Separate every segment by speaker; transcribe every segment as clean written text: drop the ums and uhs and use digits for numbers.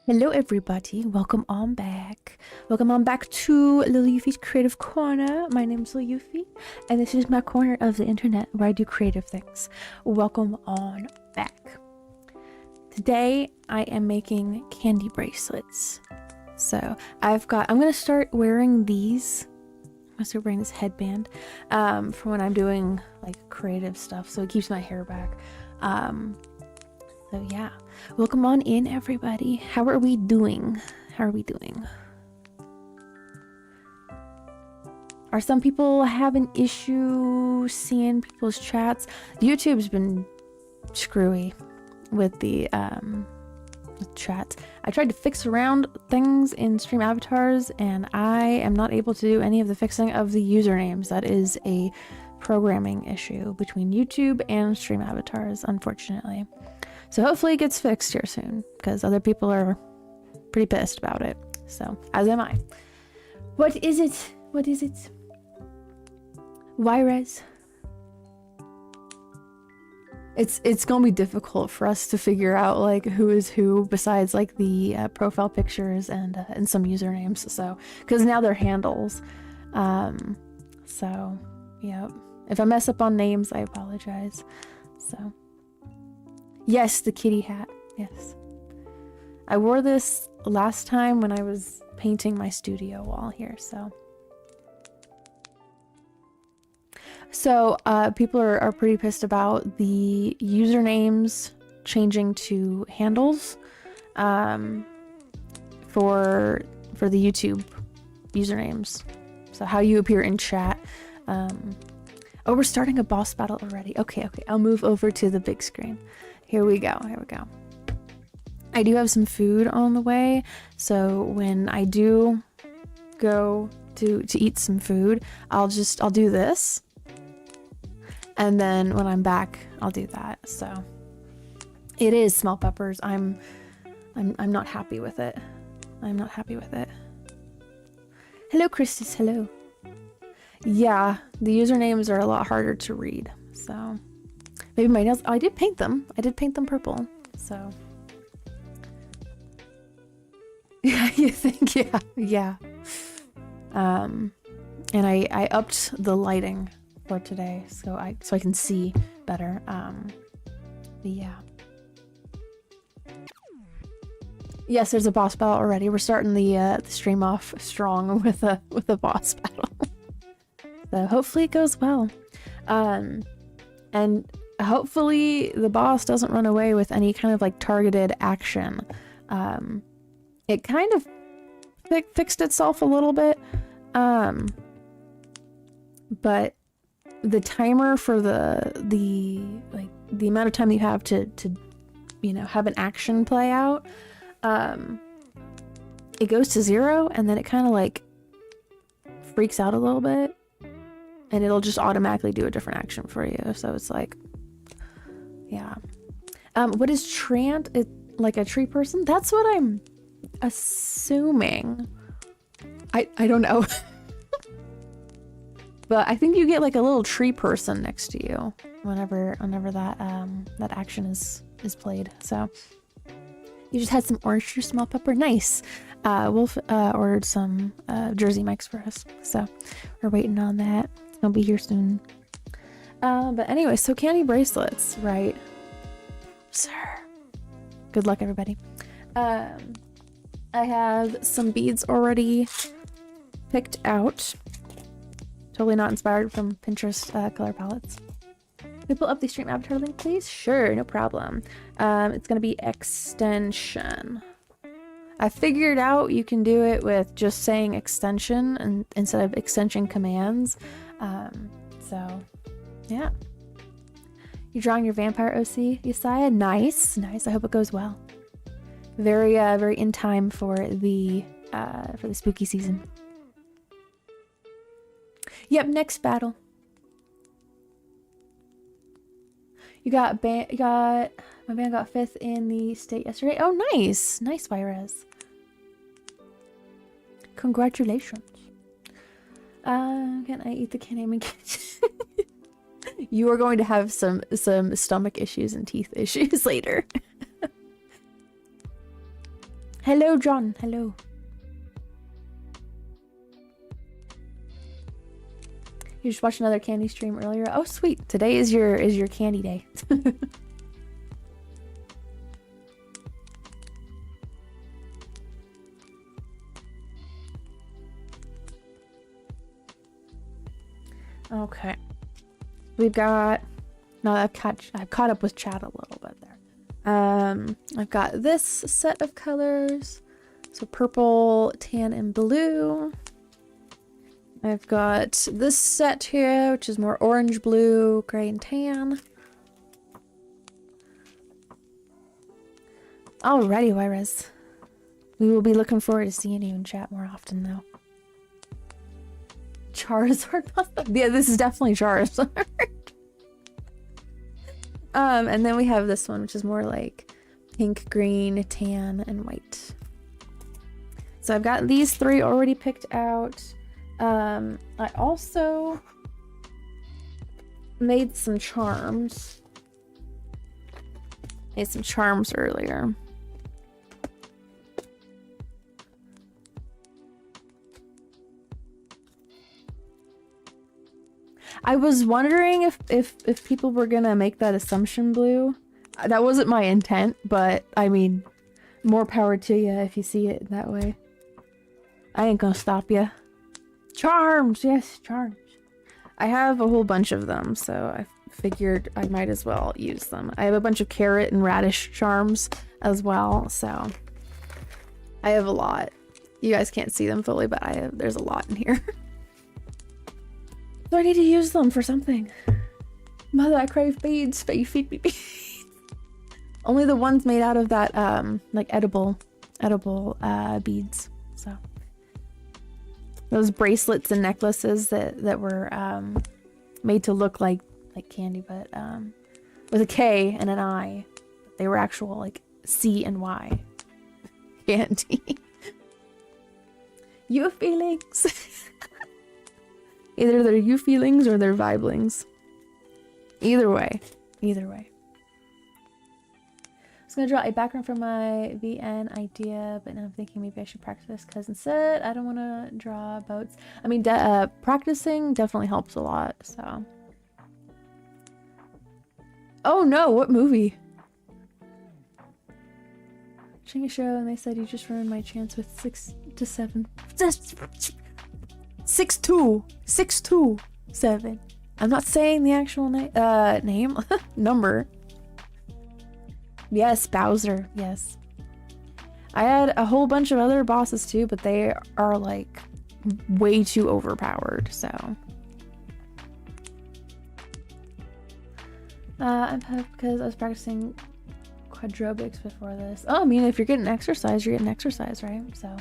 Speaker 1: Hello everybody, welcome on back. Welcome on back to Lil Euphie's Creative Corner. My name's Lil Euphie, and this is my corner of the internet where I do creative things. Welcome on back. Today I am making candy bracelets. So I'm gonna start wearing these. I'm gonna start wearing this headband for when I'm doing like creative stuff, so it keeps my hair back. So yeah, welcome on in everybody. How are we doing? Are some people having issue seeing people's chats? YouTube's been screwy with the with chats. I tried to fix around things in stream avatars and I am not able to do any of the fixing of the usernames. That is a programming issue between YouTube and stream avatars, unfortunately. So hopefully it gets fixed here soon, because other people are pretty pissed about it. So, as am I. What is it? Wires. It's gonna be difficult for us to figure out like who is who besides like the profile pictures and some usernames. So, because now they're handles. So, yeah. If I mess up on names, I apologize. So. Yes, the kitty hat. Yes. I wore this last time when I was painting my studio wall here, so. So, people are pretty pissed about the usernames changing to handles for the YouTube usernames. So how you appear in chat. Oh, we're starting a boss battle already. Okay, I'll move over to the big screen. Here we go. I do have some food on the way, so when I do go to eat some food, I'll do this, and then when I'm back, I'll do that. So it is small peppers. I'm not happy with it. Hello, Christus. Hello. Yeah, the usernames are a lot harder to read, so. Maybe my nails. Oh, I did paint them purple. So. Yeah, you think? Yeah. And I upped the lighting for today, so I can see better. But yeah. Yes, there's a boss battle already. We're starting the stream off strong with a boss battle. So hopefully it goes well. And hopefully the boss doesn't run away with any kind of like targeted action. It kind of fixed itself a little bit, but the timer for the amount of time that you have to have an action play out, it goes to 0 and then it kind of like freaks out a little bit and it'll just automatically do a different action for you. So it's like, yeah. What is Trant? It like a tree person? That's what I'm assuming. I don't know. But I think you get like a little tree person next to you whenever that action is played. So you just had some orange juice, small pepper. Nice. Wolf ordered some Jersey Mike's for us. So we're waiting on that. It's gonna be here soon. But anyway, so candy bracelets, right? Sir. Good luck, everybody. I have some beads already picked out. Totally not inspired from Pinterest color palettes. Can we pull up the stream avatar link, please? Sure, no problem. It's gonna be extension. I figured out you can do it with just saying extension and instead of extension commands. So yeah. You're drawing your vampire OC, Yesiah? Nice. I hope it goes well. Very in time for the spooky season. Yep, next battle. My band got 5th in the state yesterday. Oh, nice, Virez. Congratulations. Can I eat the candy? You are going to have some stomach issues and teeth issues later. Hello, John. Hello. You just watched another Kandi stream earlier. Oh, sweet. Today is your Kandi day. Okay. We've got... No, I've caught up with chat a little bit there. I've got this set of colors. So purple, tan, and blue. I've got this set here, which is more orange, blue, gray, and tan. Alrighty, Wyrez. We will be looking forward to seeing you in chat more often, though. Charizard? Yeah, this is definitely Charizard. And then we have this one, which is more like pink, green, tan, and white. So I've got these three already picked out. I also made some charms. Made some charms earlier. I was wondering if people were gonna make that assumption blue. That wasn't my intent, but I mean, more power to you if you see it that way. I ain't gonna stop you. Charms, yes, charms. I have a whole bunch of them, so I figured I might as well use them. I have a bunch of carrot and radish charms as well, so I have a lot. You guys can't see them fully, but there's a lot in here. So I need to use them for something. Mother, I crave beads, but you feed me beads. Only the ones made out of that, like edible beads. So those bracelets and necklaces that were made to look like candy, but with a K and an I. They were actual like C and Y candy. You feelings. Either they're you feelings or they're vibelings. Either way. Either way. I was gonna draw a background for my VN idea, but now I'm thinking maybe I should practice because instead I don't want to draw boats. I mean, practicing definitely helps a lot, so. Oh no, what movie? Watching a show and they said you just ruined my chance with 6 to 7. 627. I'm not saying the actual name. Number. Yes, Bowser. Yes. I had a whole bunch of other bosses too, but they are like way too overpowered, so. I'm happy because I was practicing quadrobics before this. Oh, I mean, if you're getting exercise, you're getting exercise, right? So.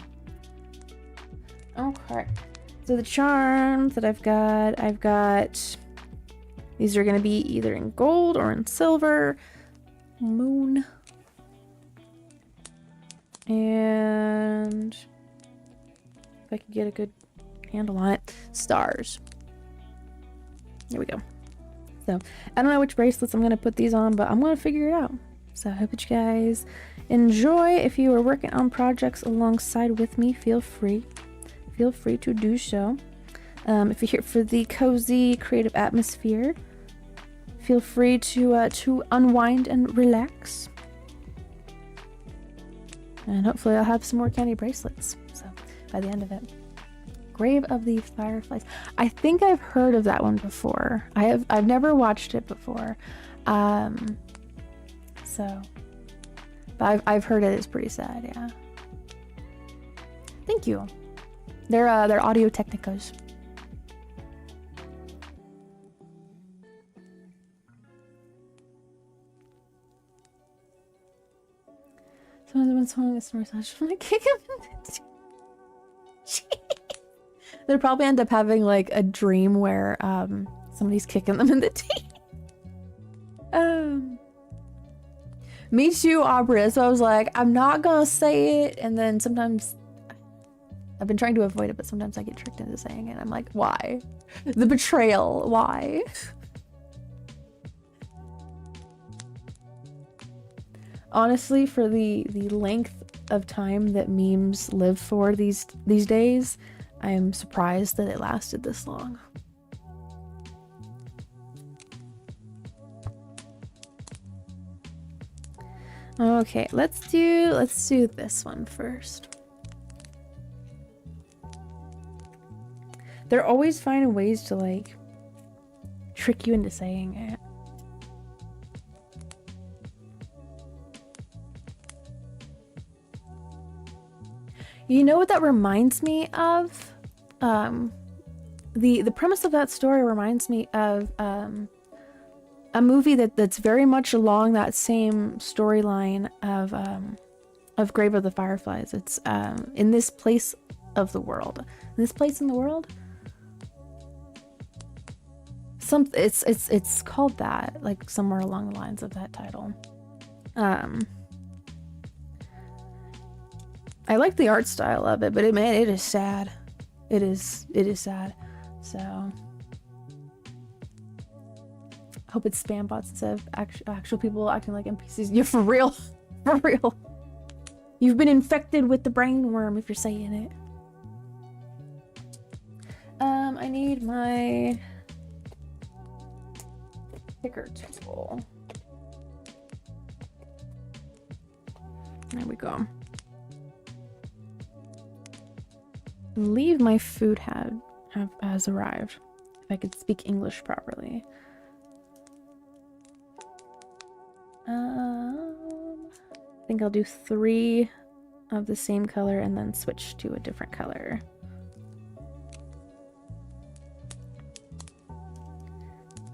Speaker 1: Okay. So the charms that I've got, these are going to be either in gold or in silver. Moon. And if I can get a good handle on it, stars. There we go. So I don't know which bracelets I'm going to put these on, but I'm going to figure it out. So I hope that you guys enjoy. If you are working on projects alongside with me, feel free to do so. If you're here for the cozy creative atmosphere, feel free to unwind and relax. And hopefully I'll have some more Kandi bracelets, so by the end of it. Grave of the Fireflies. I think I've heard of that one before. I've never watched it before. So but I've heard it is pretty sad, yeah. Thank you. They're Audio Technicas. Someone's telling us massage from the kick him in the teeth. They'll probably end up having like a dream where somebody's kicking them in the teeth. Me too, Aubrey. So I was like, I'm not gonna say it, and then sometimes I've been trying to avoid it, but sometimes I get tricked into saying it. I'm like, why? The betrayal, why? Honestly, for the length of time that memes live for these days, I'm surprised that it lasted this long. Okay, let's do this one first. They're always finding ways to like trick you into saying it. You know what that reminds me of? The premise of that story reminds me of a movie that's very much along that same storyline of Grave of the Fireflies. It's In This Place of the World. In This Place in the World? It's called that, like somewhere along the lines of that title. I like the art style of it, but it is sad. It is sad. So I hope it's spam bots instead of actual people acting like NPCs. You're for real. For real. You've been infected with the brain worm if you're saying it. I need my picker tool. There we go. I believe my food has arrived. If I could speak English properly. I think I'll do 3 of the same color and then switch to a different color.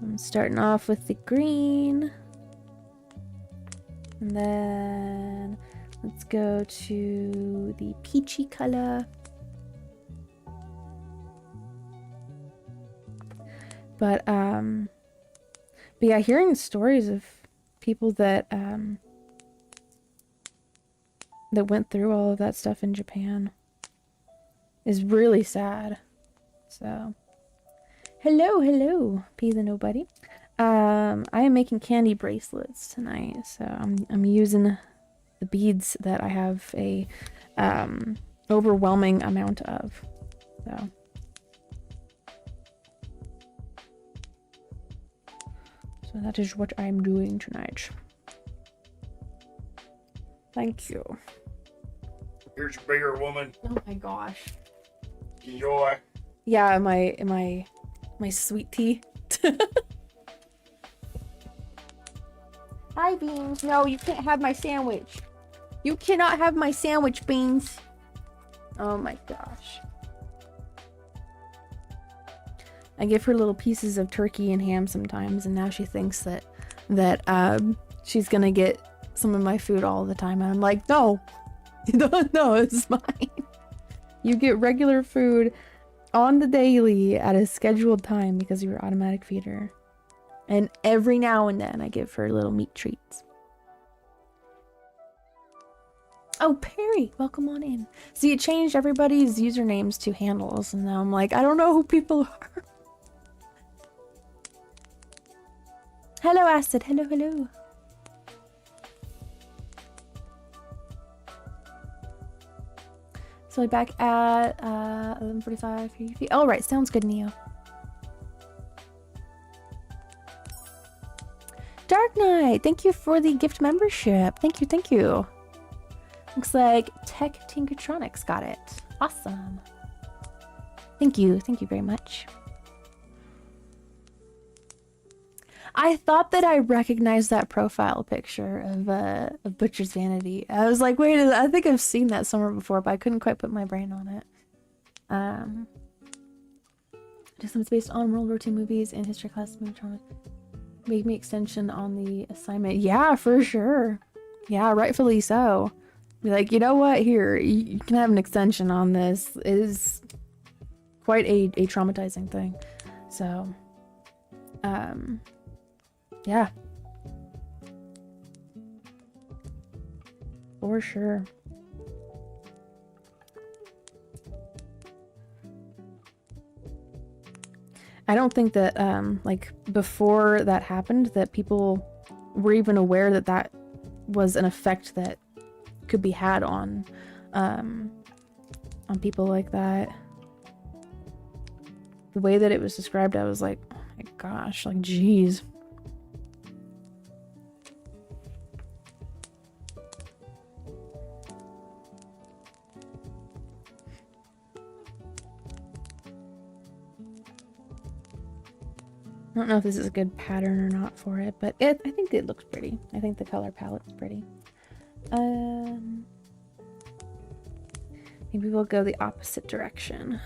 Speaker 1: I'm starting off with the green. And then let's go to the peachy color. But yeah, hearing stories of people that that went through all of that stuff in Japan is really sad. So, hello, P the nobody. I am making candy bracelets tonight, so I'm using the beads that I have a overwhelming amount of. So that is what I'm doing tonight. Thank you.
Speaker 2: Here's your beer, woman.
Speaker 1: Oh my gosh.
Speaker 2: Enjoy.
Speaker 1: Yeah, my sweet tea. Hi, Beans. No, you can't have my sandwich. You cannot have my sandwich, Beans. Oh my gosh. I give her little pieces of turkey and ham sometimes, and now she thinks that she's gonna get some of my food all the time, and I'm like, no, no, it's mine. You get regular food on the daily at a scheduled time because you're automatic feeder. And every now and then I give her little meat treats. Oh, Perry, welcome on in. See, it changed everybody's usernames to handles, and now I'm like, I don't know who people are. Hello, Acid. Hello. So we're back at 11:45 for Euphie. Oh, right. Sounds good, Neo. Dark Knight, thank you for the gift membership. Thank you. Looks like Tech Tinkertronics got it. Awesome. Thank you very much. I thought that I recognized that profile picture of Butcher's Vanity. I was like, wait, I think I've seen that somewhere before, but I couldn't quite put my brain on it. Just it's based on World War II movies and history class movie trauma. Make me extension on the assignment. Yeah, for sure. Yeah, rightfully so. Be like, you know what? Here, you can have an extension on this. It is quite a traumatizing thing. So, yeah. For sure. I don't think that, like, before that happened, that people were even aware that that was an effect that could be had on people like that. The way that it was described, I was like, oh my gosh, like, geez. I don't know if this is a good pattern or not for it, but I think it looks pretty. I think the color palette's pretty. Maybe we'll go the opposite direction.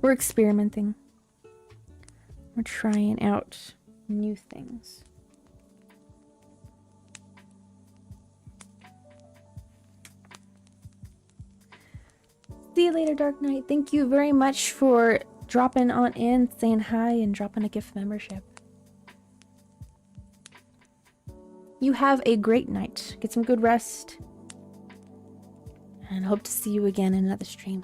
Speaker 1: We're experimenting. We're trying out new things. See you later, Dark Knight. Thank you very much for dropping on in, saying hi, and dropping a gift membership. You have a great night. Get some good rest. And hope to see you again in another stream.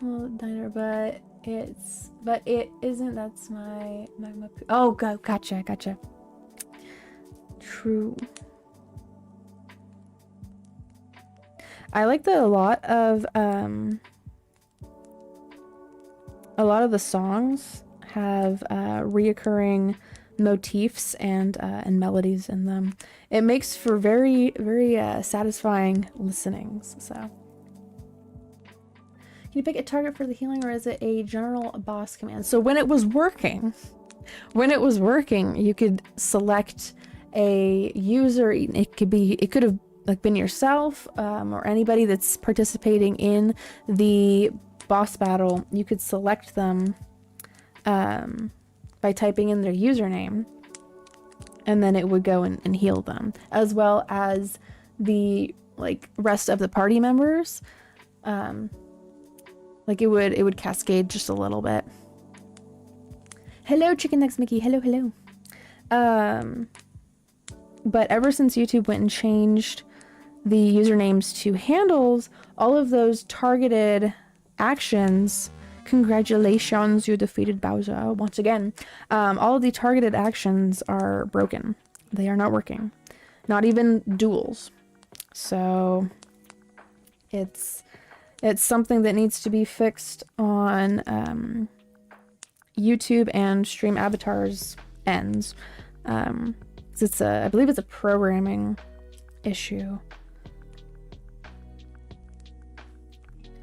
Speaker 1: Well, diner, but it isn't. That's my oh, gotcha. True. I like that a lot of the songs have reoccurring motifs and melodies in them. It makes for very satisfying listenings. So, can you pick a target for the healing, or is it a general boss command? So when it was working, you could select a user. It could have like been yourself or anybody that's participating in the boss battle. You could select them by typing in their username, and then it would go and heal them, as well as the like rest of the party members. Like it would cascade just a little bit. Hello, Chicken Next Mickey. Hello. But ever since YouTube went and changed the usernames to handles, all of those targeted actions, congratulations, you defeated Bowser once again. All of the targeted actions are broken. They are not working. Not even duels. So it's something that needs to be fixed on YouTube and Stream Avatar's ends. I believe it's a programming issue.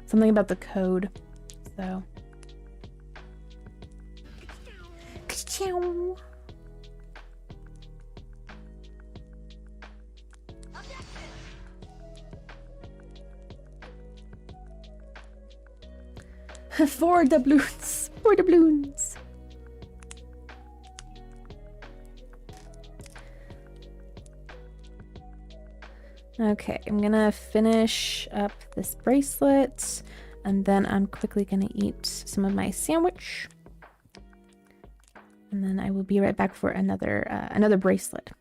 Speaker 1: Something about the code. So. Ka-chow. For doubloons. Okay, I'm gonna finish up this bracelet, and then I'm quickly gonna eat some of my sandwich, and then I will be right back for another bracelet.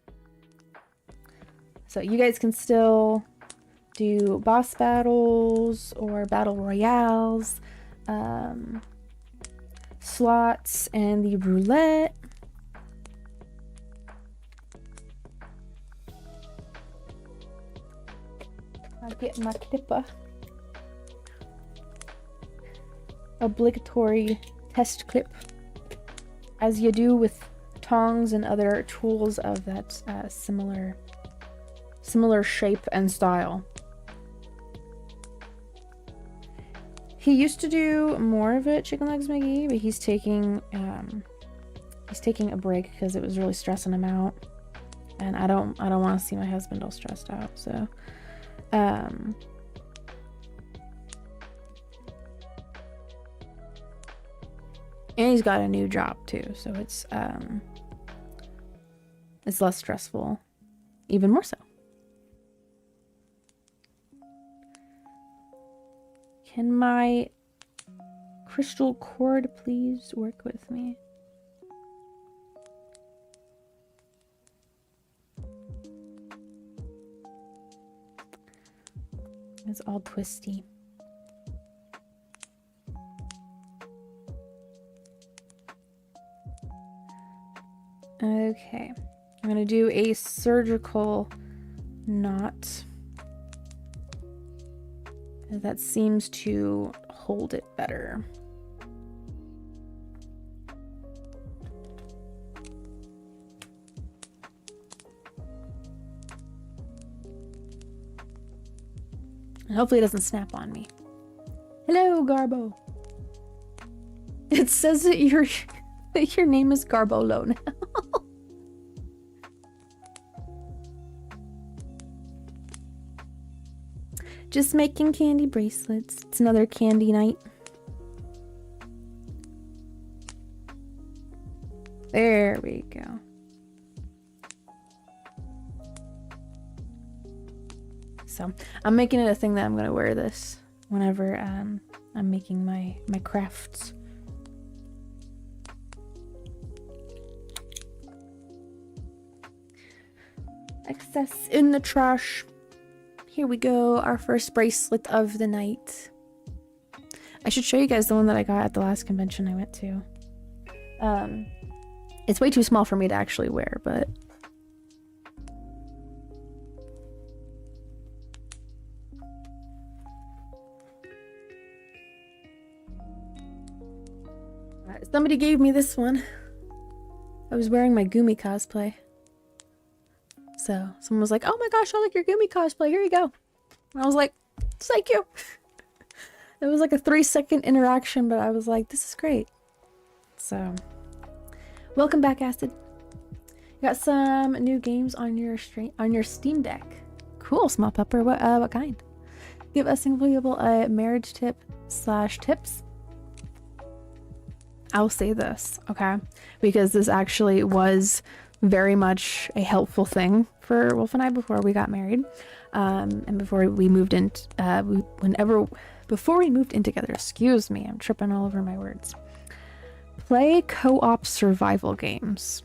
Speaker 1: So you guys can still do boss battles or battle royales, slots, and the roulette. I'll get my clipper. Obligatory test clip, as you do with tongs and other tools of that similar shape and style. He used to do more of it, Chicken Legs McGee, but he's taking a break because it was really stressing him out, and I don't want to see my husband all stressed out. So, and he's got a new job too, so it's less stressful, even more so. Can my crystal cord please work with me? It's all twisty. Okay. I'm gonna do a surgical knot. That seems to hold it better. And hopefully it doesn't snap on me. Hello, Garbo. It says that your name is Garbolo now. Just making candy bracelets. It's another candy night. There we go. So I'm making it a thing that I'm gonna wear this whenever I'm making my crafts. Excess in the trash. Here we go, our first bracelet of the night. I should show you guys the one that I got at the last convention I went to. It's way too small for me to actually wear, but... Somebody gave me this one. I was wearing my Gumi cosplay. So someone was like, oh my gosh, I like your Gumi cosplay, here you go. And I was like, thank you. It was like a 3-second interaction, but I was like, this is great. So, welcome back, Acid. You got some new games on your Steam Deck. Cool, Small Pepper. What kind? Give us valuable marriage tip/tips. I'll say this, okay? Because this actually was very much a helpful thing for Wolf and I before we got married, and before we moved in. Before we moved in together. Excuse me, I'm tripping all over my words. Play co-op survival games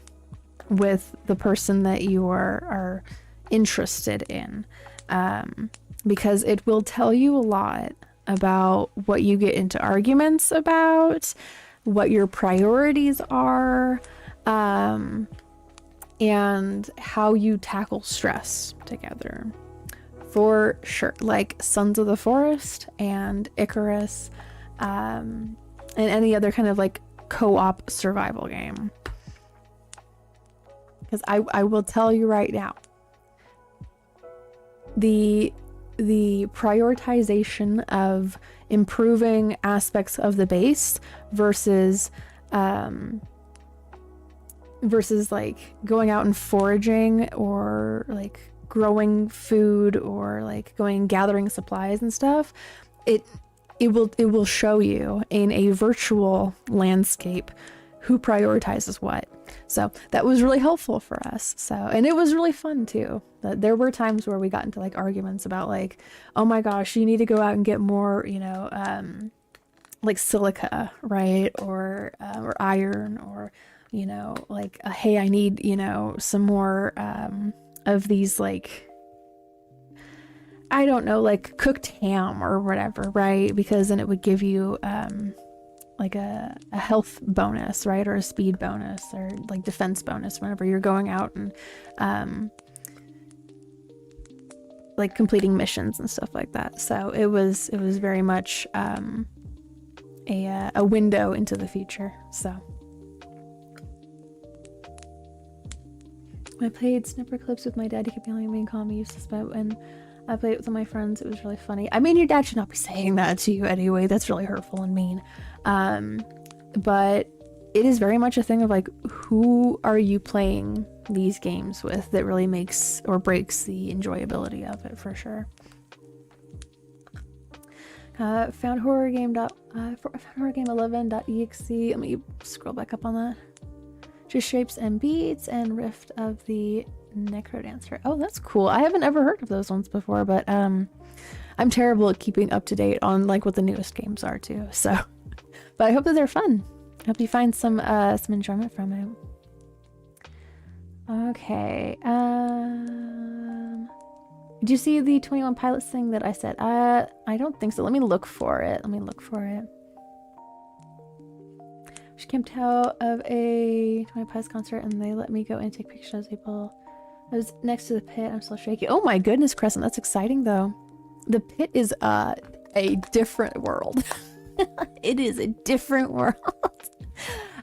Speaker 1: with the person that you are interested in, because it will tell you a lot about what you get into arguments about, what your priorities are, and how you tackle stress together. For sure, like Sons of the Forest and Icarus, and any other kind of like co-op survival game. Because I will tell you right now, the prioritization of improving aspects of the base versus like going out and foraging, or like growing food, or like going and gathering supplies and stuff, it will show you in a virtual landscape who prioritizes what. So that was really helpful for us. So, and it was really fun too. There were times where we got into like arguments about like, oh my gosh, you need to go out and get more, you know, like silica, right? Or iron, or, you know, like, hey, I need, you know, some more of these, like, I don't know, like cooked ham or whatever, right? Because then it would give you like a health bonus, right? Or a speed bonus, or like defense bonus whenever you're going out and like completing missions and stuff like that. So it was very much a window into the future. So I played Snipper Clips with my dad. He kept yelling at me and calling me useless, but when I played it with my friends, it was really funny. I mean, your dad should not be saying that to you anyway. That's really hurtful and mean. But it is very much a thing of like, who are you playing these games with that really makes or breaks the enjoyability of it, for sure. Found horror game 11.exe. Let me scroll back up on that. Just Shapes and Beats and Rift of the Necrodancer. Oh, that's cool. I haven't ever heard of those ones before, but I'm terrible at keeping up to date on like what the newest games are too. So, but I hope that they're fun. I hope you find some enjoyment from it. Okay. Did you see the 21 Pilots thing that I said? I don't think so. Let me look for it. We should camped out of a 20 Pies concert and they let me go and take pictures of people. I was next to the pit. I'm still shaky. Oh my goodness, Crescent. That's exciting though. The pit is a different world. It is a different world.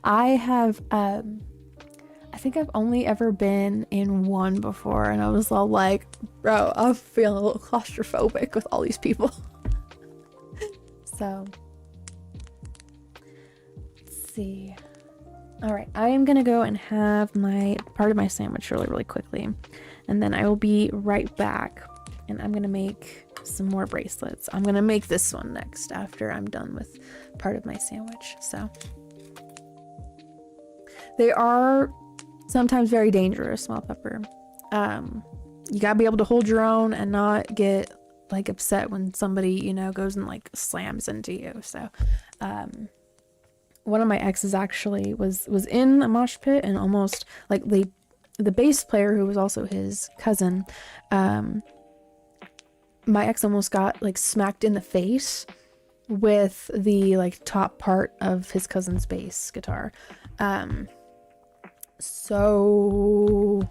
Speaker 1: I have I think I've only ever been in one before and I was all like, bro, I'm feeling a little claustrophobic with all these people. So let's see. All right, I am gonna go and have my part of my sandwich really quickly, and then I will be right back. And I'm gonna make some more bracelets. I'm gonna make this one next after I'm done with part of my sandwich. So they are sometimes very dangerous, small pepper. You gotta be able to hold your own and not get like upset when somebody, you know, goes and like slams into you. So one of my exes actually was in a mosh pit and almost like the bass player, who was also his cousin, my ex almost got like smacked in the face with the like top part of his cousin's bass guitar. So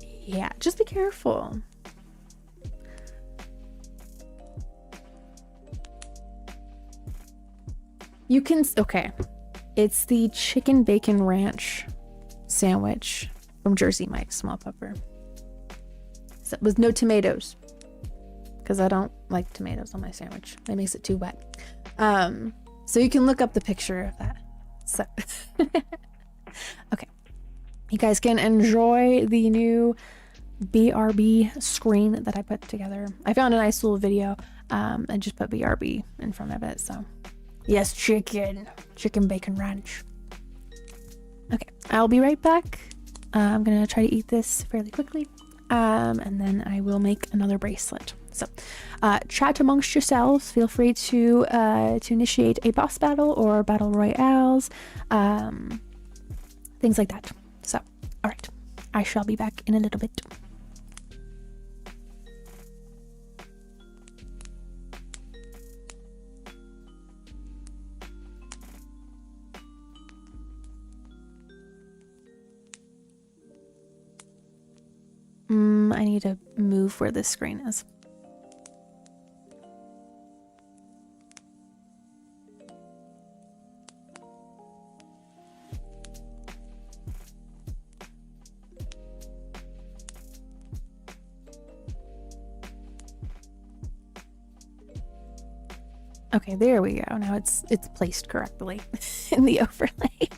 Speaker 1: yeah, just be careful. You can, okay, it's the chicken bacon ranch sandwich from Jersey Mike's small pepper. So, with no tomatoes, because I don't like tomatoes on my sandwich. It makes it too wet. So you can look up the picture of that. So okay, you guys can enjoy the new BRB screen that I put together. I found a nice little video and just put BRB in front of it. So yes, chicken bacon ranch. Okay, I'll be right back. I'm gonna try to eat this fairly quickly, and then I will make another bracelet. So chat amongst yourselves. Feel free to initiate a boss battle or battle royales, things like that. So all right, I shall be back in a little bit. I need to move where this screen is. Okay, there we go. Now it's placed correctly in the overlay.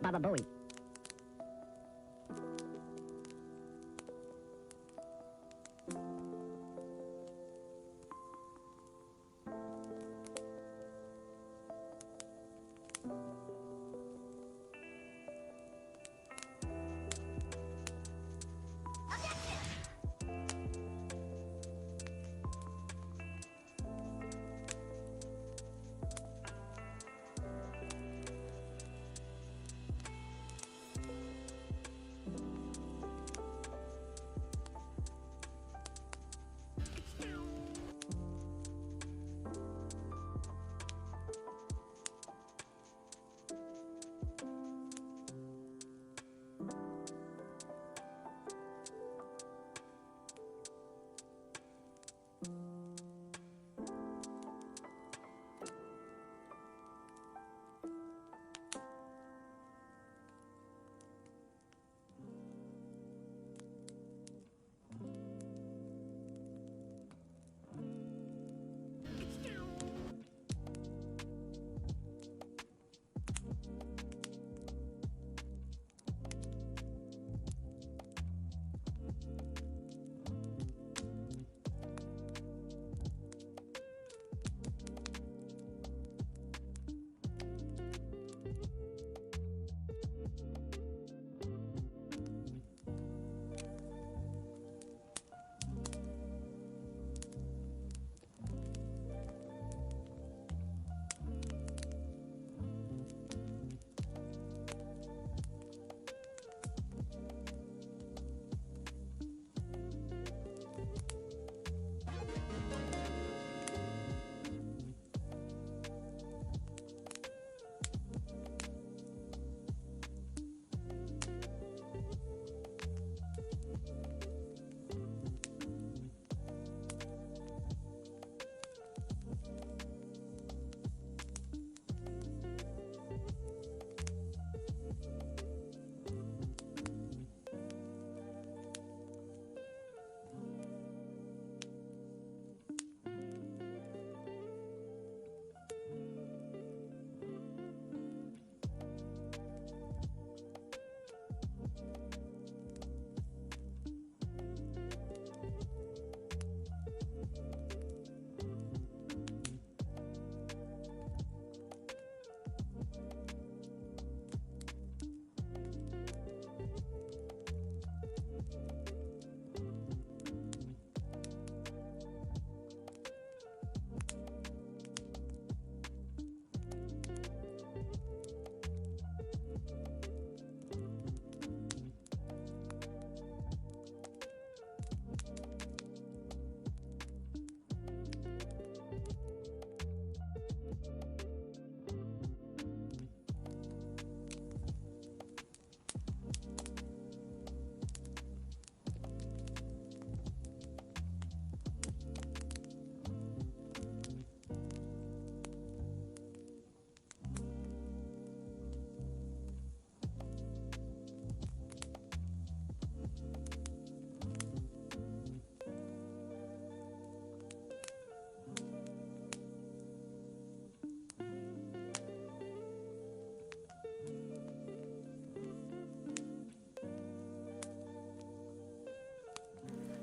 Speaker 3: Baba Booey.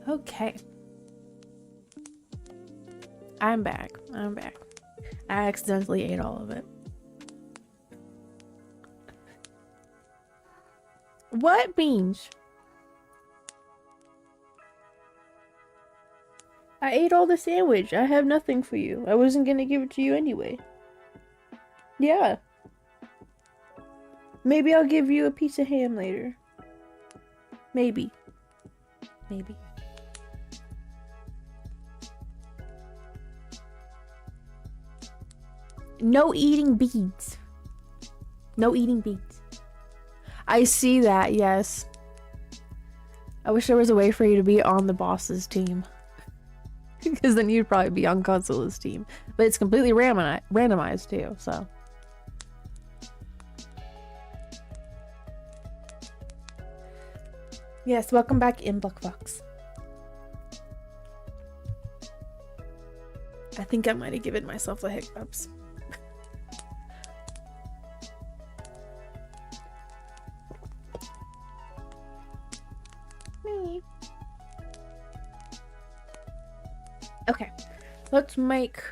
Speaker 1: Okay. I'm back. I'm back. I accidentally ate all of it. What beans? I ate all the sandwich. I have nothing for you. I wasn't gonna give it to you anyway. Yeah. Maybe I'll give you a piece of ham later. Maybe. Maybe. No eating beads. No eating beads. I see that, yes. I wish there was a way for you to be on the boss's team. Because then you'd probably be on Godzilla's team. But it's completely randomized too, so. Yes, welcome back in Blockbox. I think I might have given myself the hiccups. Okay, let's make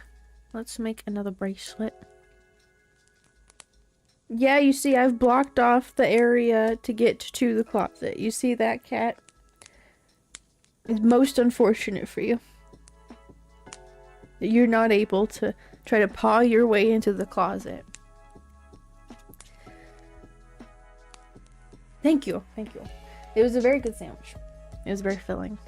Speaker 1: another bracelet. Yeah, you see, I've blocked off the area to get to the closet. You see that, cat? It's most unfortunate for you that you're not able to try to paw your way into the closet. Thank you, thank you. It was a very good sandwich. It was very filling.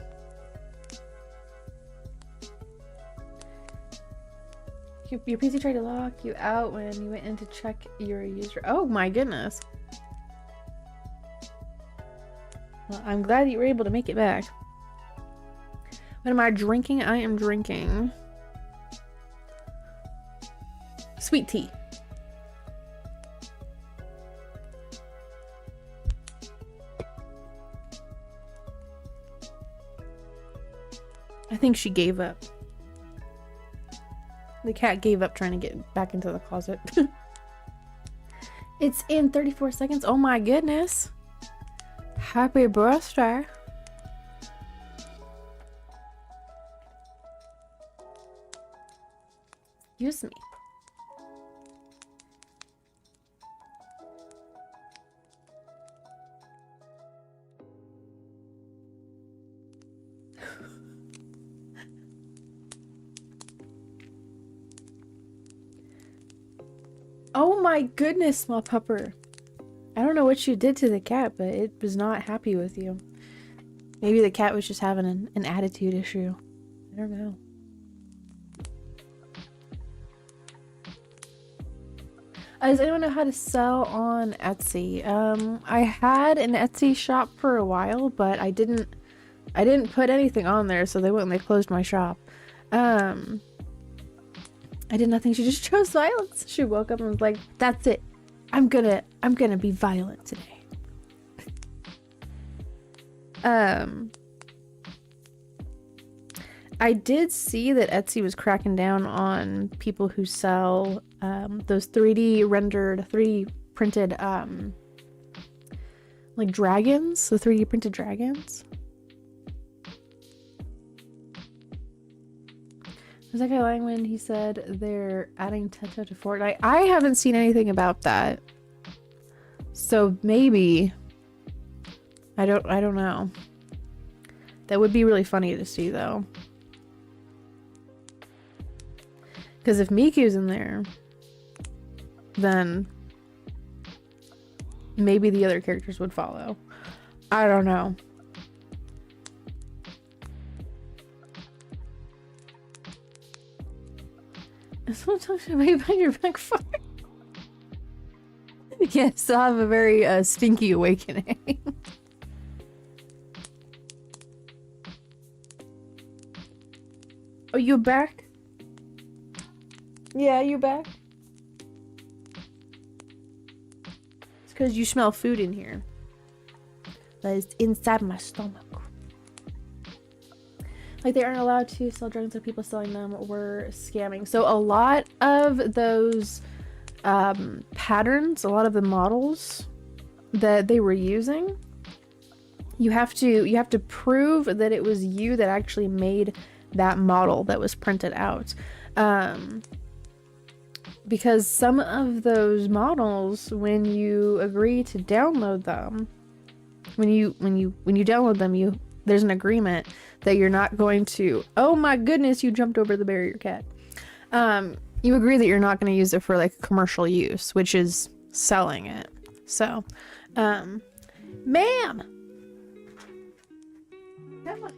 Speaker 1: Your PC tried to lock you out when you went in to check your user. Oh my goodness. Well, I'm glad that you were able to make it back. What am I drinking? I am drinking sweet tea. I think she gave up. The cat gave up trying to get back into the closet. It's in 34 seconds. Oh my goodness. Happy birthday. Excuse me. Oh my goodness, small pupper. I don't know what you did to the cat, but it was not happy with you. Maybe the cat was just having an attitude issue. I don't know. Does anyone know how to sell on Etsy? I had an Etsy shop for a while, but I didn't put anything on there, so they went and they closed my shop. I did nothing. She just chose violence. She woke up and was like, "That's it. I'm gonna be violent today." I did see that Etsy was cracking down on people who sell those 3D rendered, 3D printed like dragons, the 3D printed dragons. Was that guy lying when he said they're adding Tenta to Fortnite? I haven't seen anything about that. So maybe. I don't know. That would be really funny to see though. Because if Miku's in there, then maybe the other characters would follow. I don't know. Sometimes I may find your back fire. Yes, I'll have a very stinky awakening. Oh, you back? Yeah, you back? It's because you smell food in here. That is inside my stomach. Like, they aren't allowed to sell drugs, so people selling them were scamming. So a lot of those patterns, a lot of the models that they were using, you have to prove that it was you that actually made that model that was printed out. Because some of those models, when you agree to download them, when you download them, there's an agreement that you're not going to, oh my goodness, you jumped over the barrier, cat. You agree that you're not going to use it for like commercial use, which is selling it. So, ma'am, come on,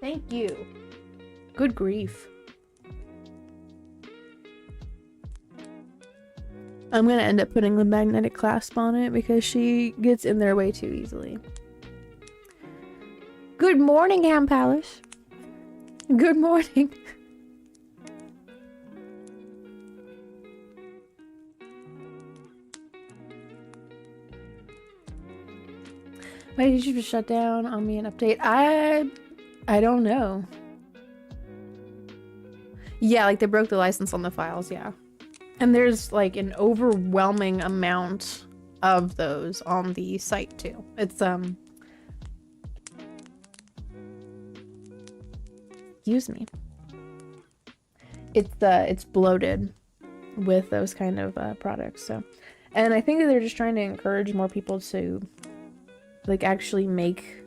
Speaker 1: thank you. Good grief. I'm gonna end up putting the magnetic clasp on it because she gets in there way too easily. Good morning, Ham Palace. Good morning. Why did you just shut down on me an update? I don't know. Yeah, like they broke the license on the files, yeah. And there's like an overwhelming amount of those on the site too. It's excuse me. It's bloated with those kind of products. So, and I think that they're just trying to encourage more people to like actually make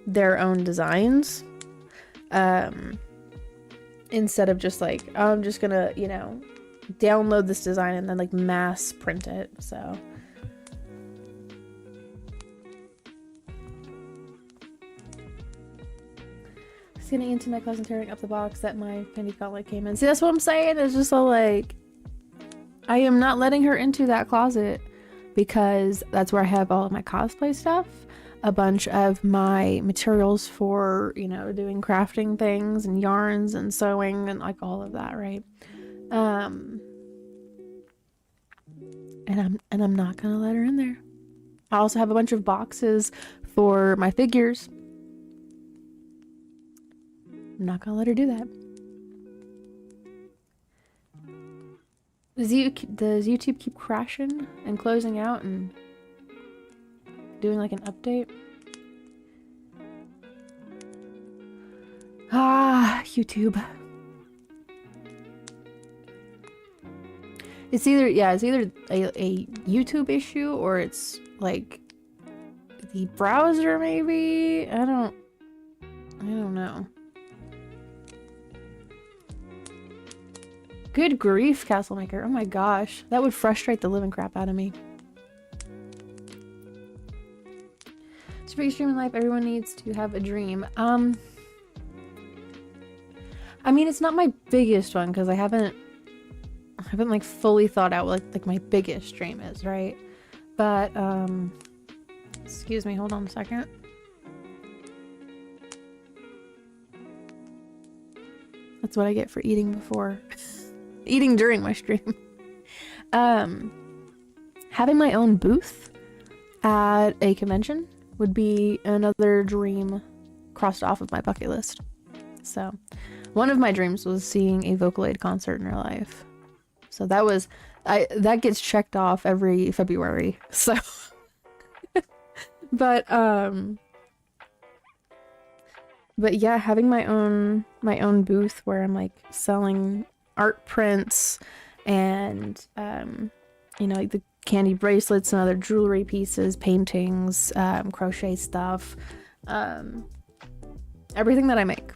Speaker 1: their own designs, instead of just like, oh, I'm just gonna, you know, download this design and then like mass print it. So getting into my closet and tearing up the box that my Kandi Gauntlet came in. See, that's what I'm saying. It's just so like, I am not letting her into that closet because that's where I have all of my cosplay stuff, a bunch of my materials for, you know, doing crafting things and yarns and sewing and like all of that, right? And I'm not gonna let her in there. I also have a bunch of boxes for my figures. I'm not gonna let her do that. Does YouTube keep crashing and closing out and doing like an update? Ah, YouTube. It's either a YouTube issue or it's like the browser maybe. I don't know. Good grief, Castlemaker. Oh my gosh. That would frustrate the living crap out of me. To be extreme in life, everyone needs to have a dream. I mean, it's not my biggest one because I haven't like fully thought out what like my biggest dream is, right? But excuse me, hold on a second. That's what I get for eating before. Eating during my stream. Having my own booth at a convention would be another dream crossed off of my bucket list. So one of my dreams was seeing a Vocaloid concert in real life. So that gets checked off every February. So but yeah, having my own booth where I'm like selling art prints and you know, like the Kandi bracelets and other jewelry pieces, paintings, crochet stuff, everything that I make,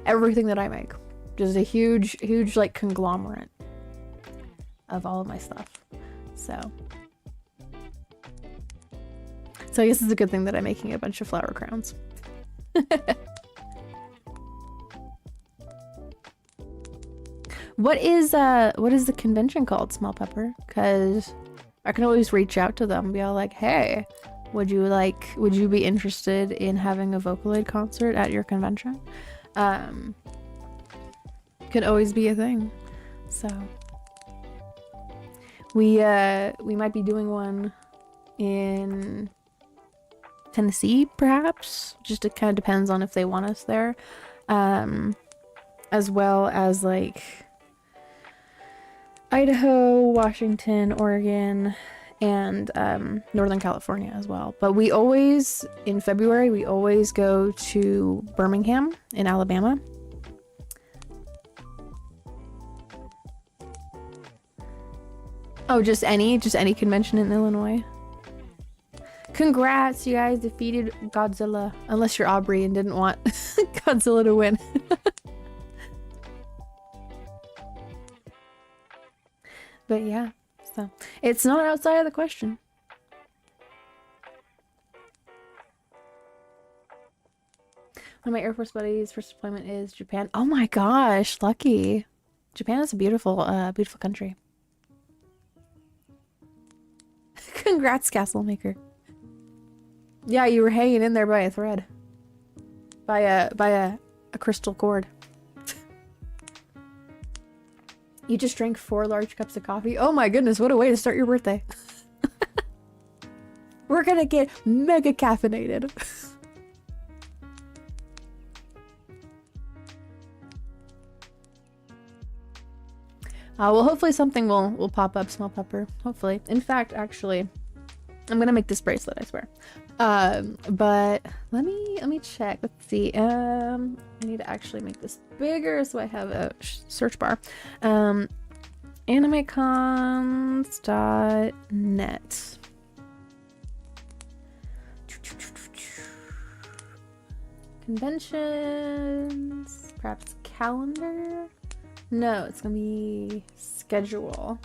Speaker 1: everything that I make, just a huge like conglomerate of all of my stuff. So I guess it's a good thing that I'm making a bunch of flower crowns. What is the convention called, Small Pepper? Because I can always reach out to them and be all like, hey, would you be interested in having a Vocaloid concert at your convention? Could always be a thing. So we might be doing one in Tennessee, perhaps. Just it kind of depends on if they want us there. As well as like Idaho, Washington, Oregon, and Northern California as well. But we always, in February, we always go to Birmingham in Alabama. Oh, just any convention in Illinois. Congrats, you guys defeated Godzilla. Unless you're Aubrey and didn't want Godzilla to win. But yeah, so it's not outside of the question. One of my Air Force buddies' first deployment is Japan. Oh my gosh, lucky. Japan is a beautiful, beautiful country. Congrats, Castlemaker. Yeah, you were hanging in there by a thread. By a crystal cord. You just drank 4 large cups of coffee? Oh my goodness, what a way to start your birthday. We're gonna get mega caffeinated. Well, hopefully something will pop up, Small Pepper. Hopefully. In fact, actually, I'm gonna make this bracelet, I swear. But let me check. Let's see. I need to actually make this bigger so I have a search bar. Animecons.net. Conventions, perhaps calendar. No, it's gonna be schedule.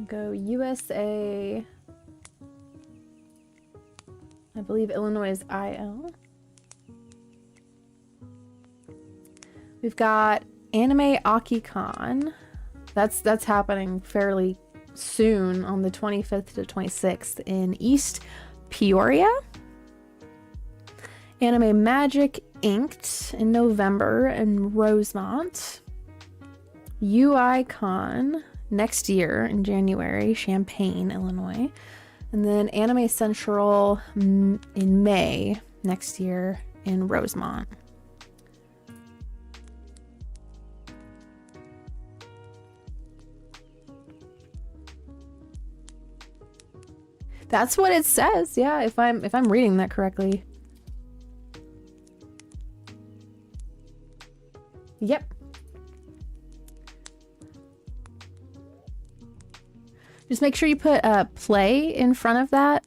Speaker 1: Go USA. I believe Illinois is IL. We've got Anime AkiCon. That's happening fairly soon on the 25th to 26th in East Peoria. Anime Magic Inked in November in Rosemont. UICon next year in January, Champaign, Illinois. And then Anime Central in May next year in Rosemont. That's what it says. Yeah, if I'm reading that correctly. Yep. Just make sure you put play in front of that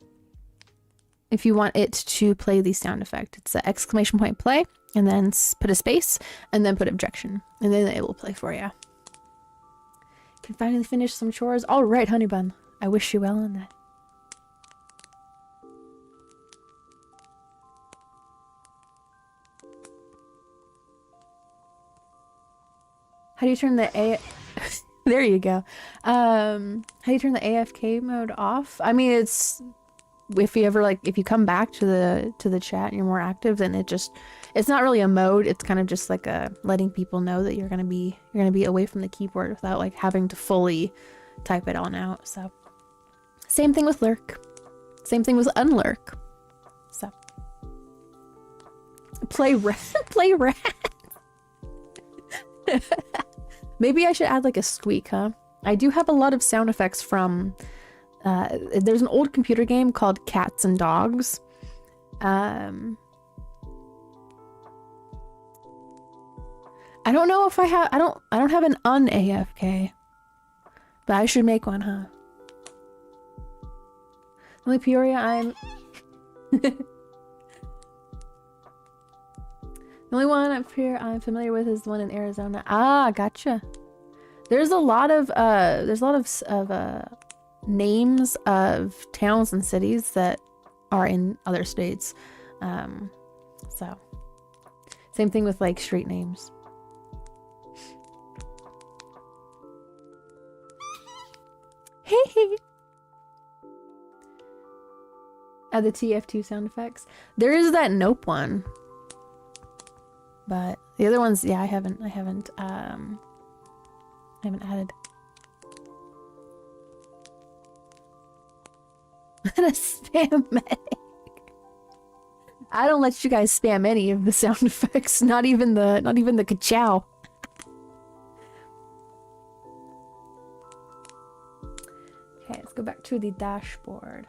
Speaker 1: if you want it to play the sound effect. It's an exclamation point play, and then put a space, and then put objection, and then it will play for you. Can finally finish some chores. All right, honey bun. I wish you well on that. How do you turn the there you go. How do you turn the AFK mode off? I mean, it's if you ever if you come back to the chat and you're more active, then it's not really a mode. It's kind of just like letting people know that you're gonna be away from the keyboard without like having to fully type it on out. So same thing with lurk. Same thing with unlurk. So play rat. Maybe I should add like a squeak, huh? I do have a lot of sound effects from there's an old computer game called Cats and Dogs. I don't know if I don't have an un-AFK. But I should make one, huh? Only Peoria, I'm the only one up here I'm familiar with is the one in Arizona. Ah, gotcha. There's a lot of names of towns and cities that are in other states. So same thing with like street names. Hey. Add the TF2 sound effects. There is that nope one. But the other ones, yeah, I haven't added. A spam medic. I don't let you guys spam any of the sound effects, not even the ka-chow. Okay, let's go back to the dashboard.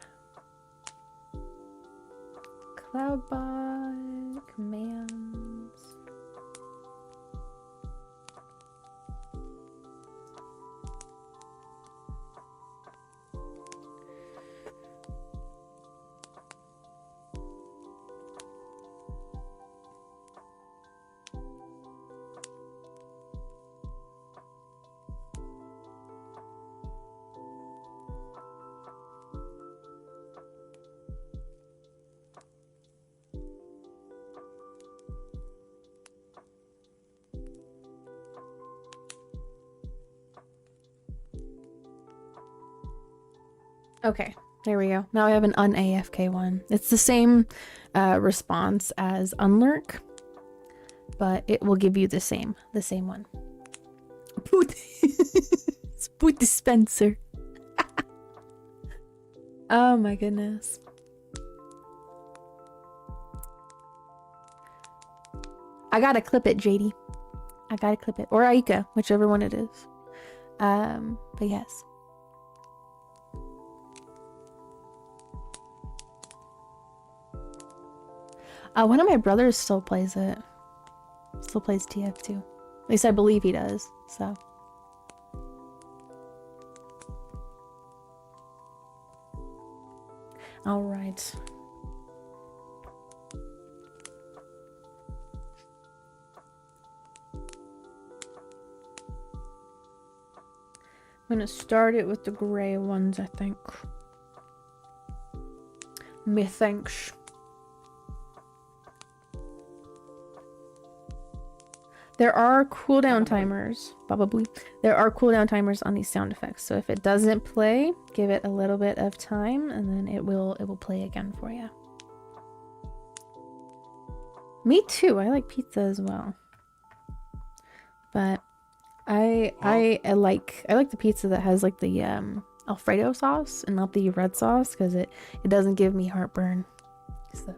Speaker 1: Cloudbot commands. Okay, there we go. Now I have an un-AFK one. It's the same response as unlurk, but it will give you the same one. Boot dispenser. Oh my goodness. I gotta clip it, JD. I gotta clip it. Or Aika, whichever one it is. But yes. One of my brothers still plays it. Still plays TF2. At least I believe he does, so. Alright. I'm gonna start it with the gray ones, I think. Methinks. There are cooldown timers, probably. There are cooldown timers on these sound effects, so if it doesn't play, give it a little bit of time, and then it will play again for you. Me too. I like pizza as well, but I like the pizza that has like the Alfredo sauce and not the red sauce, because it doesn't give me heartburn. So.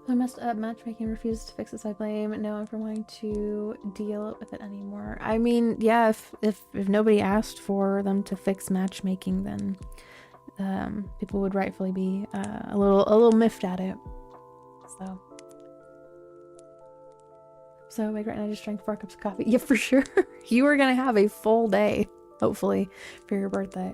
Speaker 1: I messed up. Matchmaking refuses to fix this. I blame no one for wanting to deal with it anymore. I mean, yeah, if nobody asked for them to fix matchmaking, then people would rightfully be a little miffed at it. So like right now, I just drank 4 cups of coffee. Yeah, for sure. You are gonna have a full day, hopefully, for your birthday.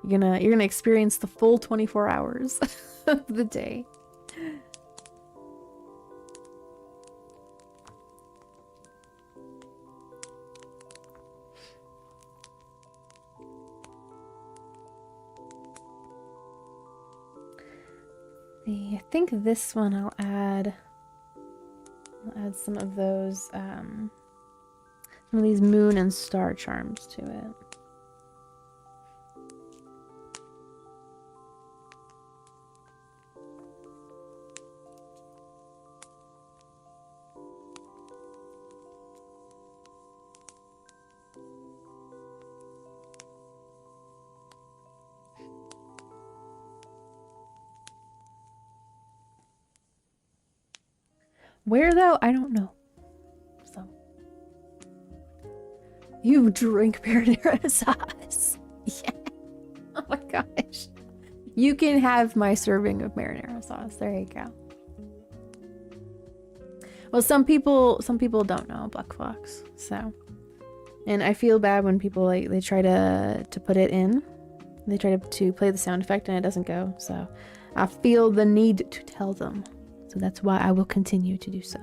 Speaker 1: You're gonna experience the full 24 hours of the day. I think this one I'll add some of those some of these moon and star charms to it. Where though? I don't know. So you drink marinara sauce. Yeah. Oh my gosh. You can have my serving of marinara sauce. There you go. Well, some people don't know Black Fox, so. And I feel bad when people like they try to put it in. They try to play the sound effect and it doesn't go. So I feel the need to tell them. So that's why I will continue to do so.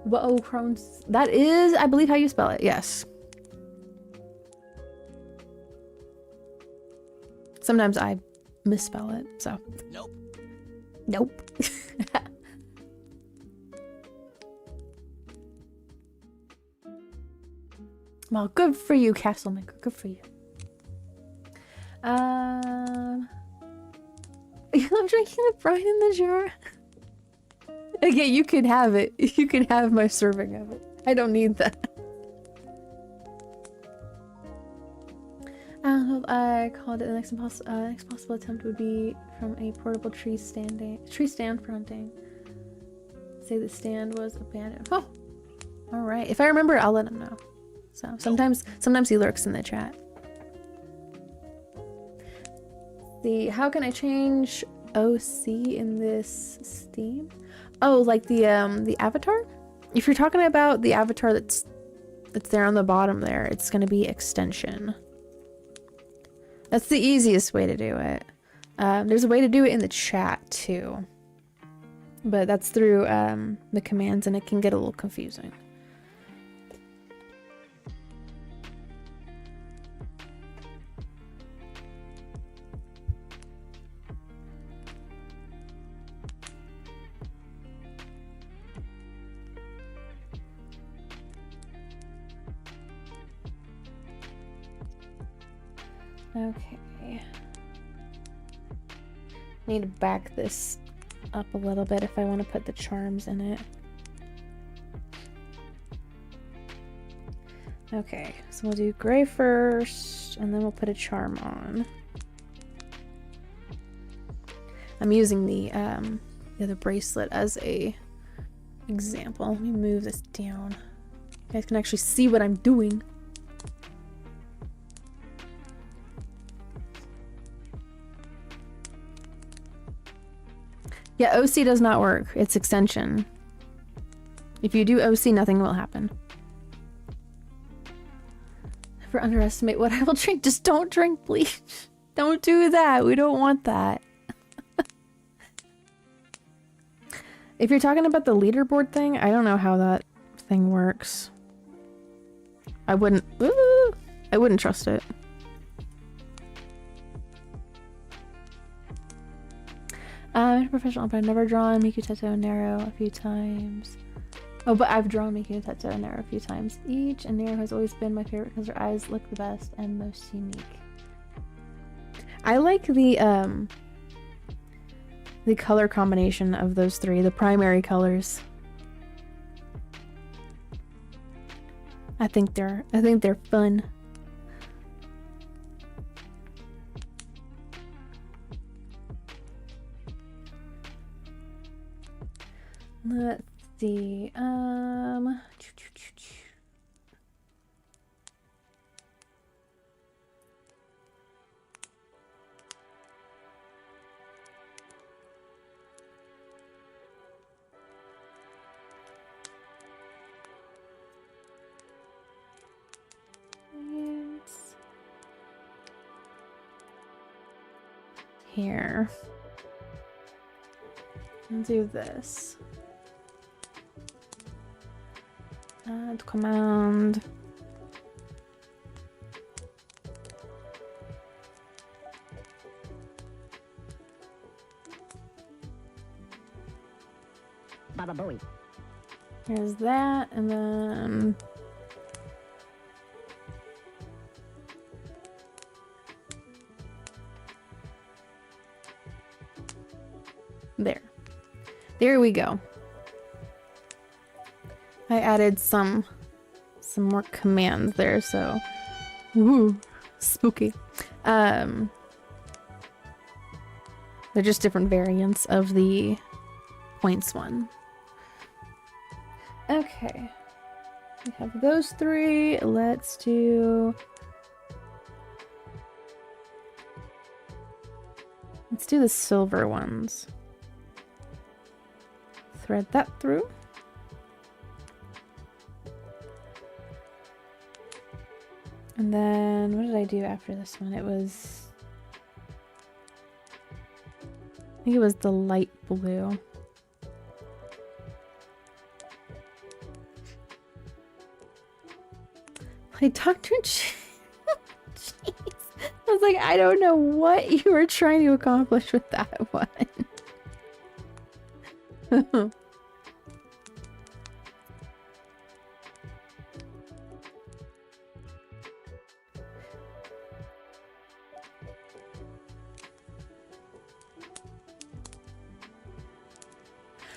Speaker 1: Whoa, Crohn's. That is, I believe, how you spell it. Yes. Sometimes I misspell it, so.
Speaker 3: Nope.
Speaker 1: Nope. Well, good for you, Castlemaker. Good for you. I'm drinking the brine in the jar. Okay, you can have it. You can have my serving of it. I don't need that. I called it the next possible attempt would be from a portable tree stand fronting. Say the stand was abandoned. Oh, all right. If I remember, I'll let him know. So sometimes he lurks in the chat. How can I change OC in this Steam? Oh, like the avatar? If you're talking about the avatar that's there on the bottom there, it's gonna be extension. That's the easiest way to do it. There's a way to do it in the chat too, but that's through the commands and it can get a little confusing. Okay. Need to back this up a little bit if I want to put the charms in it. Okay, so we'll do gray first, and then we'll put a charm on. I'm using the other bracelet as a example. Let me move this down. You guys can actually see what I'm doing. Yeah, OC does not work. It's extension. If you do OC, nothing will happen. Never underestimate what I will drink. Just don't drink bleach. Don't do that. We don't want that. If you're talking about the leaderboard thing, I don't know how that thing works. I wouldn't trust it. I'm a professional, but I've never drawn Miku Tetsuo and Nero a few times. Oh, but I've drawn Miku Tetsuo and Nero a few times each, and Nero has always been my favorite because her eyes look the best and most unique. I like the color combination of those three, the primary colors. I think they're fun. Let's see. Here. I'll do this. Add command.
Speaker 3: Baba Booey.
Speaker 1: There's that, and then there we go. I added some more commands there, so woo, spooky. They're just different variants of the points one. Okay, we have those three. Let's do the silver ones. Thread that through. And then what did I do after this one? I think it was the light blue. Like Dr. Jeez. I was like, I don't know what you were trying to accomplish with that one.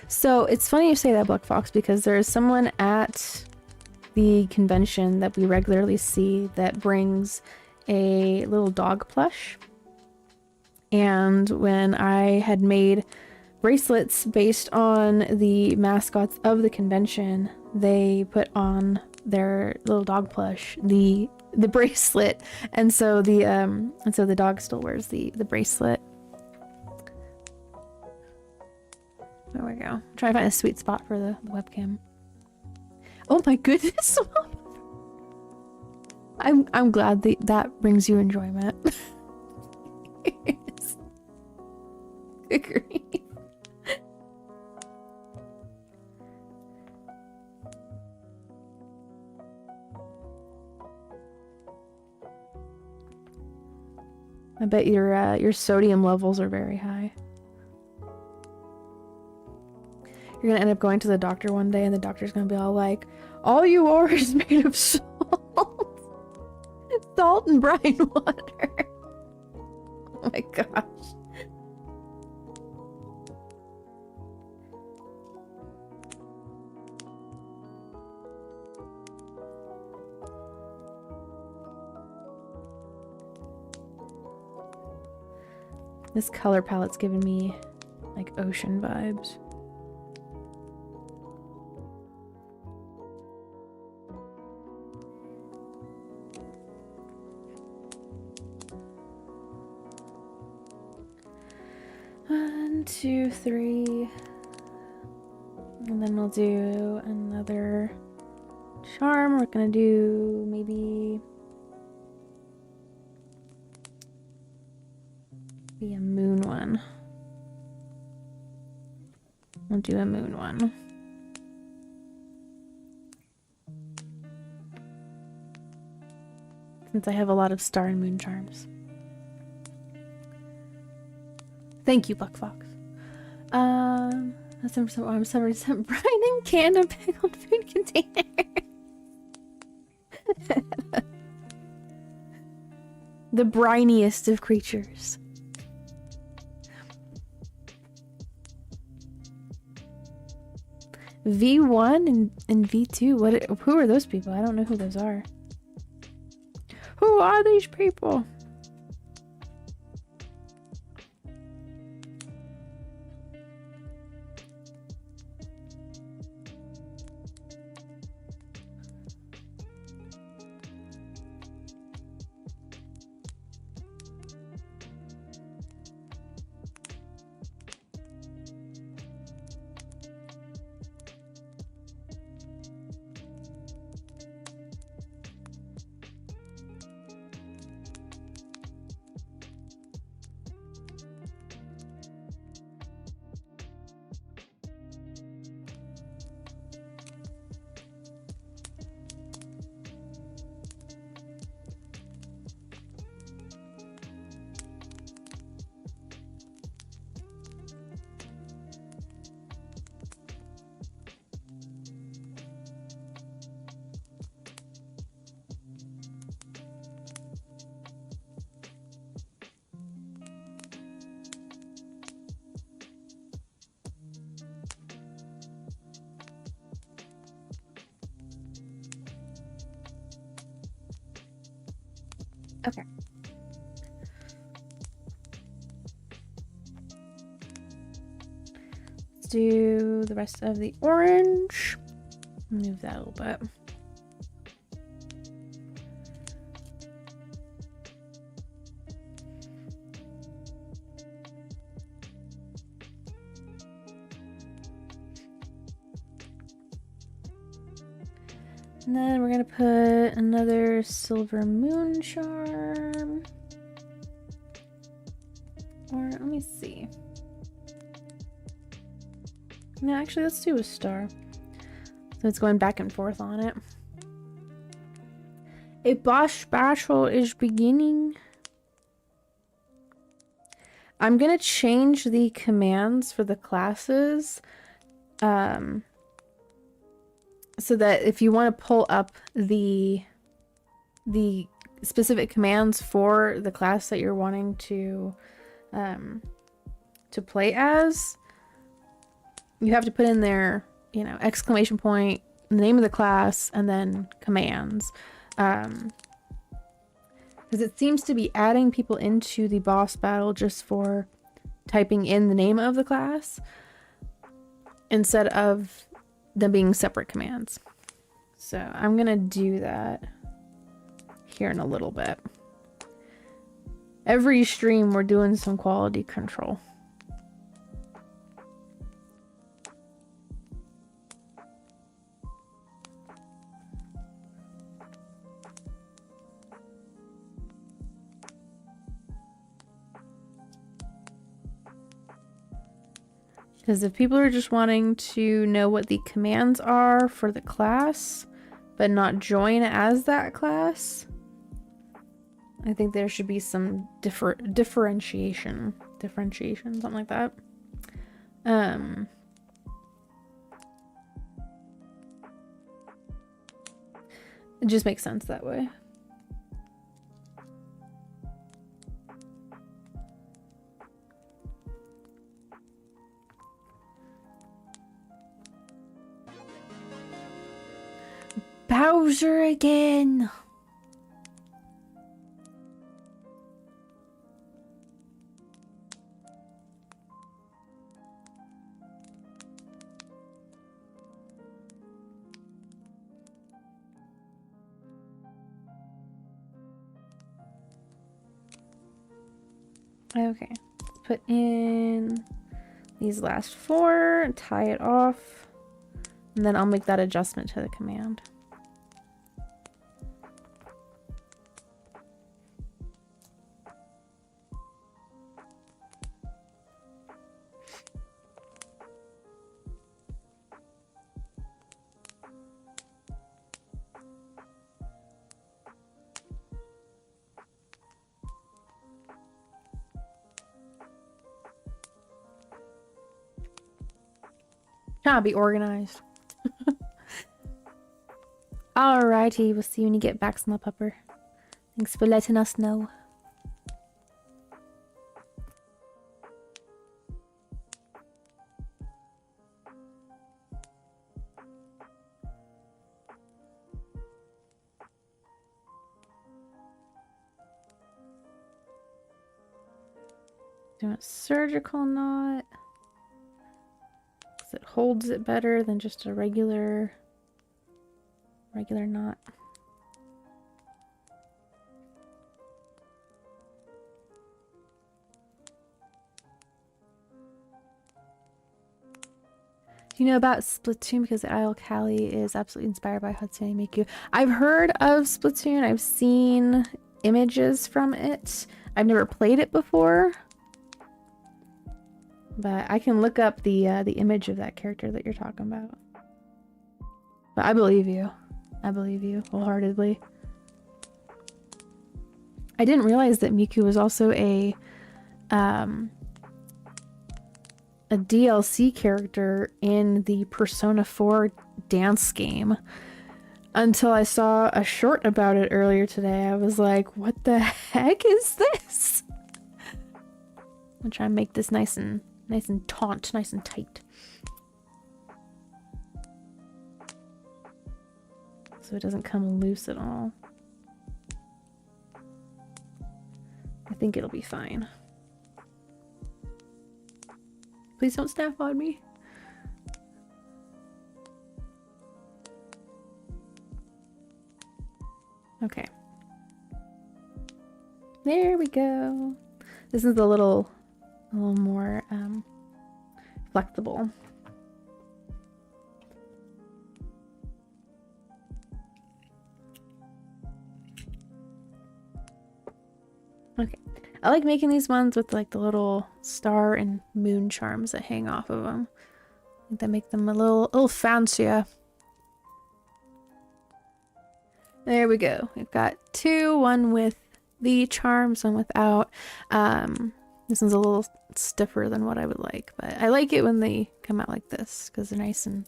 Speaker 1: So it's funny you say that, Black Fox, because there is someone at the convention that we regularly see that brings a little dog plush. And when I had made bracelets based on the mascots of the convention, they put on their little dog plush the bracelet, and so the dog still wears the bracelet. There we go. I'm trying to find a sweet spot for the webcam. Oh my goodness! I'm glad that brings you enjoyment. Agree. I bet your sodium levels are very high. You're gonna end up going to the doctor one day and the doctor's gonna be all like, all you are is made of salt. Salt and brine water. Oh my gosh. This color palette's giving me like ocean vibes. 1, 2, 3. And then we'll do another charm. We're gonna do maybe a moon one. We'll do a moon one. Since I have a lot of star and moon charms. Thank you, Buck Fox. That's 7% brine and canned and pickled food container. The briniest of creatures. V1 and V2. Who are those people? I don't know who those are. Who are these people? Okay. Let's do the rest of the orange. Move that a little bit. And then we're gonna put another silver moon charm. Or let me see. No, actually, let's do a star. So it's going back and forth on it. A boss battle is beginning. I'm gonna change the commands for the classes. So that if you want to pull up the specific commands for the class that you're wanting to play as, you have to put in there, you know, exclamation point, the name of the class, and then commands. Because it seems to be adding people into the boss battle just for typing in the name of the class instead of them being separate commands. So I'm gonna do that here in a little bit. Every stream we're doing some quality control. Because if people are just wanting to know what the commands are for the class, but not join as that class, I think there should be some differentiation, something like that. It just makes sense that way. Bowser again. Okay, let's put in these last 4, tie it off, and then I'll make that adjustment to the command. Trying to be organized. Alrighty, we'll see you when you get back, Small Pupper. Thanks for letting us know. Doing a surgical knot. It holds it better than just a regular knot. Do you know about Splatoon? Because Isle Callie is absolutely inspired by Hatsune Miku. I've heard of Splatoon. I've seen images from it. I've never played it before. But I can look up the image of that character that you're talking about. But I believe you. I believe you wholeheartedly. I didn't realize that Miku was also a DLC character in the Persona 4 dance game until I saw a short about it earlier today. I was like, what the heck is this? I'm trying to make this nice and taut, nice and tight. So it doesn't come loose at all. I think it'll be fine. Please don't snap on me. Okay. There we go. This is a little more flexible. Okay. I like making these ones with like the little star and moon charms that hang off of them. I think that make them a little fancier. There we go. We've got 2, one with the charms, one without. This one's a little stiffer than what I would like, but I like it when they come out like this because they're nice and,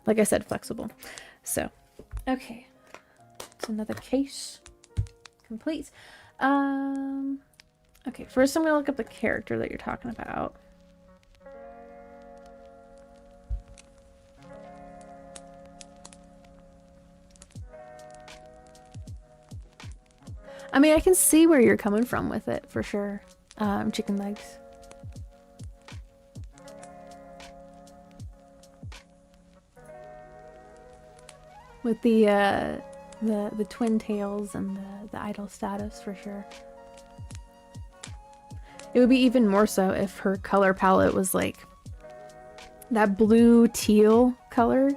Speaker 1: like I said, flexible. So, okay. It's another case complete. Okay, first I'm gonna look up the character that you're talking about. I mean, I can see where you're coming from with it, for sure. Chicken legs. With the twin tails and the idol status, for sure. It would be even more so if her color palette was like that blue teal color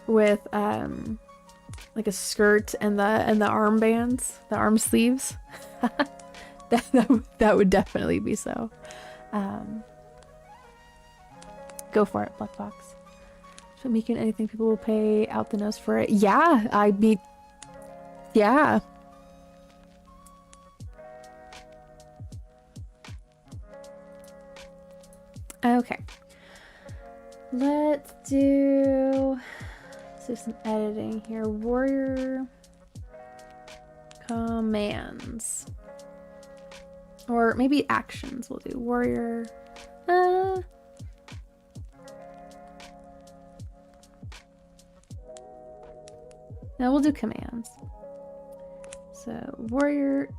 Speaker 1: with like a skirt and the armbands, the arm sleeves. that would definitely be so. Go for it, Black Box. So making anything people will pay out the nose for it. Yeah, I'd be. Yeah. Okay. Let's do some editing here. Warrior commands. Or maybe actions. We'll do warrior. No, we'll do commands. So, warrior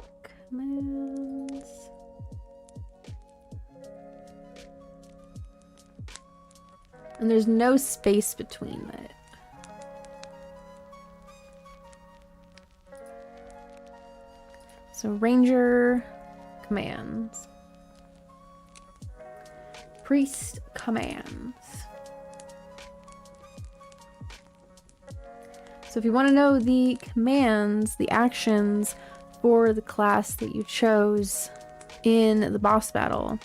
Speaker 1: commands. And there's no space between it. So, ranger commands. priest commands. So if you want to know the commands, the actions for the class that you chose in the boss battle,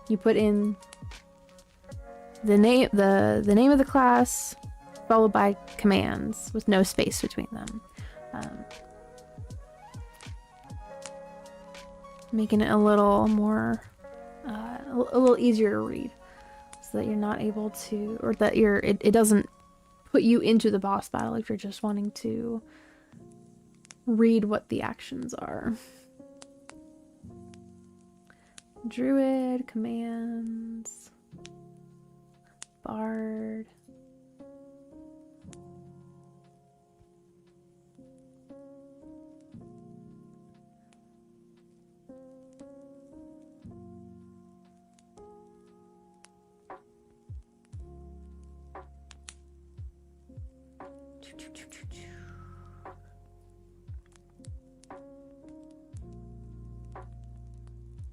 Speaker 1: you put in the name of the class followed by commands with no space between them. Making it a little more a little easier to read, so that you're not able to, or that it doesn't put you into the boss battle if you're just wanting to read what the actions are. Druid commands, Bard.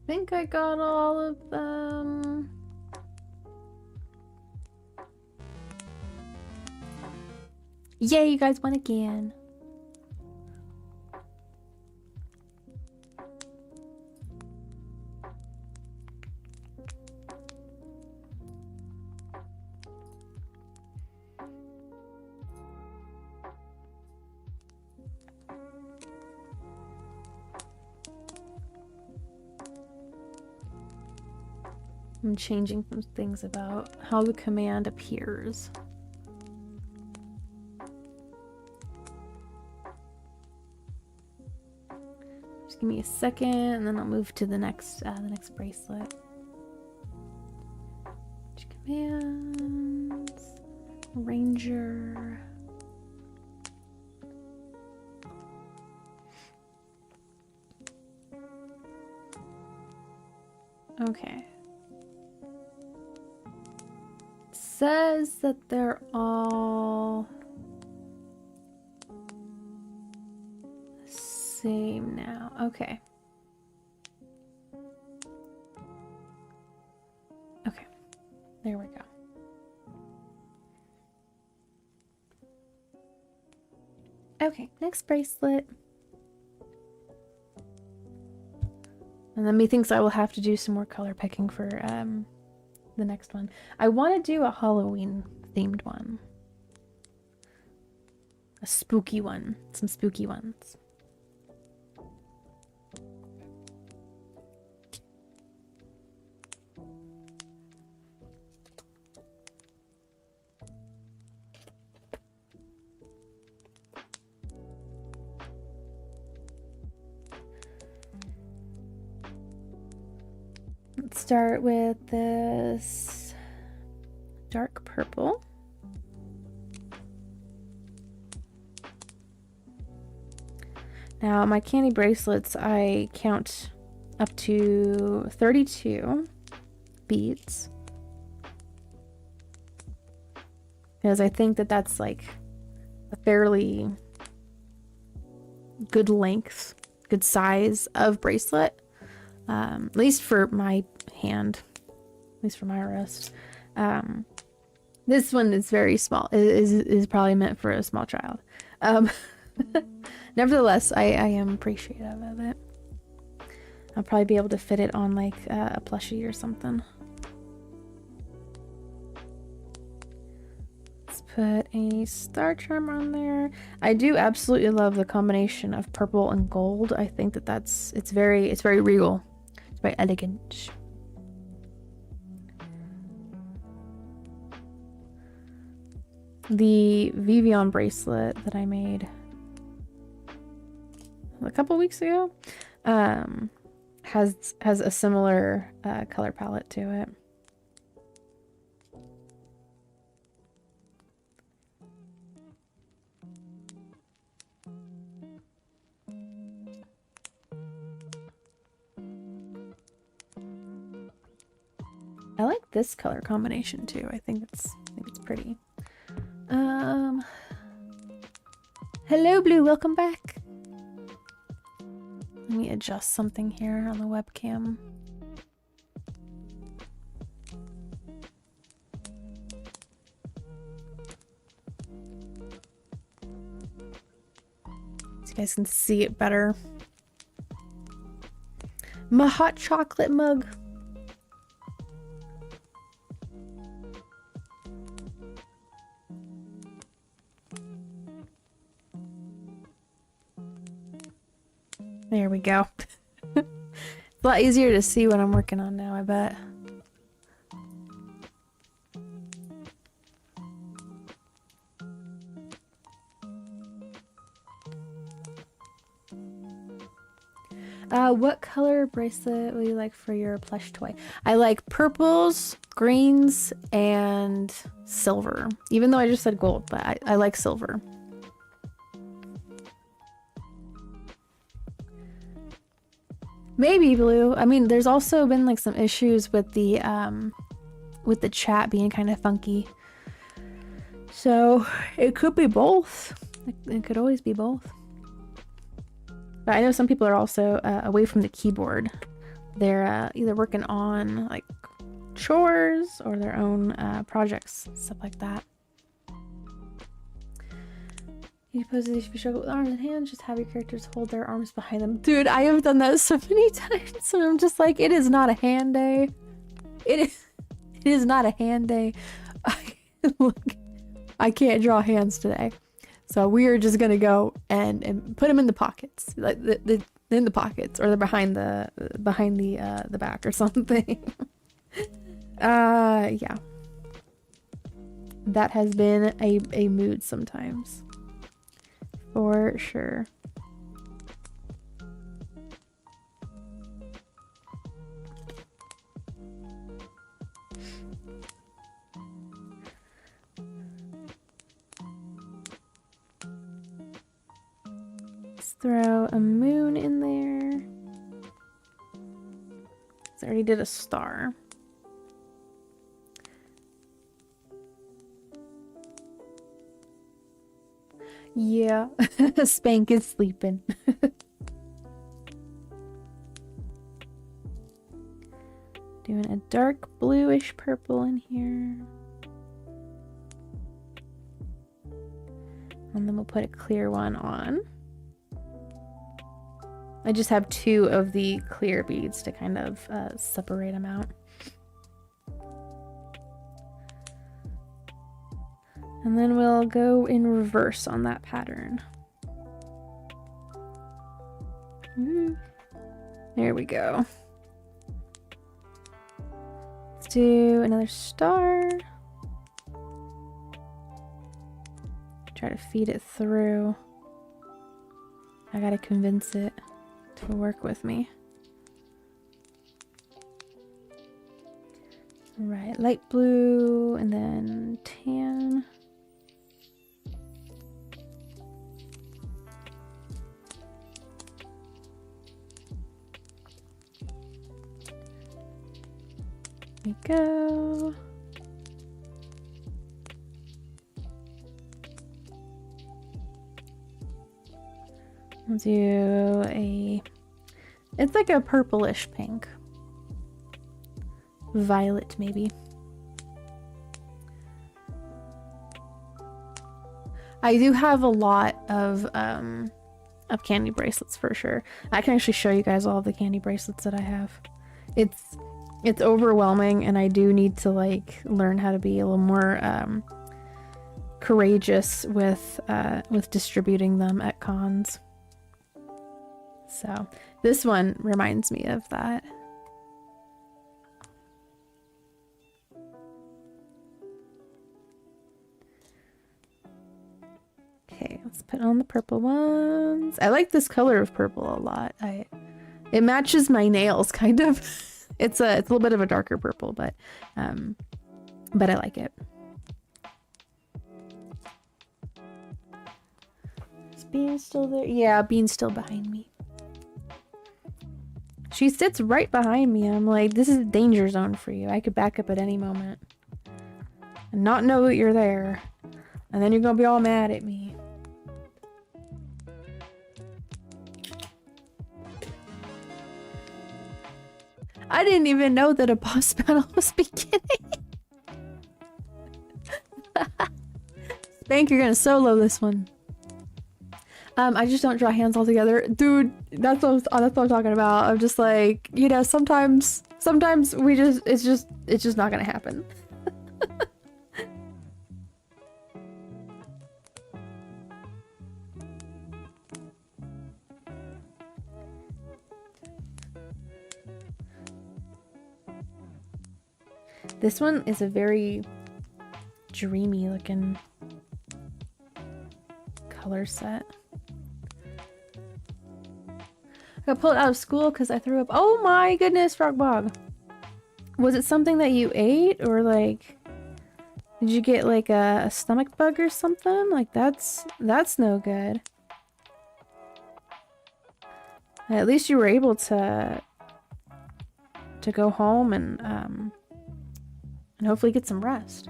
Speaker 1: I think I got all of them. Yay, you guys won again. I'm changing some things about how the command appears. Just give me a second, and then I'll move to the next bracelet. Commands, Ranger. Okay. Says that they're all the same now. Okay. Okay. There we go. Okay, next bracelet. And then methinks I will have to do some more color picking for the next one. I want to do a Halloween themed one. A spooky one. Some spooky ones. Let's start with this dark purple. Now, my Kandi bracelets, I count up to 32 beads, because I think that that's like a fairly good length, good size of bracelet. At least for my hand, at least for my wrist. This one is very small. It is probably meant for a small child. Nevertheless, I am appreciative of it. I'll probably be able to fit it on like a plushie or something. Let's put a star charm on there. I do absolutely love the combination of purple and gold. I think that it's very regal. Very elegant. The Vivian bracelet that I made a couple weeks ago has a similar color palette to it. I like this color combination too. I think it's pretty. Hello Blue, welcome back. Let me adjust something here on the webcam. guys can see it better. My hot chocolate mug. There we go. It's a lot easier to see what I'm working on now, I bet. What color bracelet will you like for your plush toy? I like purples, greens, and silver. Even though I just said gold, but I like silver. Maybe blue. I mean, there's also been like some issues with the chat being kind of funky. So it could be both. It could always be both. But I know some people are also away from the keyboard. They're either working on like chores or their own projects, stuff like that. You pose as if you struggle with arms and hands, just have your characters hold their arms behind them. Dude, I have done that so many times, and I'm just like, it is not a hand day. It is not a hand day. Look, I can't draw hands today. So we are just gonna go and put them in the pockets, like in the pockets, or they're behind the back or something. Yeah. That has been a mood sometimes. For sure. Let's throw a moon in there. I already did a star. Yeah, Spank is sleeping. Doing a dark bluish purple in here. And then we'll put a clear one on. I just have 2 of the clear beads to kind of separate them out. And then we'll go in reverse on that pattern. There we go. Let's do another star. Try to feed it through. I gotta convince it to work with me. All right, light blue and then tan. There we go. I'll do it's like a purplish pink. Violet, maybe. I do have a lot of candy bracelets for sure. I can actually show you guys all of the candy bracelets that I have. It's overwhelming, and I do need to like learn how to be a little more courageous with distributing them at cons. So this one reminds me of that. Okay, let's put on the purple ones. I like this color of purple a lot. It matches my nails kind of. It's a little bit of a darker purple, but I like it. Is Bean still there? Yeah, Bean's still behind me. She sits right behind me. I'm like, this is a danger zone for you. I could back up at any moment and not know that you're there, and then you're gonna be all mad at me. I didn't even know that a boss battle was beginning. Spank, you're gonna solo this one. I just don't draw hands all together. Dude, that's what I'm talking about. I'm just like, you know, sometimes we just, it's just not gonna happen. This one is a very dreamy looking color set. I got pulled out of school because I threw up. Oh my goodness, Frogbog. Was it something that you ate, or like did you get like a stomach bug or something? Like that's no good. At least you were able to go home and hopefully get some rest.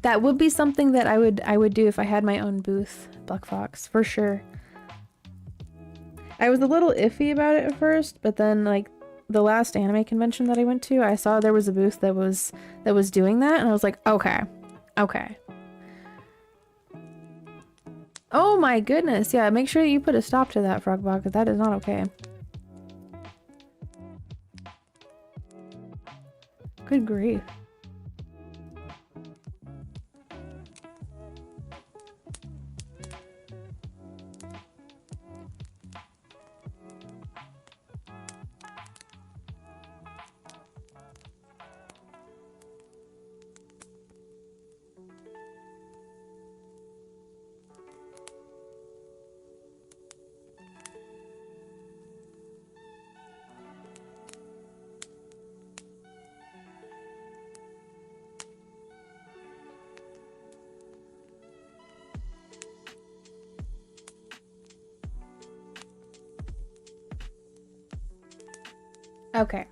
Speaker 1: That would be something that I would do if I had my own booth, Black Fox, for sure. I was a little iffy about it at first, but then like the last anime convention that I went to, I saw there was a booth that was doing that, and I was like, okay. Oh my goodness, yeah, make sure you put a stop to that, Frogbog, because that is not okay. Good grief. Okay,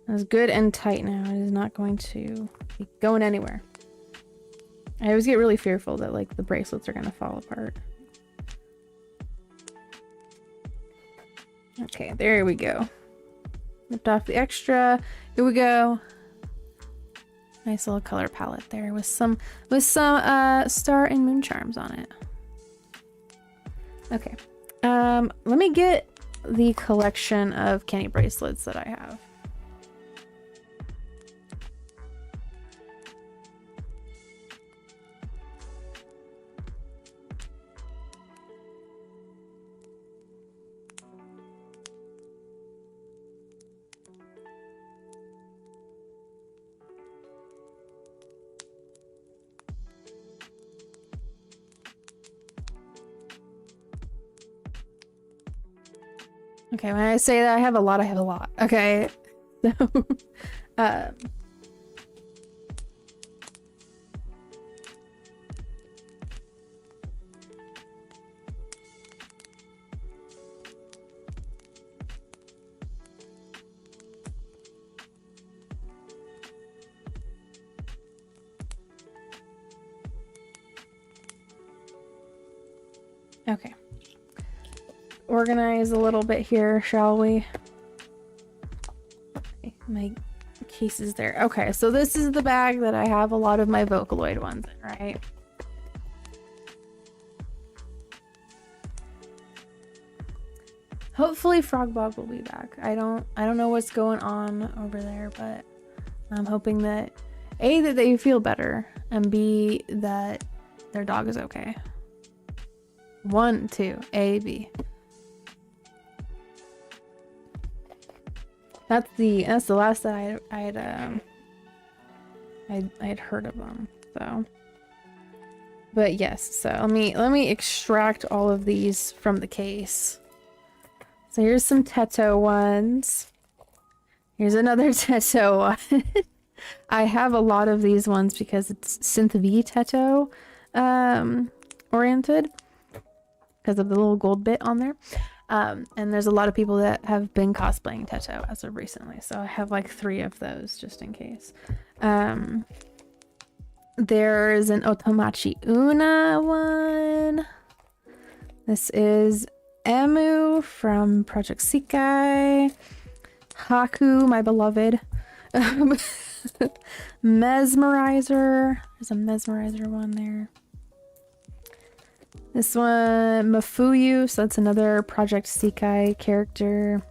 Speaker 1: that's good and tight now. It is not going to be going anywhere. I always get really fearful that like the bracelets are gonna fall apart. Okay, there we go. Ripped off the extra. Here we go. Nice little color palette there with some star and moon charms on it. Okay. Let me get the collection of candy bracelets that I have. Okay, when I say that I have a lot, I have a lot. Okay, so okay. Organize a little bit here, shall we? Okay, my case is there. Okay, so this is the bag that I have a lot of my Vocaloid ones in, right? Hopefully Frogbog will be back. I don't know what's going on over there, but I'm hoping that A, that they feel better, and B, that their dog is okay. 1, 2, A, B. That's the last that I had heard of them. So, but yes. So let me extract all of these from the case. So here's some Teto ones. Here's another Teto one. I have a lot of these ones because it's Synth V Teto oriented because of the little gold bit on there. And there's a lot of people that have been cosplaying Teto as of recently, so I have like 3 of those just in case. There's an Otomachi Una one. This is Emu from Project Sekai. Haku, my beloved. Mesmerizer. There's a Mesmerizer one there. This one, Mafuyu, so that's another Project Sekai character.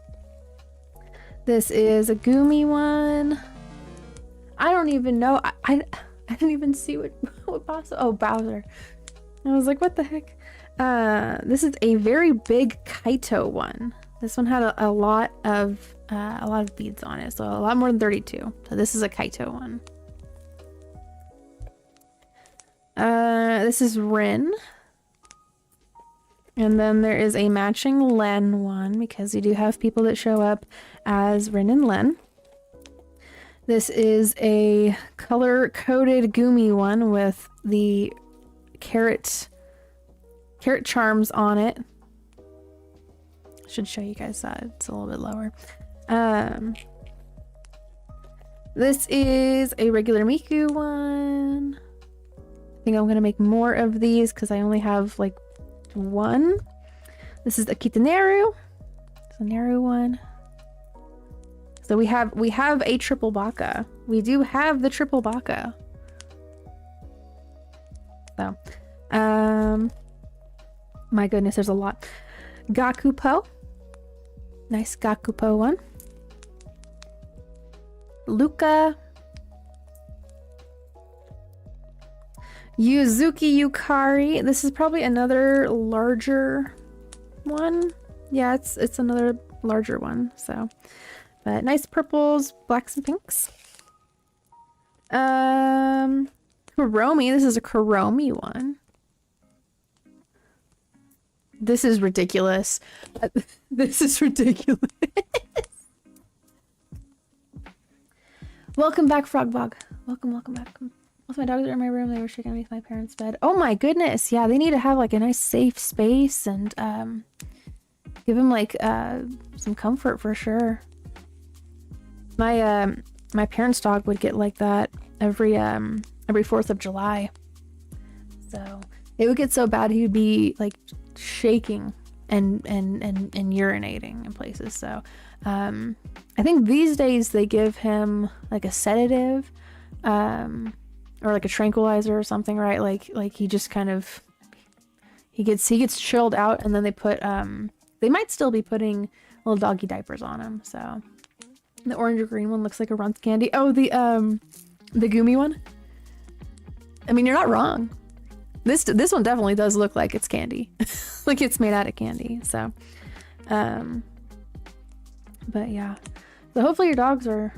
Speaker 1: This is a Gumi one. I don't even know. I didn't even see what boss. Oh, Bowser. I was like, what the heck? This is a very big Kaito one. This one had a lot of beads on it, so a lot more than 32. So this is a Kaito one. This is Rin. And then there is a matching Len one, because we do have people that show up as Rin and Len. This is a color-coded Gumi one with the carrot charms on it. Should show you guys that. It's a little bit lower. This is a regular Miku one. I think I'm going to make more of these because I only have like one. This is a Kitaneru. It's a Neru one. So we have a triple baka. We do have the triple baka. So, my goodness, there's a lot. Gakupo. Nice Gakupo one. Luca. Yuzuki Yukari. This is probably another larger one. Yeah, it's another larger one. So, but nice purples, blacks, and pinks. Kuromi. This is a Kuromi one. This is ridiculous. This is ridiculous. Welcome back, Frogbog. Welcome back. Both my dogs are in my room. They were shaking underneath my parents' bed. Oh my goodness. Yeah, they need to have like a nice safe space and give them like some comfort for sure. My parents' dog would get like that every 4th of July. So it would get so bad he would be like shaking and urinating in places. So I think these days they give him like a sedative or like a tranquilizer or something, right? Like he just kind of he gets chilled out, and then they put they might still be putting little doggy diapers on him. So the orange or green one looks like a Runt candy. Oh, the Gumi one. I mean, you're not wrong. This one definitely does look like it's candy. Like it's made out of candy. So but yeah, so hopefully your dogs are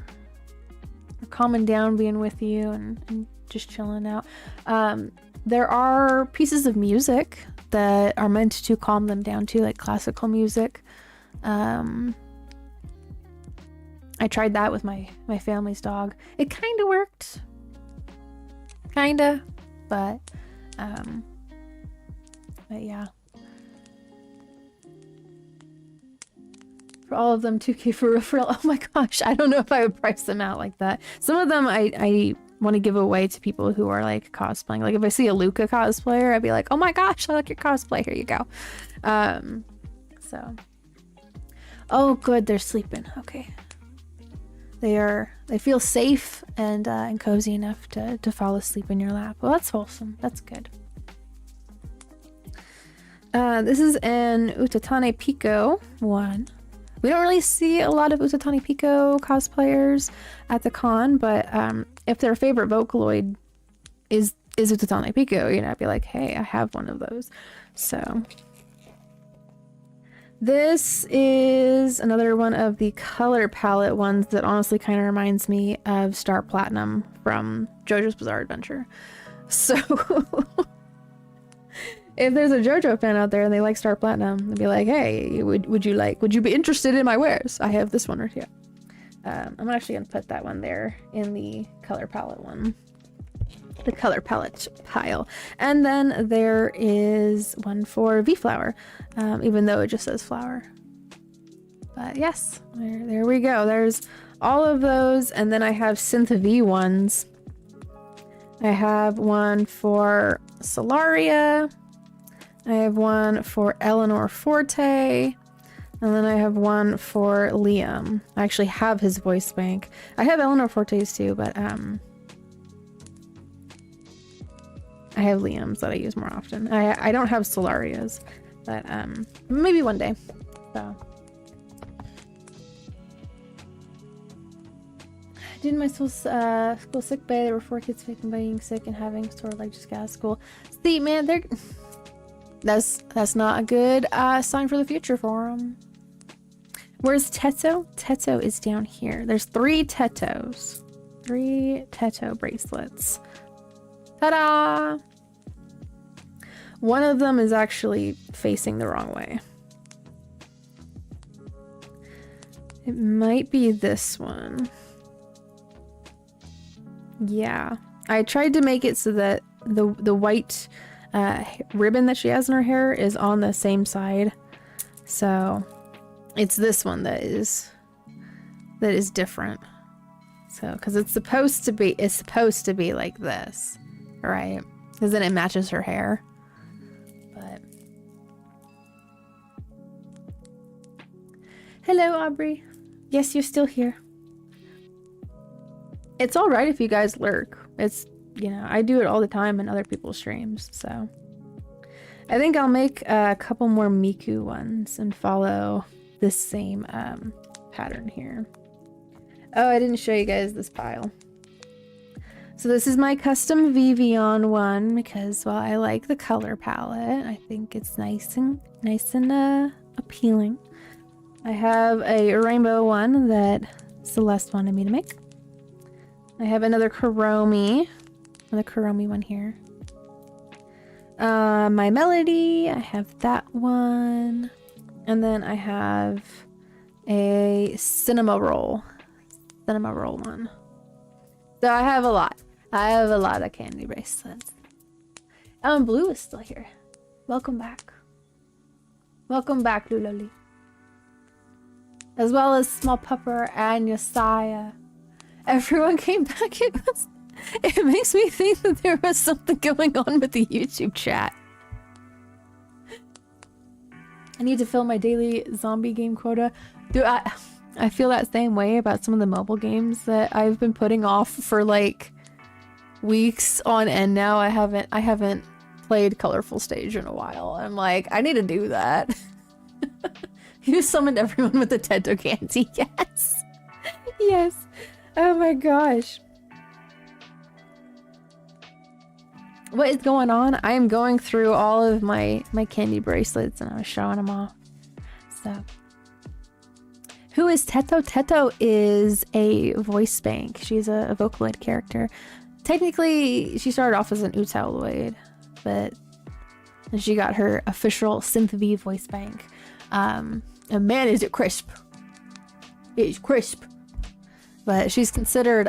Speaker 1: calming down being with you and just chilling out. There are pieces of music that are meant to calm them down too, like classical music. I tried that with my family's dog. It kind of worked, but yeah. For all of them, 2K for real. Oh my gosh, I don't know if I would price them out like that. Some of them I want to give away to people who are like cosplaying. Like if I see a Luca cosplayer, I'd be like, oh my gosh, I like your cosplay. Here you go. So. Oh, good, they're sleeping. Okay. They feel safe and cozy enough to fall asleep in your lap. Well, that's wholesome. That's good. This is an Utatane Pico one. We don't really see a lot of Utatane Pico cosplayers at the con, but if their favorite Vocaloid is Utatane Pico, you know, I'd be like, hey, I have one of those. So this is another one of the color palette ones that honestly kind of reminds me of Star Platinum from JoJo's Bizarre Adventure. So if there's a JoJo fan out there and they like Star Platinum, they'd be like, hey, would you be interested in my wares? I have this one right here. I'm actually gonna put that one there in the color palette one. The color palette pile. And then there is one for V-Flower, even though it just says flower. But yes, there we go. There's all of those. And then I have Synth V ones. I have one for Solaria. I have one for Eleanor Forte. And then I have one for Liam. I actually have his voice bank. I have Eleanor Forte's too, but I have Liam's that I use more often. I don't have Solaria's, but maybe one day. So did my school sick bay. There were 4 kids faking being sick and having sort of like just got out of school. See, man, that's not a good sign for the future for them. Where's Teto? Teto is down here. There's 3 Tetos. 3 Teto bracelets. Ta-da! One of them is actually facing the wrong way. It might be this one. Yeah. I tried to make it so that the white ribbon that she has in her hair is on the same side. So it's this one that is different. So because it's supposed to be like this, right? Because then it matches her hair. But hello, Aubrey. Yes, you're still here. It's all right if you guys lurk. It's, you know, I do it all the time in other people's streams, so I think I'll make a couple more Miku ones and follow this same pattern here. Oh, I didn't show you guys this pile. So this is my custom Vivian one because, well, I like the color palette. I think it's nice and appealing. I have a rainbow one that Celeste wanted me to make. I have another Kuromi one here. My Melody, I have that one. And then I have a Cinema Roll one. So I have a lot. I have a lot of Kandi bracelets. Oh, and Blue is still here. Welcome back. Welcome back, Luloli. As well as Small Pupper and Josiah. Everyone came back. It makes me think that there was something going on with the YouTube chat. I need to fill my daily zombie game quota. Dude, I feel that same way about some of the mobile games that I've been putting off for like weeks on end now. I haven't played Colorful Stage in a while. I'm like, I need to do that. You summoned everyone with the Tento Candy. Yes. Yes. Oh my gosh. What is going on? I am going through all of my Kandi bracelets and I was showing them off. So, who is Teto? Teto is a voice bank. She's a Vocaloid character. Technically, she started off as an Utaloid, but she got her official Synth V voice bank. And man, is it crisp. It is crisp. But she's considered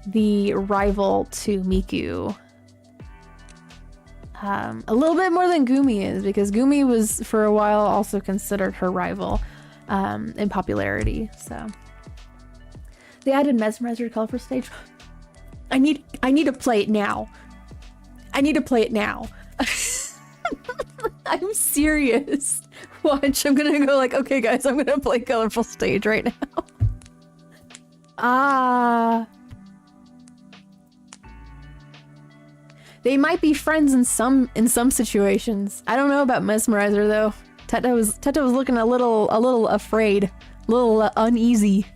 Speaker 1: the rival to Miku. A little bit more than Gumi is, because Gumi was for a while also considered her rival in popularity. So they added Mesmerizer to Colorful Stage. I need to play it now. I need to play it now. I'm serious. Watch, I'm gonna go like, okay guys, I'm gonna play Colorful Stage right now. They might be friends in some situations. I don't know about Mesmerizer though. Teto was looking a little afraid, a little uneasy.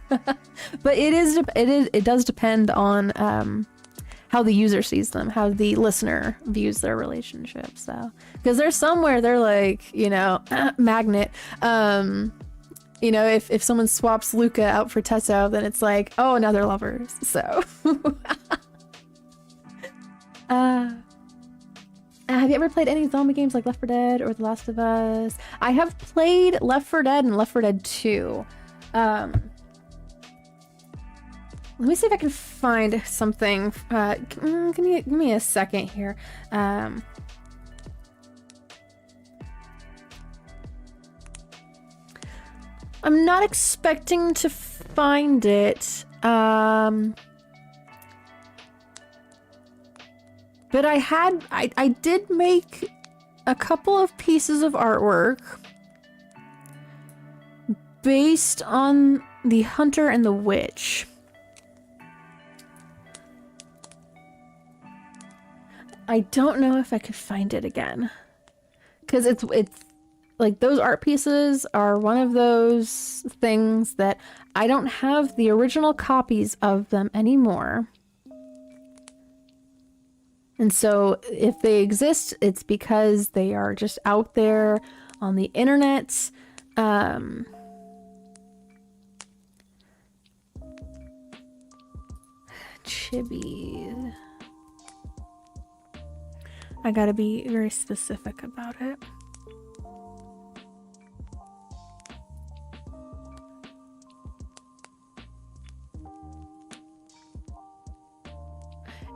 Speaker 1: But it does depend on how the user sees them, how the listener views their relationship. So, because there's somewhere they're like, you know, magnet. You know, if someone swaps Luca out for Teto, then it's like, oh, now they're lovers. So, have you ever played any zombie games like Left 4 Dead or The Last of Us? I have played Left 4 Dead and Left 4 Dead 2. Let me see if I can find something. Give me a second here. I'm not expecting to find it. But I did make a couple of pieces of artwork based on the hunter and the witch. I don't know if I could find it again. Because it's like those art pieces are one of those things that I don't have the original copies of them anymore. And so if they exist, it's because they are just out there on the internet. Chibi. I gotta be very specific about it.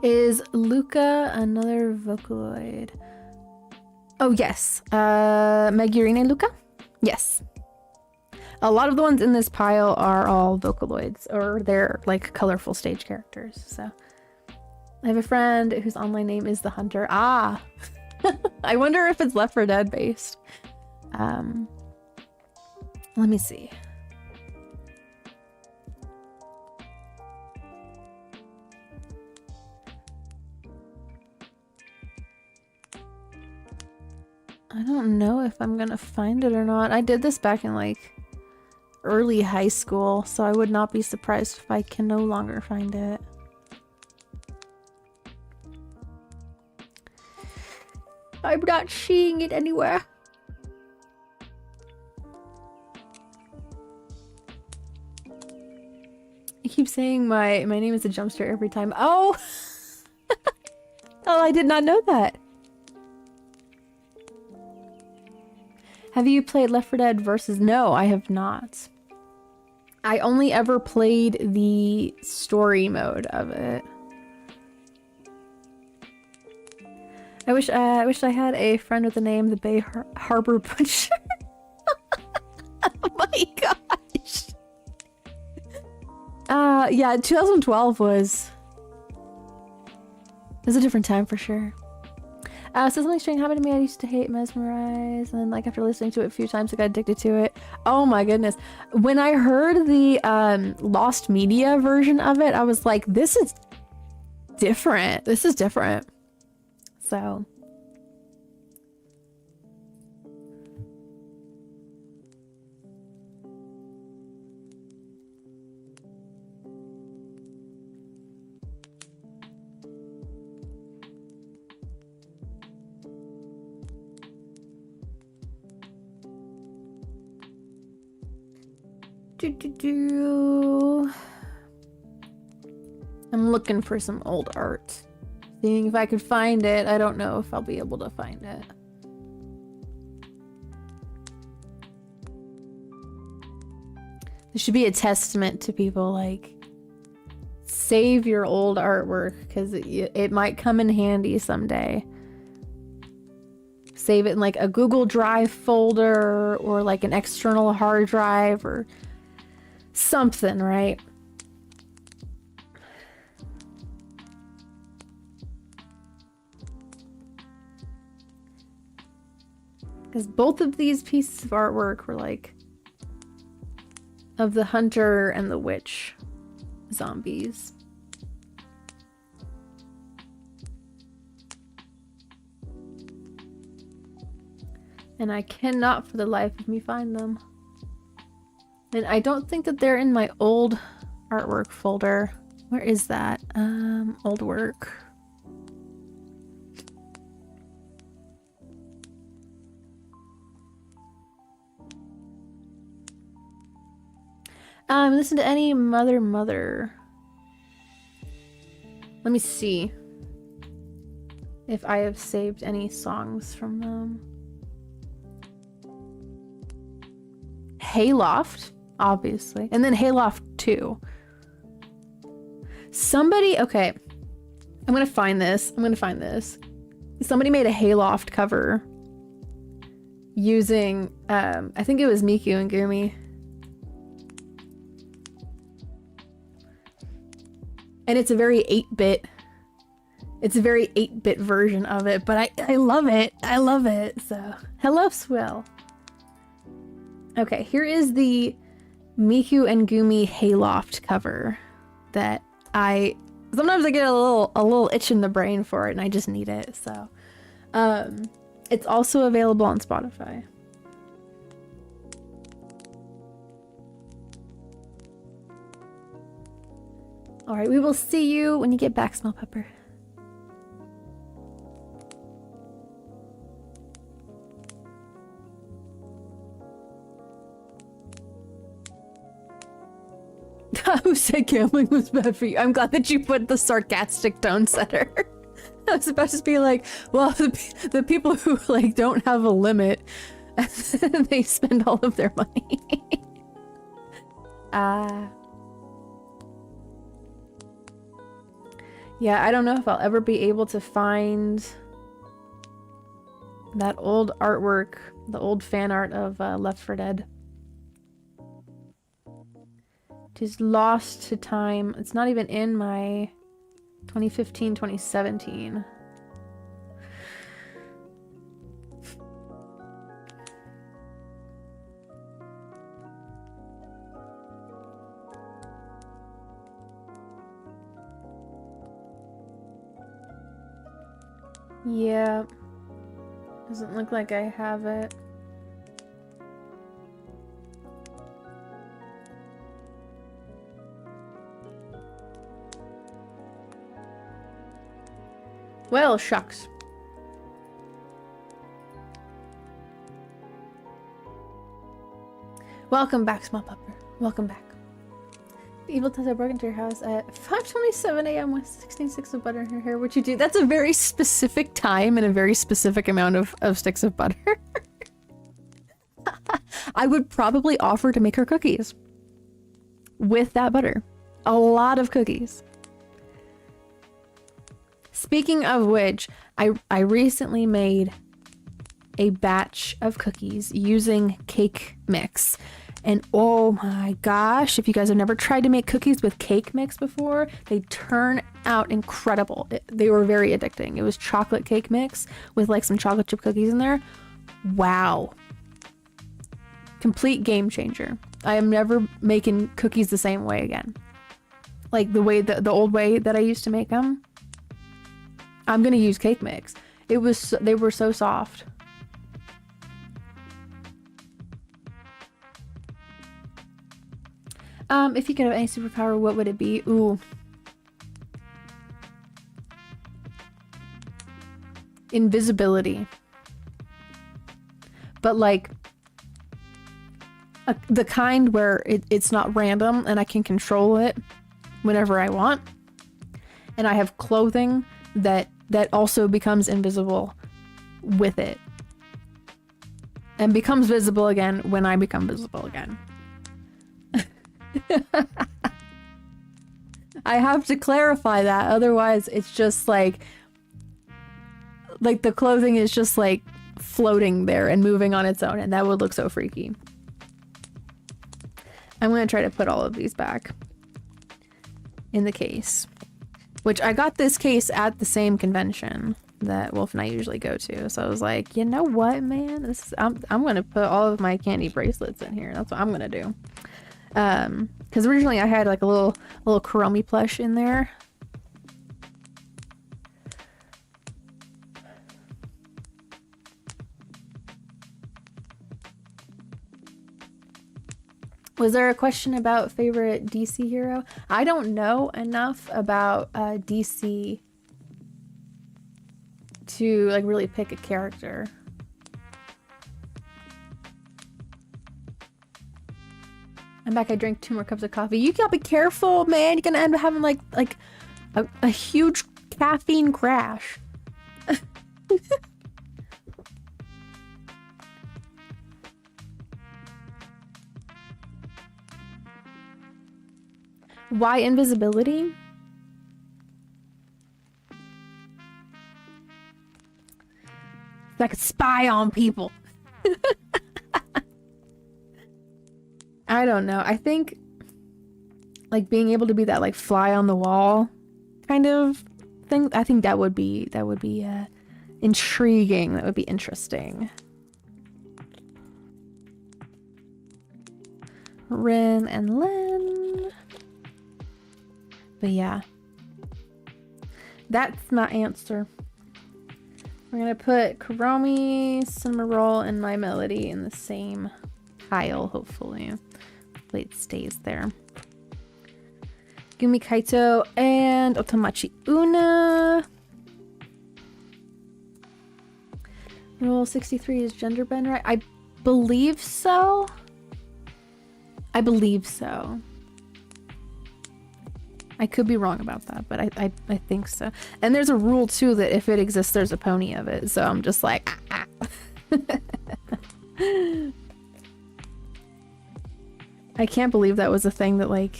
Speaker 1: Is Luca another Vocaloid? Oh, yes. Magurine Luca? Yes. A lot of the ones in this pile are all Vocaloids, or they're like colorful stage characters. So I have a friend whose online name is The Hunter. Ah! I wonder if it's Left 4 Dead based. Let me see. I don't know if I'm gonna find it or not. I did this back in like early high school, so I would not be surprised if I can no longer find it. I'm not seeing it anywhere. I keep saying my name is a jumpster every time. Oh! Oh, I did not know that. Have you played Left 4 Dead versus? No, I have not. I only ever played the story mode of it. I wish I had a friend with the name the Bay Harbor Butcher. Oh my gosh. Yeah, 2012 was a different time for sure. So something strange happened to me. I used to hate Mesmerize, and then like after listening to it a few times I got addicted to it. Oh my goodness. When I heard the Lost Media version of it, I was like, this is different. This is different. So I'm looking for some old art. Seeing if I could find it. I don't know if I'll be able to find it. This should be a testament to people, like, save your old artwork because it might come in handy someday. Save it in like a Google Drive folder or like an external hard drive or something, right? Because both of these pieces of artwork were like of the hunter and the witch zombies. And I cannot for the life of me find them. And I don't think that they're in my old artwork folder. Where is that? Old work. Listen to any Mother. Let me see if I have saved any songs from them. Hayloft, obviously. And then Hayloft 2. Somebody, okay. I'm gonna find this. Somebody made a Hayloft cover using, I think it was Miku and Gumi. And it's a very 8-bit. It's a very 8-bit version of it, but I love it. I love it. So, hello, Swill. Okay, here is the Miku and Gumi Hayloft cover that sometimes I get a little itch in the brain for it and I just need it. So it's also available on Spotify. All right, we will see you when you get back, Smell Pepper. Who said gambling was bad for you? I'm glad that you put the sarcastic tone setter. I was about to be like, well, the people who like don't have a limit, they spend all of their money. Yeah, I don't know if I'll ever be able to find that old artwork, the old fan art of Left 4 Dead. It is lost to time. It's not even in my 2015, 2017. Yeah. Doesn't look like I have it. Well, shucks. Welcome back, Small Pupper. Welcome back. The evil Tessa broke into your house at 5:27 a.m. with 16 sticks of butter in her hair. What'd you do? That's a very specific time and a very specific amount of sticks of butter. I would probably offer to make her cookies with that butter. A lot of cookies. Speaking of which, I recently made a batch of cookies using cake mix. And oh my gosh, if you guys have never tried to make cookies with cake mix before, they turn out incredible. They were very addicting. It was chocolate cake mix with like some chocolate chip cookies in there. Wow. Complete game changer. I am never making cookies the same way again. Like the way the old way that I used to make them. I'm gonna use cake mix. They were so soft. If you could have any superpower, what would it be? Ooh. Invisibility. But like the kind where it's not random and I can control it whenever I want. And I have clothing that also becomes invisible with it. And becomes visible again when I become visible again. I have to clarify that, otherwise it's just like the clothing is just like floating there and moving on its own, and that would look so freaky. I'm gonna try to put all of these back in the case, which I got this case at the same convention that Wolf and I usually go to, so I was like, you know what, man, I'm gonna put all of my candy bracelets in here. That's what I'm gonna do. Because originally I had like a little Kuromi plush in there. Was there a question about favorite DC hero? I don't know enough about DC to like really pick a character. I'm back. I drank 2 more cups of coffee. You gotta be careful, man. You're gonna end up having like a huge caffeine crash. Why invisibility? So I could spy on people. I don't know. I think like being able to be that like fly on the wall kind of thing. I think that would be intriguing. That would be interesting. Rin and Len. But yeah. That's my answer. We're gonna put Kuromi, Cinnamoroll, and My Melody in the same pile, hopefully. Hopefully it stays there. Gumi Kaito and Otamachi Una. Rule 63 is gender bend, right? I believe so. I believe so. I could be wrong about that, but I think so. And there's a rule too that if it exists, there's a pony of it. So I'm just like, ah. I can't believe that was a thing that like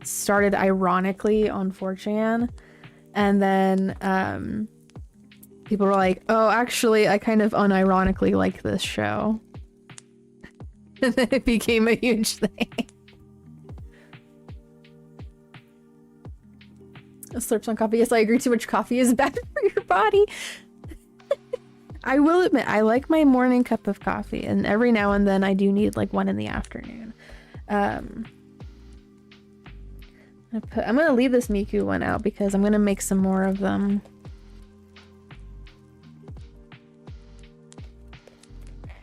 Speaker 1: started ironically on 4chan, and then people were like, oh, actually, I kind of unironically like this show. And then it became a huge thing. Slurps on coffee. Yes, I agree. Too much coffee is bad for your body. I will admit, I like my morning cup of coffee, and every now and then I do need like one in the afternoon. I'm gonna leave this Miku one out because I'm gonna make some more of them.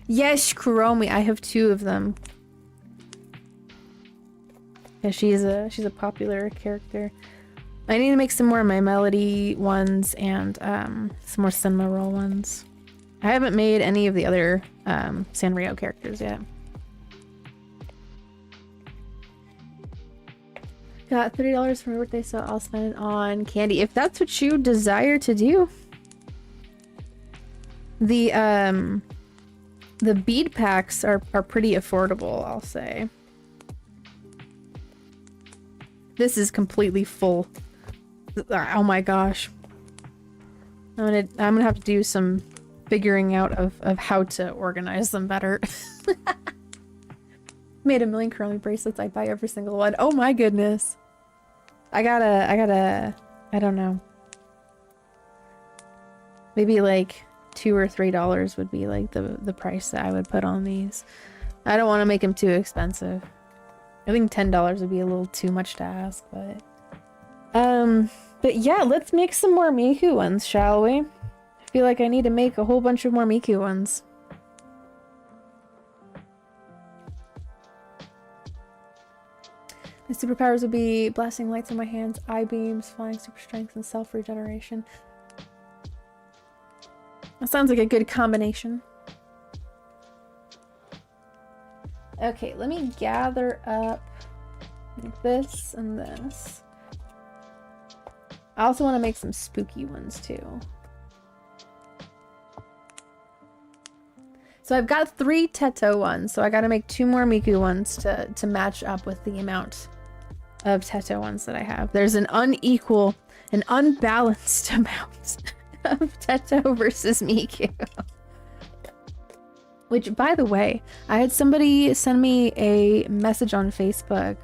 Speaker 1: Yes, Kuromi. I have 2 of them. Yeah, she's a popular character. I need to make some more of My Melody ones and some more Cinnamoroll ones. I haven't made any of the other Sanrio characters yet. Got $30 for my birthday, so I'll spend it on candy if that's what you desire to do. The bead packs are pretty affordable, I'll say. This is completely full. Oh my gosh. I'm gonna have to do some figuring out of how to organize them better. Made 1 million Kuromi bracelets. I'd buy every single one. Oh my goodness. I don't know. Maybe like $2 or $3 would be like the price that I would put on these. I don't want to make them too expensive. I think $10 would be a little too much to ask, but yeah, let's make some more Miku ones, shall we? I feel like I need to make a whole bunch of more Miku ones. My superpowers would be blasting lights on my hands, eye beams, flying super strength, and self-regeneration. That sounds like a good combination. Okay, let me gather up this and this. I also want to make some spooky ones too. So I've got 3 Teto ones, so I got to make 2 more Miku ones to match up with the amount of Teto ones that I have. There's an unequal, an unbalanced amount of Teto versus Miku. Which, by the way, I had somebody send me a message on Facebook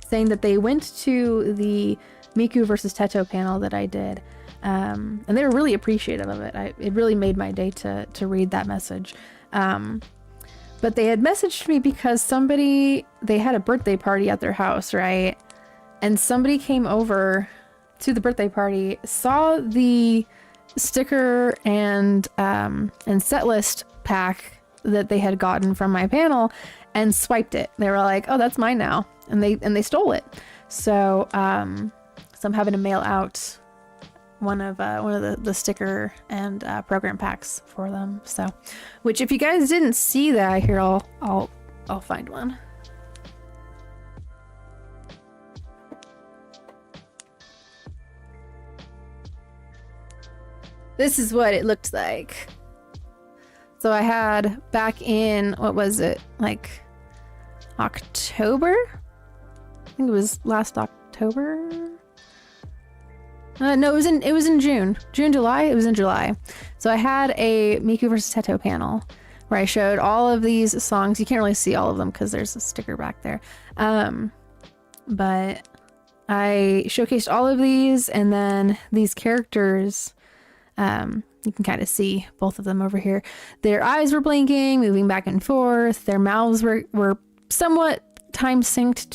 Speaker 1: saying that they went to the Miku versus Teto panel that I did, and they were really appreciative of it. It really made my day to read that message. But they had messaged me because they had a birthday party at their house, right? And somebody came over to the birthday party, saw the sticker and set list pack that they had gotten from my panel and swiped it. They were like, oh, that's mine now. And they stole it. So I'm having to mail out one of the sticker and program packs for them. So, which if you guys didn't see that, here I'll find one. This is what it looked like. So I had back in, what was it, like October? I think it was last October. No, it was in June, July. It was in July. So I had a Miku vs. Teto panel where I showed all of these songs. You can't really see all of them because there's a sticker back there. But I showcased all of these, and then these characters, you can kind of see both of them over here. Their eyes were blinking, moving back and forth. Their mouths were somewhat time synced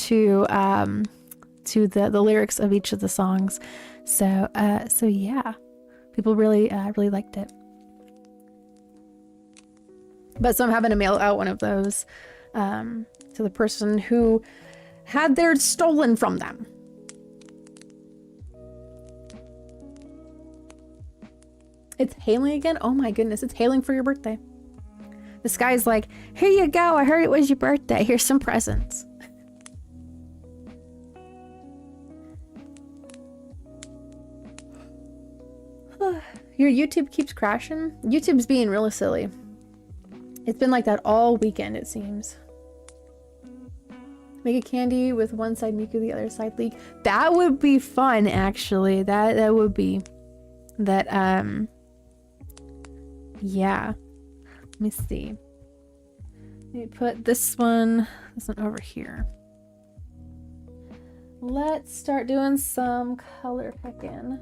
Speaker 1: to the lyrics of each of the songs. So yeah, people really really liked it. But so I'm having to mail out one of those to the person who had theirs stolen from them. It's hailing again? Oh my goodness, it's hailing for your birthday. This guy's like, here you go, I heard it was your birthday. Here's some presents. Your YouTube keeps crashing? YouTube's being really silly. It's been like that all weekend, it seems. Make a Kandi with one side Miku, the other side Leek. That would be fun, actually. That would be. That, yeah. Let me see. Let me put this one over here. Let's start doing some color picking.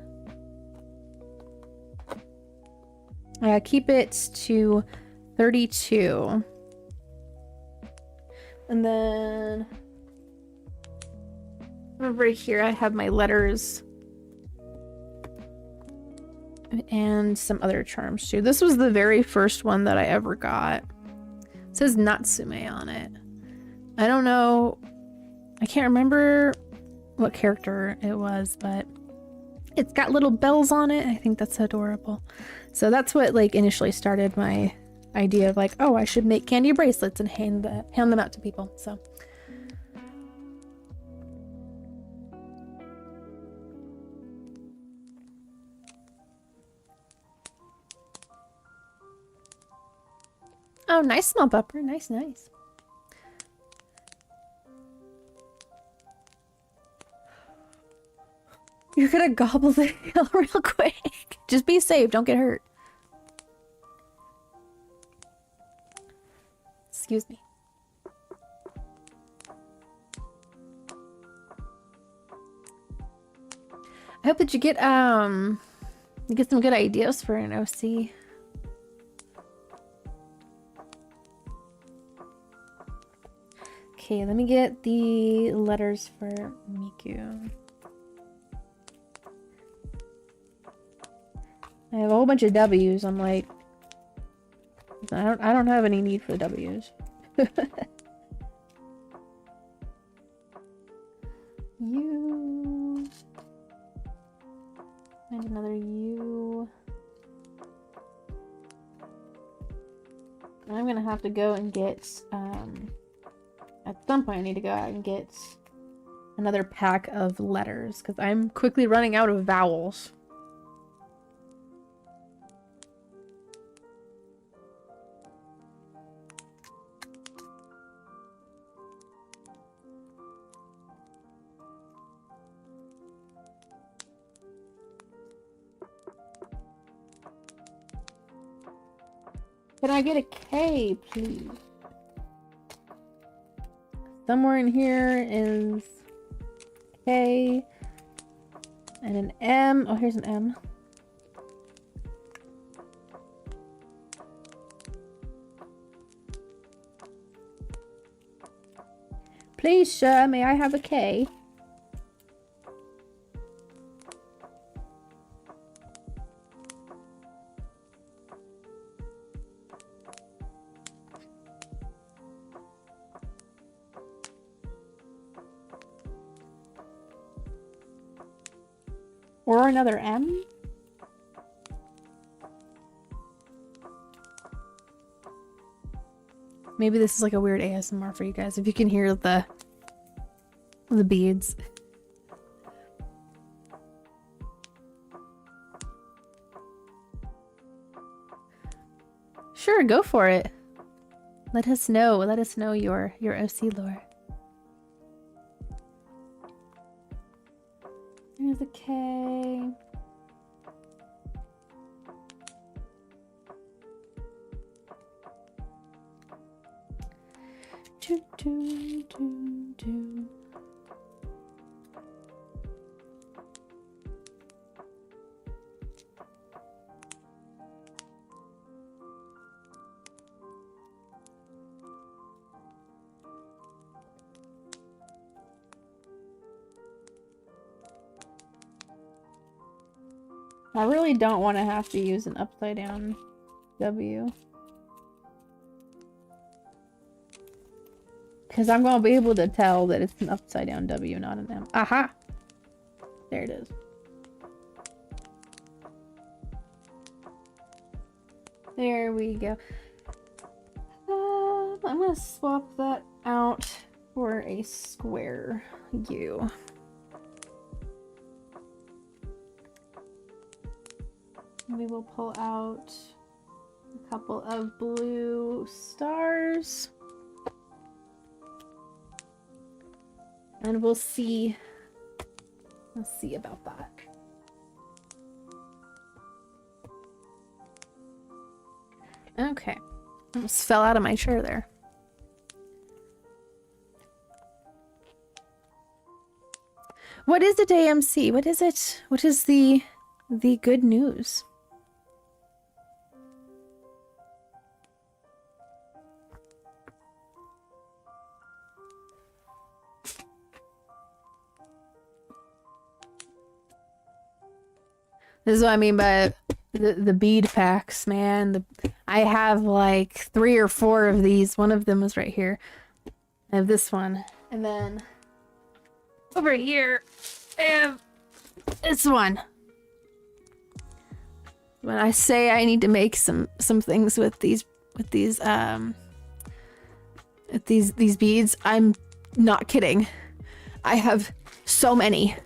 Speaker 1: Keep it to 32. And then over here I have my letters and some other charms too. This was the very first one that I ever got. It says Natsume on it. I don't know, I can't remember what character it was, but it's got little bells on it. I think that's adorable. So that's what like initially started my idea of like, oh, I should make Kandi bracelets and hand them out to people. So oh, nice small pepper. Nice. You're gonna gobble the hill real quick. Just be safe, don't get hurt. Excuse me. I hope that you get some good ideas for an OC. Okay, let me get the letters for Miku. I have a whole bunch of W's. I'm like, I don't have any need for the W's. U and another U. I'm gonna have to go and get at some point I need to go out and get another pack of letters because I'm quickly running out of vowels. Can I get a K, please? Somewhere in here is K and an M. Oh, here's an M. Please, sir, may I have a K? Or another M? Maybe this is like a weird ASMR for you guys, if you can hear the beads. Sure, go for it. Let us know your OC lore. There's a K. Do, do, do, do. I really don't want to have to use an upside down W. Because I'm going to be able to tell that it's an upside down W, not an M. Aha! There it is. There we go. I'm going to swap that out for a square U. We will pull out a couple of blue stars. And we'll see about that. Okay. Almost fell out of my chair there. What is it, AMC? What is it? What is the good news? This is what I mean by the bead packs, man. I have like 3 or 4 of these. One of them was right here. I have this one. And then over here, I have this one. When I say I need to make some things with these beads, I'm not kidding. I have so many.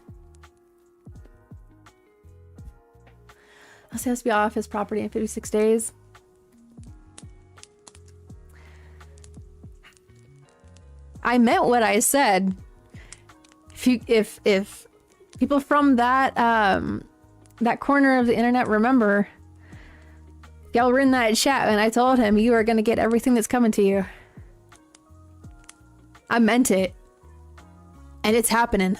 Speaker 1: He has to be off his property in 56 days. I meant what I said. If people from that that corner of the internet remember, y'all were in that chat and I told him you are gonna get everything that's coming to you. I meant it. And it's happening.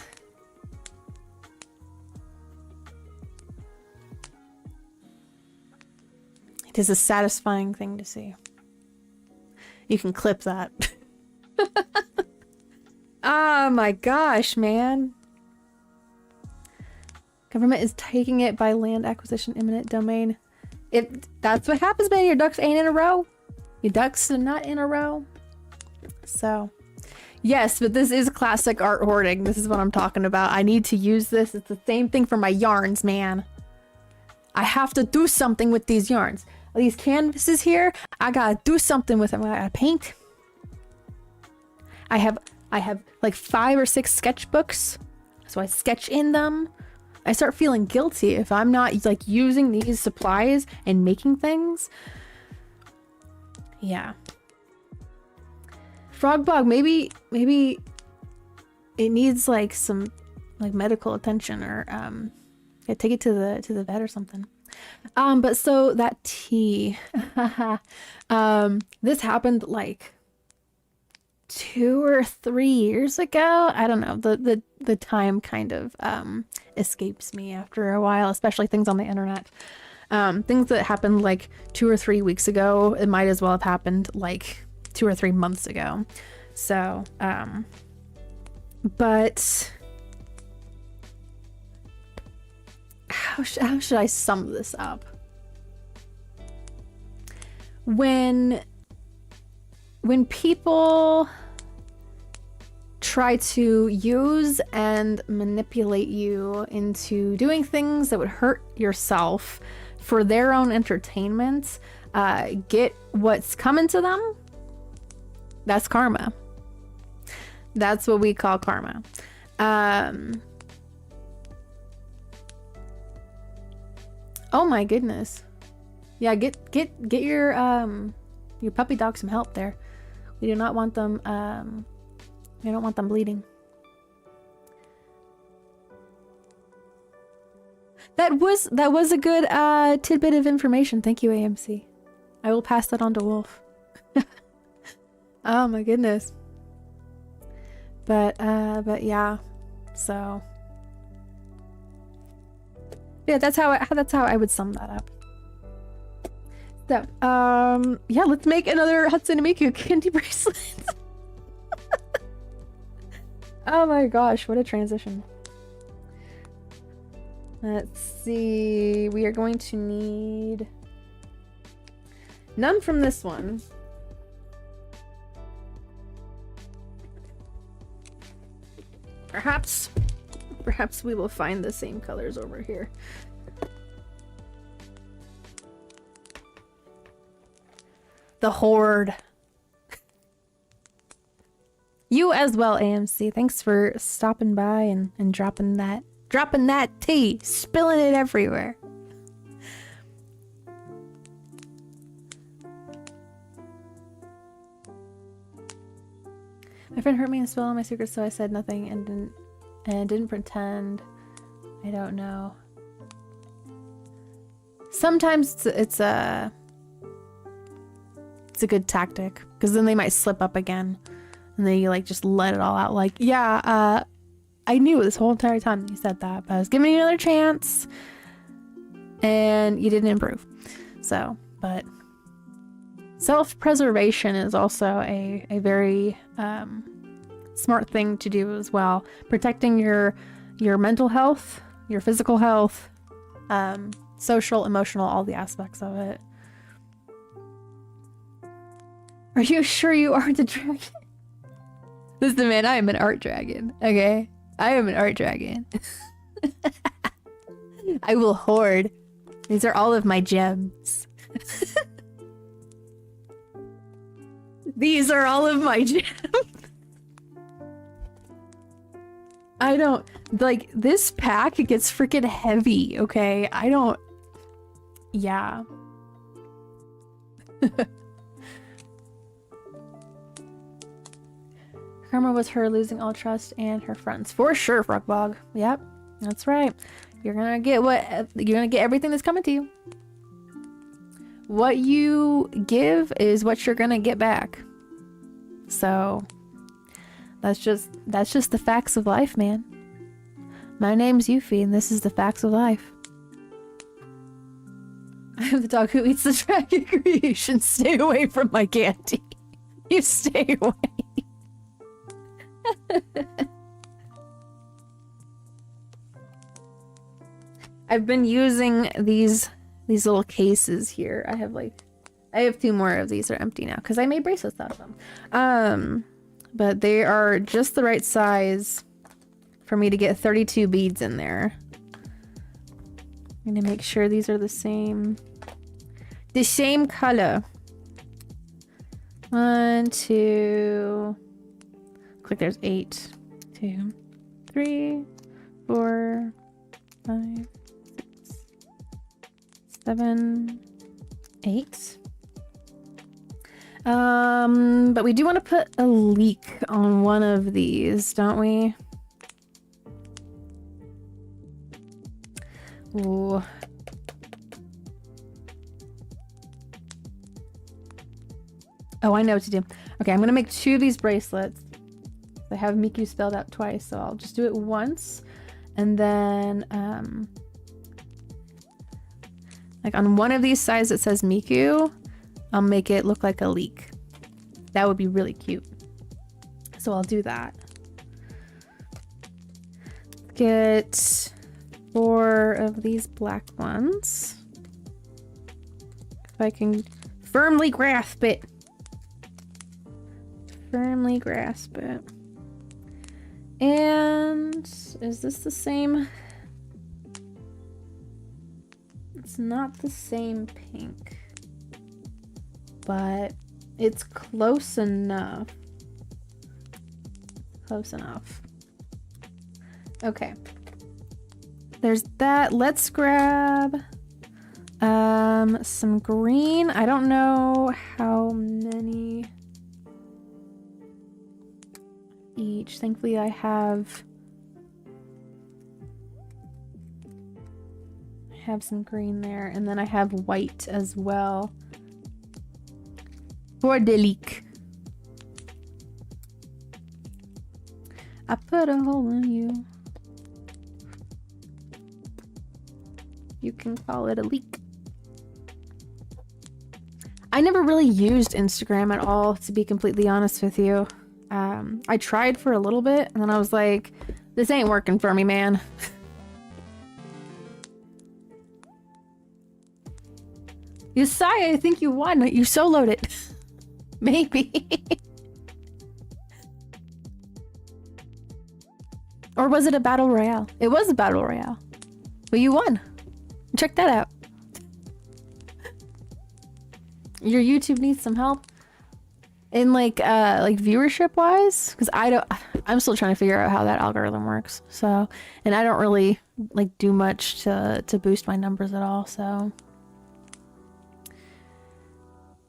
Speaker 1: It is a satisfying thing to see. You can clip that. Oh my gosh, man. Government is taking it by land acquisition, eminent domain. That's what happens, man. Your ducks ain't in a row. Your ducks are not in a row. So, yes, but this is classic art hoarding. This is what I'm talking about. I need to use this. It's the same thing for my yarns, man. I have to do something with these yarns. These canvases here, I gotta do something with them. I gotta paint. I have like 5 or 6 sketchbooks, so I sketch in them. I start feeling guilty if I'm not like using these supplies and making things. Yeah. Frog bug, maybe it needs like some like medical attention, or yeah, take it to the vet or something. But so that tea, this happened like 2 or 3 years ago. I don't know. The time kind of escapes me after a while, especially things on the internet. Things that happened like 2 or 3 weeks ago, it might as well have happened like 2 or 3 months ago. So, but how should I sum this up? When people try to use and manipulate you into doing things that would hurt yourself for their own entertainment, get what's coming to them, that's karma. That's what we call karma. Oh my goodness. Yeah, get your puppy dog some help there. We do not want them we don't want them bleeding. That was a good tidbit of information. Thank you, AMC. I will pass that on to Wolf. Oh my goodness. But yeah. So yeah, that's how I would sum that up. So, yeah, let's make another Hatsune Miku Kandi bracelet. Oh my gosh, what a transition. Let's see. We are going to need none from this one. Perhaps we will find the same colors over here. The Horde. You as well, AMC. Thanks for stopping by and dropping that tea, spilling it everywhere. My friend hurt me and spilled all my secrets, so I said nothing and didn't pretend. I don't know. Sometimes it's a good tactic, because then they might slip up again, and then you like just let it all out. Like, yeah, I knew this whole entire time you said that, but I was giving you another chance, and you didn't improve. So, but self-preservation is also a very smart thing to do as well. Protecting your mental health, your physical health, social, emotional, all the aspects of it. Are you sure you are the dragon? Listen, man, I am an art dragon, okay? I am an art dragon. I will hoard. These are all of my gems. These are all of my gems. I don't... Like, this pack gets freaking heavy, okay? I don't... Yeah. Karma was her losing all trust and her friends. For sure, Frugbog. Yep, that's right. You're gonna get everything that's coming to you. What you give is what you're gonna get back. So that's just the facts of life, man. My name's Euphie, and this is the facts of life. I am the dog who eats the dragon creation. Stay away from my candy. You stay away. I've been using these little cases here. I have 2 more of these are empty now because I made bracelets out of them. But they are just the right size for me to get 32 beads in there. I'm gonna make sure these are the same color. 1, 2. Looks like there's 8. 2, 3, 4, 5, 6, 7, 8. But we do want to put a leak on one of these, don't we? Ooh. Oh, I know what to do. Okay, I'm gonna make 2 of these bracelets. I have Miku spelled out twice, so I'll just do it once, and then like on one of these sides that says Miku, I'll make it look like a leek. That would be really cute. So I'll do that. Get 4 of these black ones. If I can firmly grasp it. Firmly grasp it. And is this the same? It's not the same pink, but it's close enough. Close enough. Okay. There's that. Let's grab some green. I don't know how many each. Thankfully I have some green there, and then I have white as well for the leek. I put a hole in you. You can call it a leak. I never really used Instagram at all, to be completely honest with you. I tried for a little bit, and then I was like, this ain't working for me, man. Yesai, I think you won. You soloed it. Maybe. Or was it a battle royale? It was a battle royale. But you won. Check that out. Your YouTube needs some help in like viewership wise, because I'm still trying to figure out how that algorithm works. So, and I don't really like do much to boost my numbers at all. So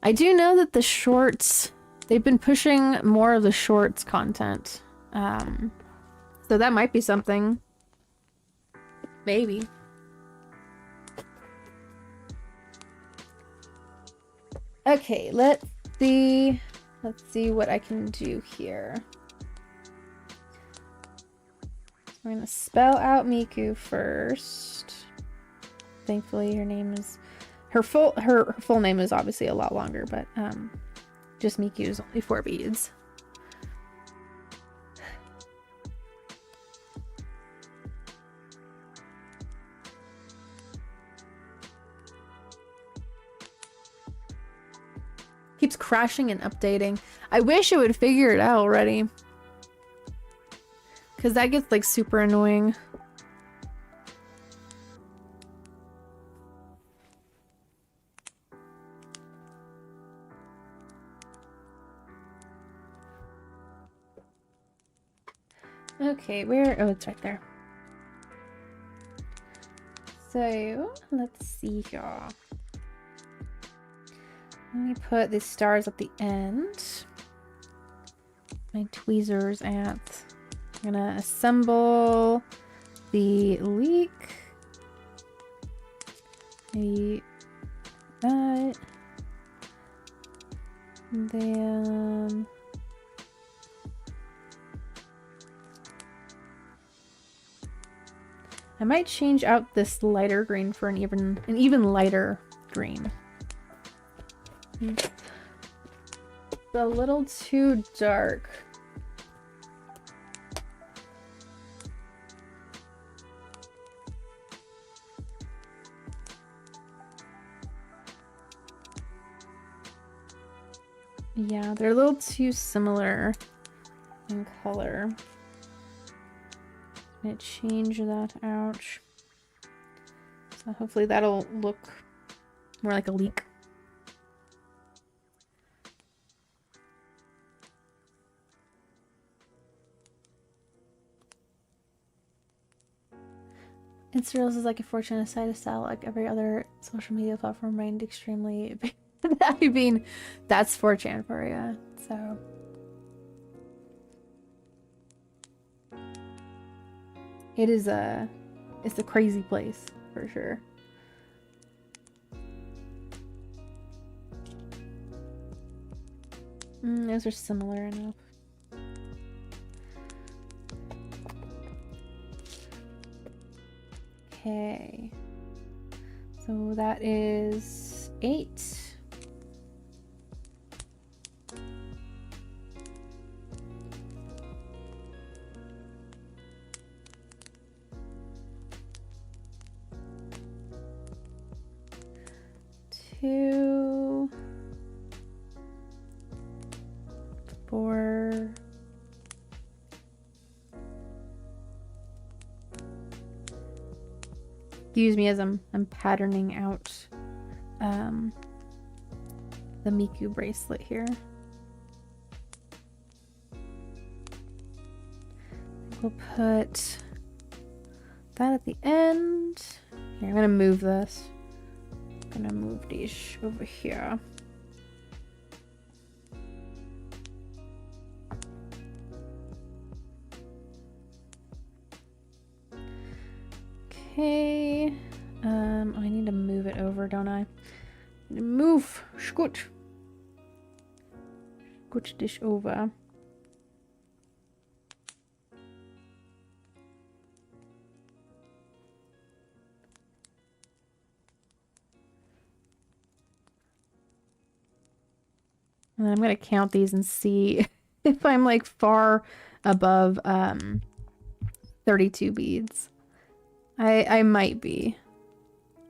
Speaker 1: I do know that the shorts, they've been pushing more of the shorts content. So that might be something. Maybe. Okay, let's see what I can do here. I'm gonna spell out Miku first. Thankfully her name is her full name is obviously a lot longer, but just Miku is only 4 beads. Keeps crashing and updating. I wish it would figure it out already. Because that gets like super annoying. Okay, where? Oh, it's right there. So, let's see here. Let me put the stars at the end. My tweezers at. I'm gonna assemble the leek. Maybe that. And then I might change out this lighter green for an even lighter green. It's a little too dark. Yeah, they're a little too similar in color. I'm gonna change that out. So hopefully that'll look more like a leek. Instareels is like a fortunate side of style, like every other social media platform, remained extremely I mean, that's 4chan for you, so. It's a crazy place, for sure. Those are similar enough. Okay. So that is 8. Two, 4, excuse me as I'm patterning out the Miku bracelet here. We'll put that at the end. Here, I'm gonna move this. I'm gonna move these over here. Okay. I need to move it over, don't I? Move. Scoot. Scoot this over. And I'm gonna count these and see if I'm like far above 32 beads. I might be.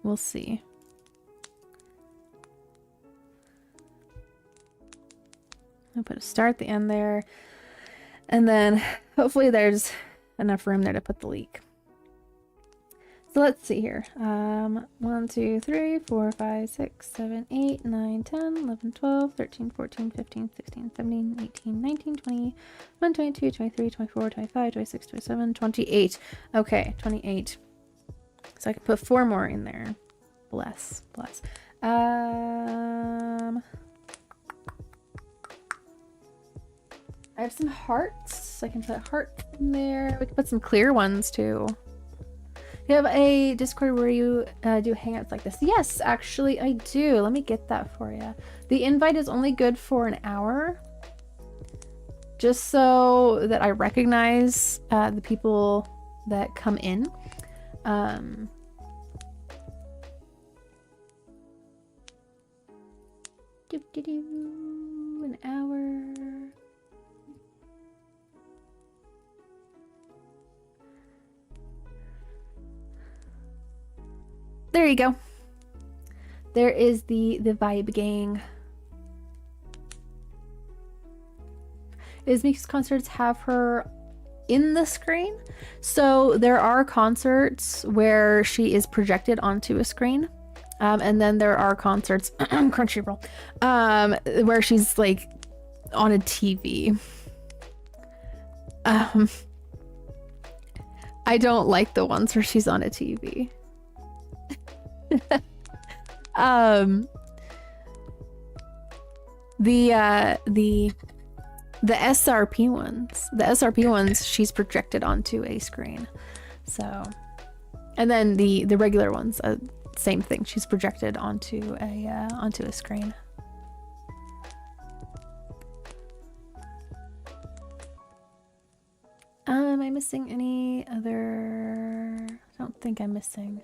Speaker 1: We'll see. I'll put a star at the end there. And then hopefully there's enough room there to put the leek. So let's see here. 1, 2, 3, 4, 5, 6, 7, 8, 9, 10, 11, 12, 13, 14, 15, 16, 17, 18, 19, 20, 21, 22, 23, 24, 25, 26, 27, 28. Okay, 28. So I can put 4 more in there. Bless. I have some hearts. I can put hearts in there. We can put some clear ones too. You have a Discord where you do hangouts like this? Yes, actually I do. Let me get that for you. The invite is only good for an hour. Just so that I recognize the people that come in. An hour. There you go. There is the vibe gang. Is Mika's concerts have her in the screen? So there are concerts where she is projected onto a screen. And then there are concerts, Crunchyroll, where she's like on a TV. I don't like the ones where she's on a TV. The SRP ones, she's projected onto a screen. So, and then the regular ones, same thing. She's projected onto a screen. Am I missing any other? I don't think I'm missing.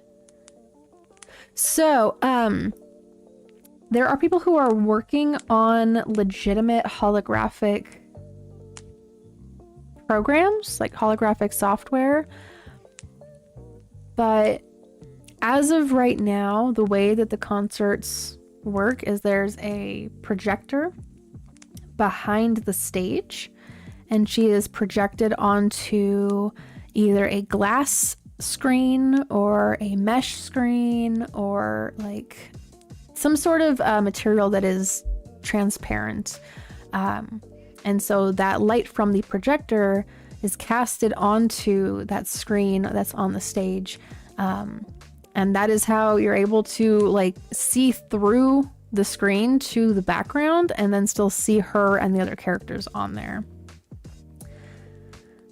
Speaker 1: So, there are people who are working on legitimate holographic programs, like holographic software. But as of right now, the way that the concerts work is there's a projector behind the stage, and she is projected onto either a glass screen or a mesh screen or like some sort of material that is transparent. And so that light from the projector is casted onto that screen that's on the stage. And that is how you're able to like see through the screen to the background and then still see her and the other characters on there.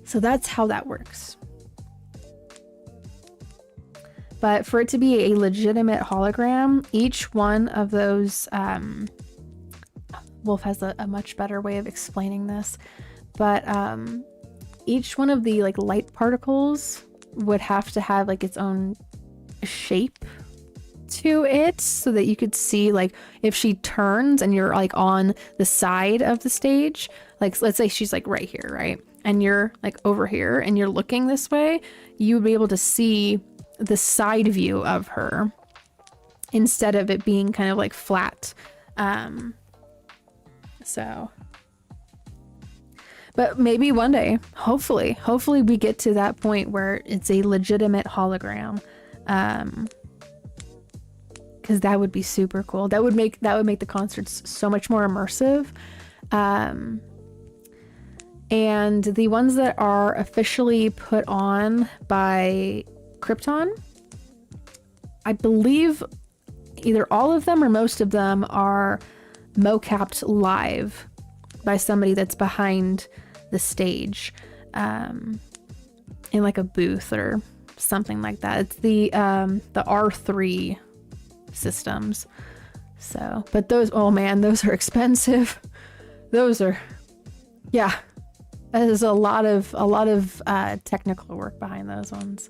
Speaker 1: So that's how that works. But for it to be a legitimate hologram, each one of those, Wolf has a much better way of explaining this, but each one of the like light particles would have to have like its own shape to it so that you could see like if she turns and you're like on the side of the stage, like let's say she's like right here, right? And you're like over here and you're looking this way, you would be able to see the side view of her instead of it being kind of like flat. So, but maybe one day, hopefully we get to that point where it's a legitimate hologram. Because that would be super cool. That would make the concerts so much more immersive. And the ones that are officially put on by Krypton, I believe either all of them or most of them are mocapped live by somebody that's behind the stage, in like a booth or something like that. It's the R3 systems. So, but those, oh man, those are expensive. Those are, yeah, there's a lot of technical work behind those ones.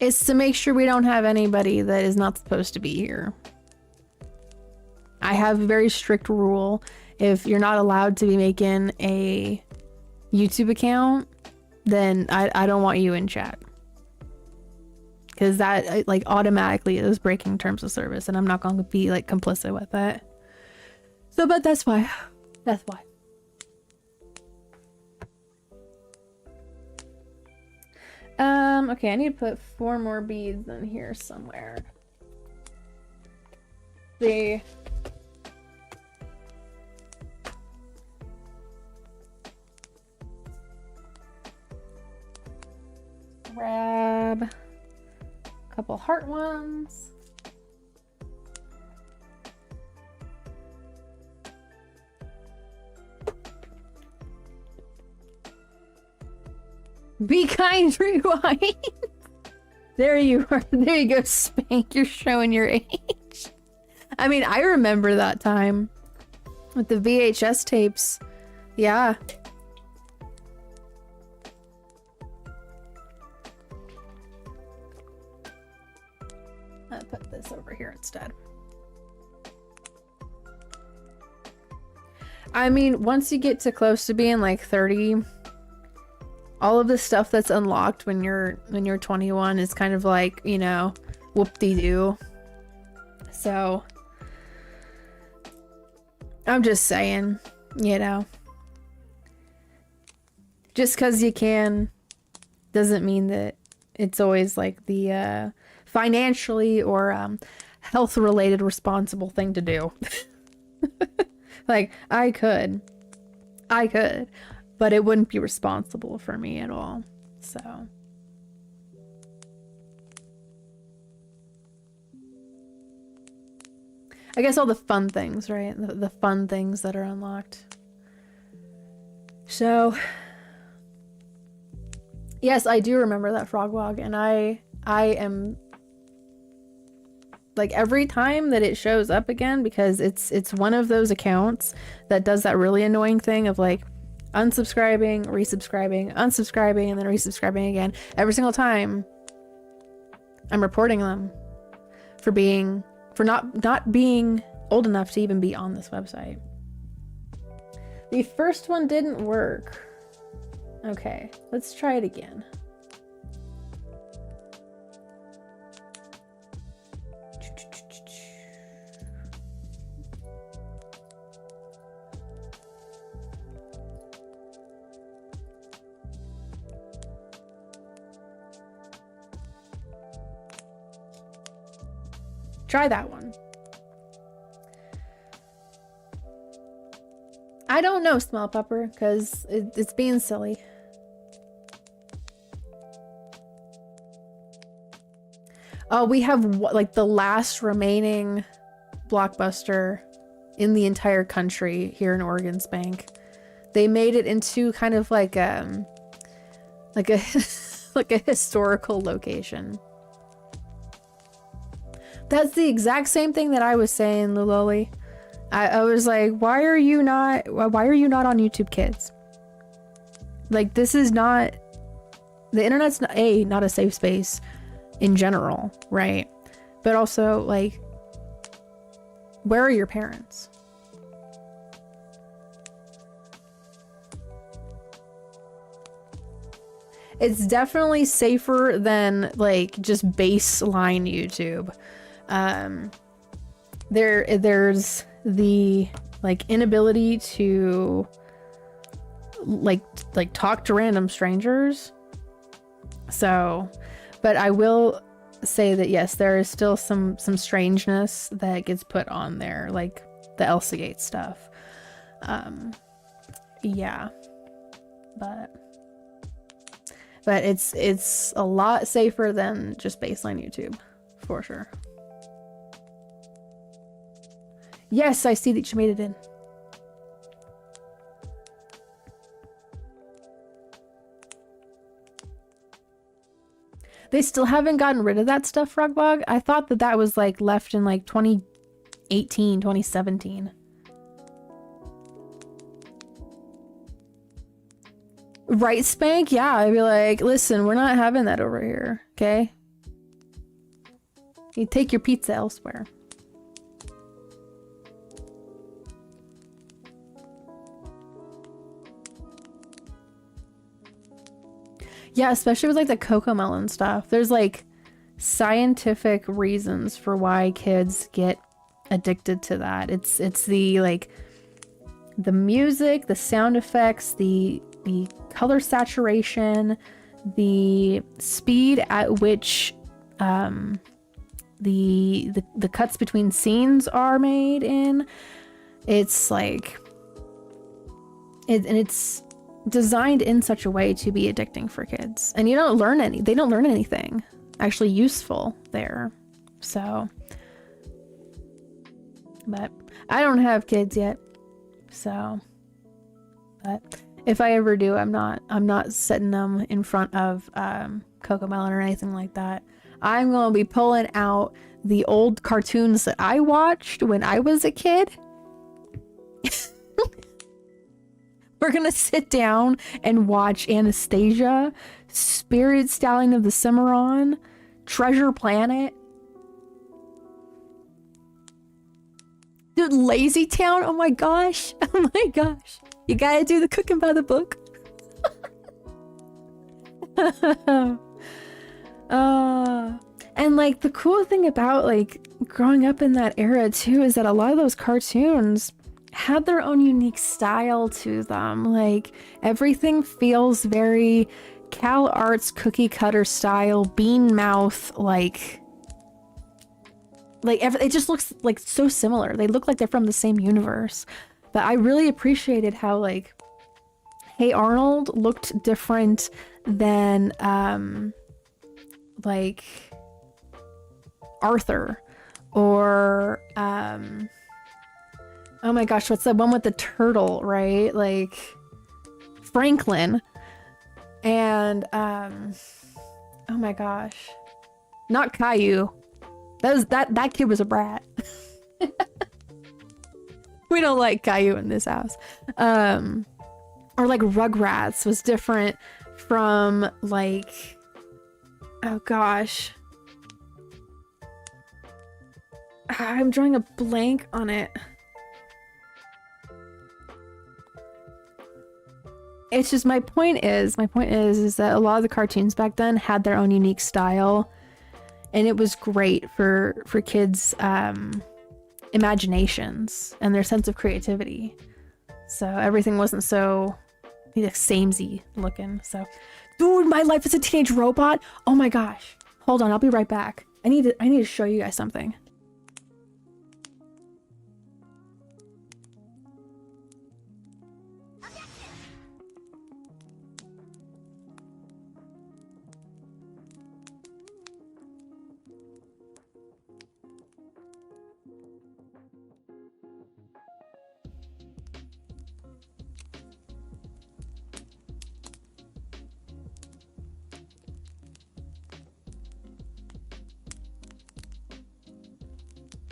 Speaker 1: It's to make sure we don't have anybody that is not supposed to be here. I have a very strict rule. If you're not allowed to be making a YouTube account, then I don't want you in chat. Because that like automatically is breaking terms of service, and I'm not going to be like complicit with that. So, but that's why. That's why. Okay, I need to put 4 more beads in here somewhere. The grab a couple heart ones. Be kind, rewind. There you are. There you go, Spank. You're showing your age. I mean, I remember that time with the VHS tapes. Yeah. I'll put this over here instead. I mean, once you get to close to being like 30, all of the stuff that's unlocked when you're 21 is kind of like, you know, whoop-de-doo. So I'm just saying, you know, just because you can doesn't mean that it's always like the financially or health related responsible thing to do. Like I could, but it wouldn't be responsible for me at all. So I guess all the fun things, right? The fun things that are unlocked. So yes, I do remember that frog log, and I am like every time that it shows up again, because it's one of those accounts that does that really annoying thing of like unsubscribing, resubscribing, unsubscribing, and then resubscribing again. Every single time I'm reporting them for not being old enough to even be on this website. The first one didn't work. Okay, let's try it again. Try that one. I don't know, Smell Pepper, because it's being silly. Oh, we have like the last remaining Blockbuster in the entire country here in Oregon Spank. They made it into kind of like a like a historical location. That's the exact same thing that I was saying, Luloli. I was like, why are you not on YouTube Kids? Like, this is not, the internet's not a safe space in general, right? But also, like, where are your parents? It's definitely safer than like just baseline YouTube. There's the like inability to like talk to random strangers. So, but I will say that yes, there is still some strangeness that gets put on there, like the Elsa Gate stuff. Yeah, but it's a lot safer than just baseline YouTube, for sure. Yes, I see that you made it in. They still haven't gotten rid of that stuff, Frogbog? I thought that was like left in like 2018, 2017. Right, Spank? Yeah, I'd be like, listen, we're not having that over here, okay? You take your pizza elsewhere. Yeah, especially with like the Cocomelon stuff. There's like scientific reasons for why kids get addicted to that. It's the like the music, the sound effects, the color saturation, the speed at which the cuts between scenes are made in. It's like it's designed in such a way to be addicting for kids, and they don't learn anything actually useful there. So, but I don't have kids yet, so, but if I ever do, I'm not setting them in front of Cocomelon or anything like that. I'm gonna be pulling out the old cartoons that I watched when I was a kid. We're gonna sit down and watch Anastasia, Spirit Stallion of the Cimarron, Treasure Planet. Dude, Lazy Town, oh my gosh. Oh my gosh. You gotta do the cooking by the book. And like the cool thing about like growing up in that era too is that a lot of those cartoons had their own unique style to them. Like everything feels very Cal Arts cookie cutter style, bean mouth, like it just looks like so similar. They look like they're from the same universe. But I really appreciated how like Hey Arnold looked different than like Arthur or oh my gosh, what's the one with the turtle, right? Like Franklin. And oh my gosh, not Caillou. That kid was a brat. We don't like Caillou in this house. Or like Rugrats was different from like, oh gosh, I'm drawing a blank on it. It's just my point is that a lot of the cartoons back then had their own unique style, and it was great for kids' imaginations and their sense of creativity. So everything wasn't so samey looking. So, dude, My Life as a Teenage Robot. Oh my gosh, hold on, I'll be right back. I need to show you guys something.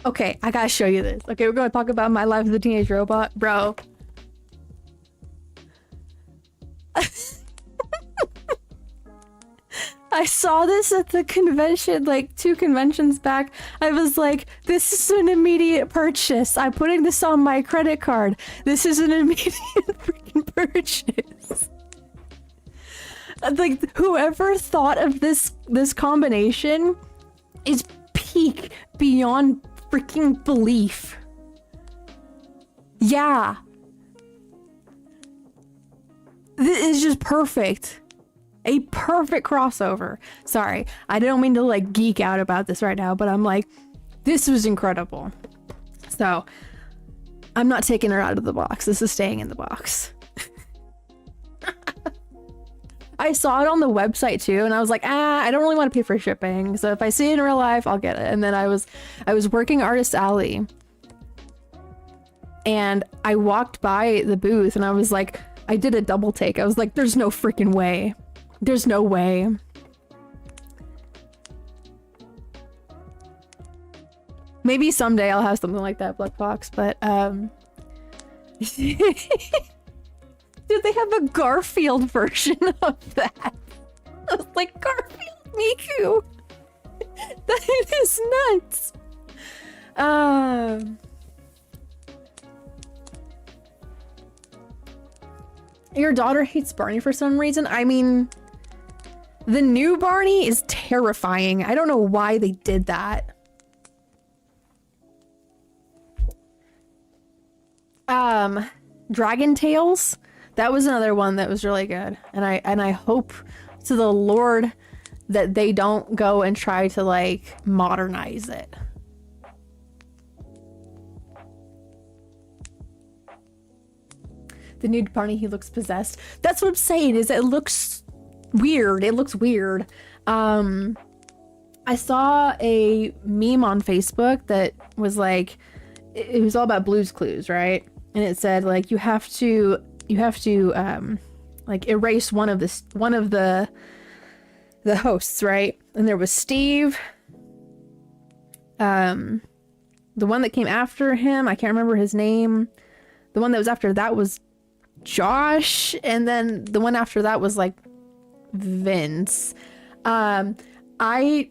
Speaker 1: Okay, I gotta show you this. Okay, we're gonna talk about My Life as a Teenage Robot. Bro. I saw this at the convention, like 2 conventions back. I was like, this is an immediate purchase. I'm putting this on my credit card. This is an immediate freaking purchase. Like, whoever thought of this combination is peak beyond freaking belief. Yeah. This is just perfect. A perfect crossover. Sorry, I don't mean to like geek out about this right now, but I'm like, this was incredible. So, I'm not taking her out of the box. This is staying in the box. I saw it on the website too, and I was like, I don't really want to pay for shipping. So if I see it in real life, I'll get it. And then I was working Artist Alley, and I walked by the booth, and I was like, I did a double take. I was like, there's no freaking way. There's no way. Maybe someday I'll have something like that, Black Fox, but dude, they have a Garfield version of that. I was like, Garfield Miku. That is nuts. Your daughter hates Barney for some reason. I mean, the new Barney is terrifying. I don't know why they did that. Dragon Tales. That was another one that was really good. And I hope to the Lord that they don't go and try to like modernize it. The new Barney, he looks possessed. That's what I'm saying, is it looks weird. It looks weird. I saw a meme on Facebook that was like, it was all about Blue's Clues, right? And it said like you have to like erase one of the hosts, right? And there was Steve. The one that came after him, I can't remember his name. The one that was after that was Josh, and then the one after that was like Vince. I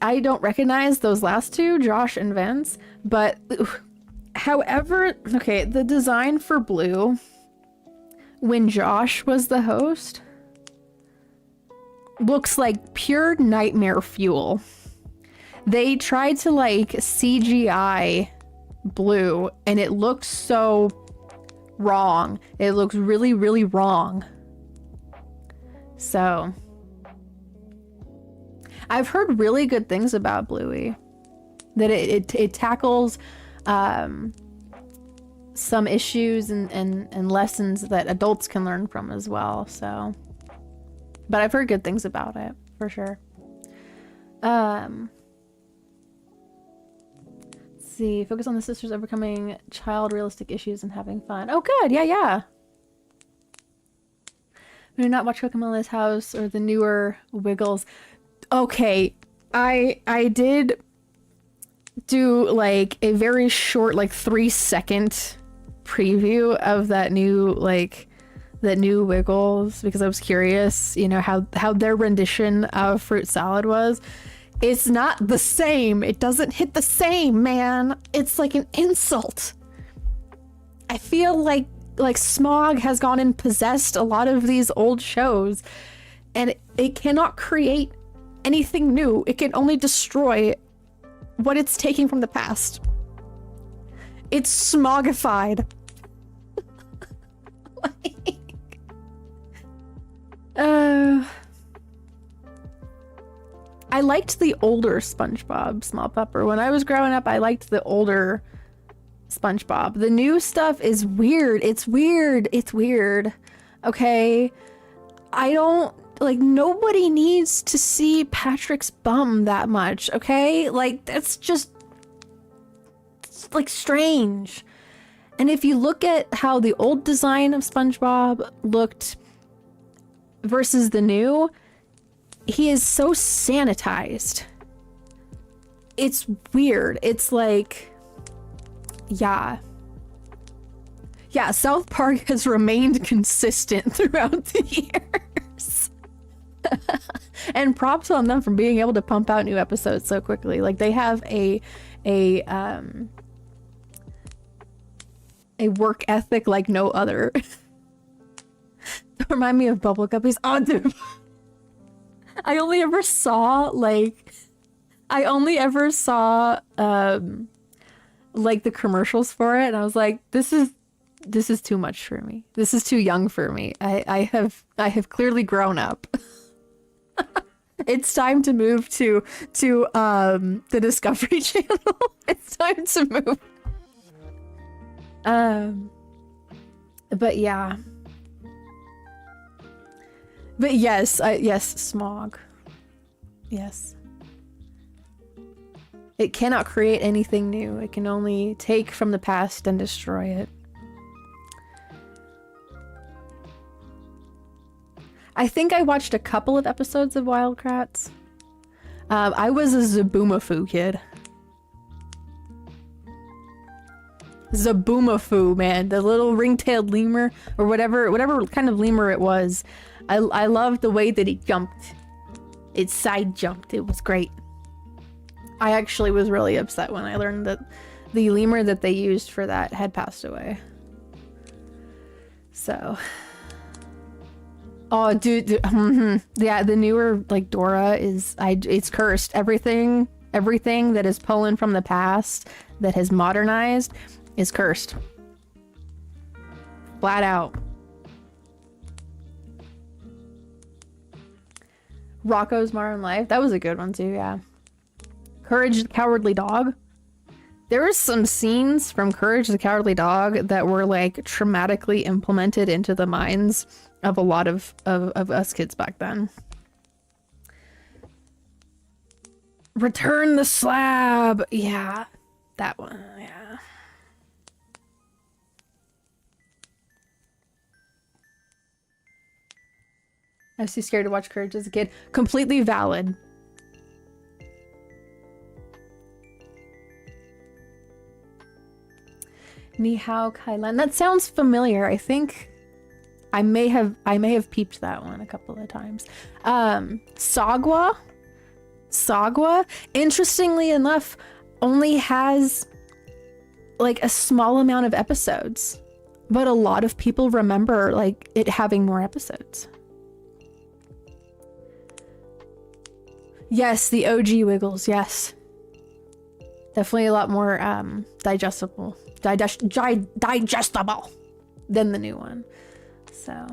Speaker 1: don't recognize those last two, Josh and Vince, but however, okay, the design for Blue when Josh was the host looks like pure nightmare fuel. They tried to like CGI Blue and it looked so wrong. It looks really, really wrong. So I've heard really good things about Bluey, that it tackles some issues and lessons that adults can learn from as well. So, but I've heard good things about it for sure. Let's see, focus on the sisters overcoming child realistic issues and having fun. Oh good, yeah. We do not watch Cocomella's House or the newer Wiggles. Okay, I did do like a very short, like 3-second preview of that new Wiggles because I was curious, you know, how their rendition of fruit salad was. It's not the same. It doesn't hit the same, man. It's like an insult. I feel like Smog has gone and possessed a lot of these old shows, and it cannot create anything new. It can only destroy what it's taking from the past. It's smogified. I liked the older SpongeBob Small Pepper. When I was growing up, I liked the older SpongeBob. The new stuff is weird. It's weird. Okay? I don't, like, nobody needs to see Patrick's bum that much, okay? Like, that's just, it's, like, strange. And if you look at how the old design of SpongeBob looked versus the new, he is so sanitized. It's weird. It's like, yeah, South Park has remained consistent throughout the years. And props on them for being able to pump out new episodes so quickly. Like, they have a work ethic like no other. Don't remind me of Bubble Guppies. Oh, dude. I only ever saw like the commercials for it, and I was like, this is too much for me. This is too young for me. I have clearly grown up. It's time to move to the Discovery Channel. It's time to move. But yeah. But yes, Smog. Yes. It cannot create anything new. It can only take from the past and destroy it. I think I watched a couple of episodes of Wildcrats. I was a Zaboomafoo kid. Zaboomafoo, man. The little ring-tailed lemur, or whatever kind of lemur it was. I loved the way that it jumped. It side jumped. It was great. I actually was really upset when I learned that the lemur that they used for that had passed away. So, oh, dude, yeah, the newer like Dora is it's cursed. Everything that is pulling from the past that has modernized is cursed. Flat out. Rocco's Modern Life, that was a good one too. Yeah. Courage the Cowardly Dog. There were some scenes from Courage the Cowardly Dog that were like traumatically implemented into the minds of a lot of us kids back then. Return the Slab. Yeah, that one. Yeah. I was too scared to watch Courage as a kid. Completely valid. Ni Hao Kai Lan. That sounds familiar. I think I may have peeped that one a couple of times. Sagwa. Interestingly enough, only has like a small amount of episodes, but a lot of people remember like it having more episodes. Yes, the OG Wiggles. Yes, definitely a lot more digestible than the new one. So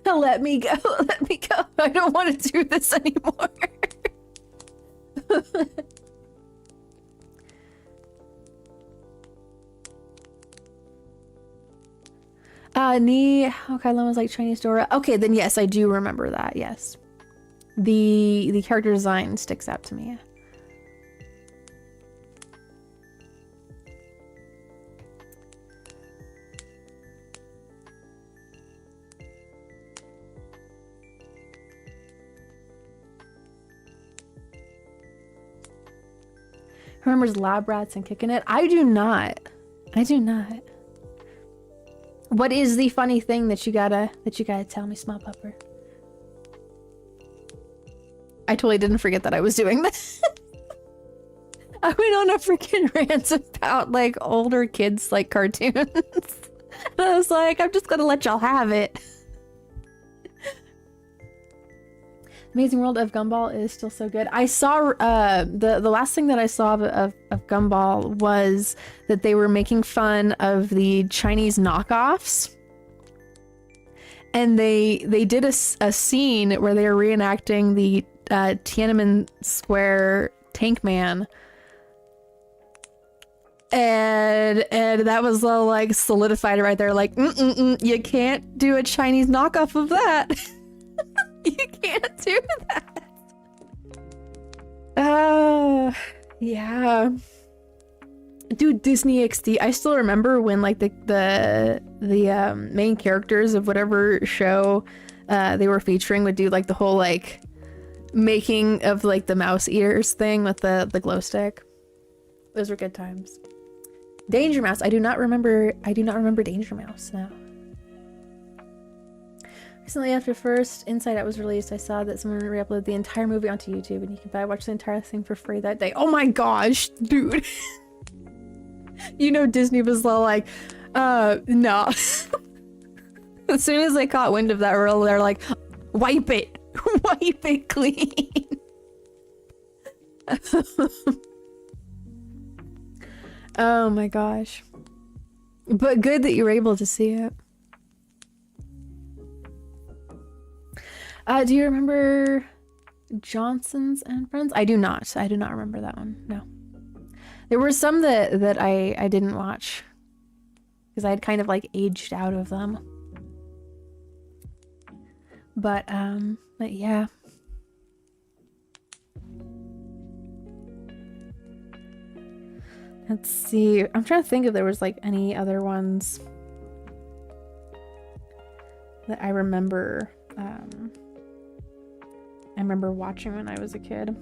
Speaker 1: let me go. I don't want to do this anymore. Ni Hao Kai Lan was like Chinese Dora. Okay, then yes, I do remember that. Yes. The character design sticks out to me. Who remembers Lab Rats and Kicking It? I do not. What is the funny thing that you gotta tell me, Small Pupper? I totally didn't forget that I was doing this. I went on a freaking rant about like older kids like cartoons. And I was like, I'm just gonna let y'all have it. Amazing World of Gumball is still so good. I saw the last thing that I saw of Gumball was that they were making fun of the Chinese knockoffs. And they did a scene where they were reenacting the Tiananmen Square Tank Man, and that was all like solidified right there, like you can't do a Chinese knockoff of that. You can't do that. Yeah, dude, Disney XD. I still remember when like the main characters of whatever show they were featuring would do like the whole like making of like the mouse ears thing with the glow stick. Those were good times. Danger Mouse. I do not remember Danger Mouse now. Recently, after first Inside Out was released, I saw that someone re-uploaded the entire movie onto YouTube, and you can watch the entire thing for free that day. Oh my gosh, dude. You know, Disney was like, no. As soon as they caught wind of that rule, they're like, wipe it. Wipe it clean. Oh my gosh. But good that you were able to see it. Do you remember Johnson's and Friends? I do not. I do not remember that one. No. There were some that I didn't watch because I had kind of like aged out of them. But yeah. Let's see. I'm trying to think if there was like any other ones that I remember. I remember watching when I was a kid.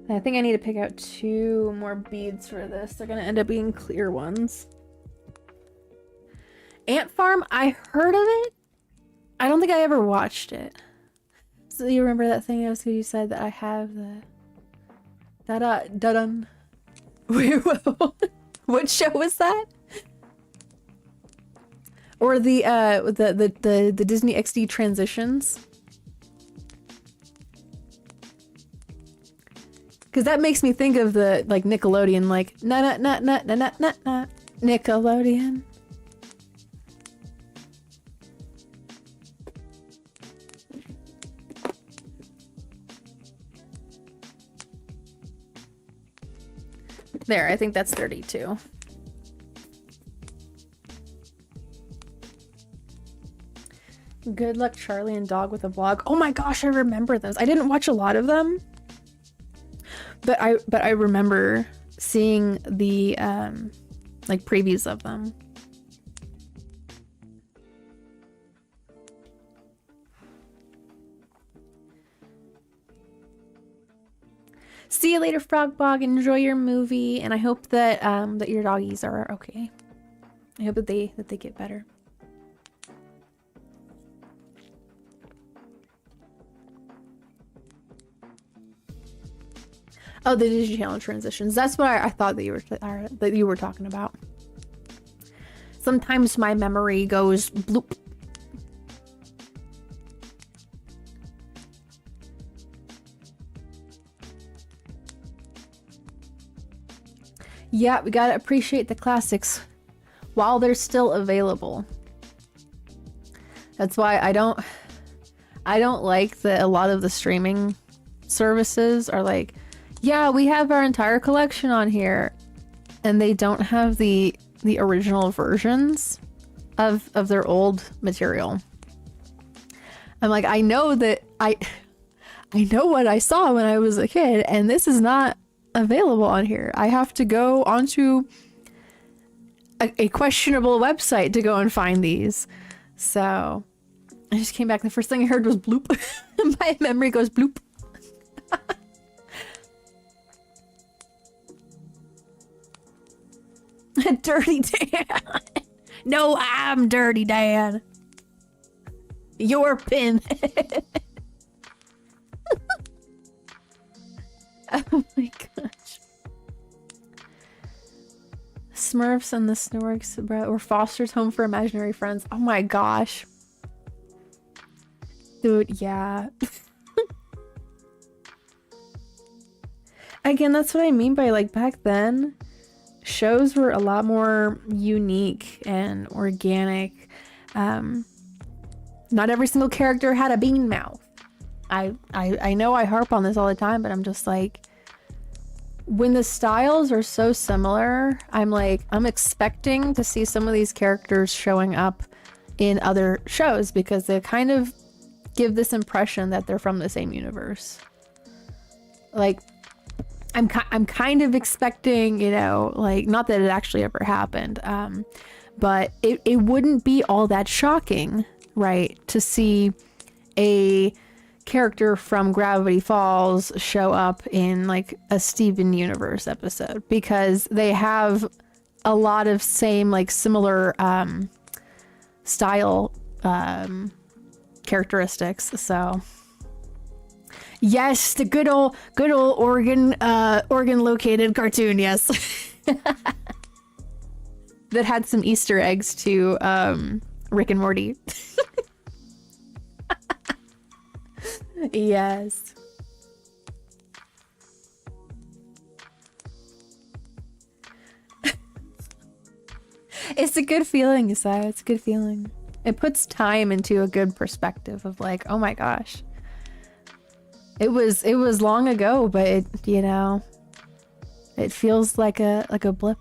Speaker 1: I think I need to pick out 2 more beads for this. They're gonna end up being clear ones. Ant Farm, I heard of it. I don't think I ever watched it. So you remember that thing you said that I have the da-da-dun. Wait, what show was that? Or the Disney XD transitions? Because that makes me think of the like Nickelodeon, like na na na na na na na Nickelodeon. There, I think that's 32. Good luck, Charlie and Dog with a Blog. Oh my gosh, I remember those. I didn't watch a lot of them, but I remember seeing the like previews of them. See you later, Frogbog. Enjoy your movie, and I hope that that your doggies are okay. I hope that they get better. Oh, the Disney Channel transitions. That's what I thought that you were talking about. Sometimes my memory goes bloop. Yeah, we gotta appreciate the classics while they're still available. That's why I don't like that a lot of the streaming services are like, yeah, we have our entire collection on here, and they don't have the original versions of their old material. I'm like, I know that I know what I saw when I was a kid, and this is not available on here. I have to go onto a questionable website to go and find these. So I just came back. The first thing I heard was bloop. My memory goes bloop. Dirty Dan. No, I'm Dirty Dan. Your pin. Oh my gosh. Smurfs and the Snorks were Foster's Home for Imaginary Friends. Oh my gosh. Dude, yeah. Again, that's what I mean by like back then, shows were a lot more unique and organic. Not every single character had a bean mouth. I know I harp on this all the time, but I'm just like, when the styles are so similar, I'm expecting to see some of these characters showing up in other shows because they kind of give this impression that they're from the same universe. Like, I'm kind of expecting, you know, like, not that it actually ever happened, but it wouldn't be all that shocking, right, to see a character from Gravity Falls show up in like a Steven Universe episode, because they have a lot of same like similar style characteristics. So yes, the good old Oregon located cartoon, yes. That had some Easter eggs to Rick and Morty. Yes. It's a good feeling, Isaiah. It's a good feeling. It puts time into a good perspective of like, oh my gosh. It was long ago, but it, you know, it feels like a blip.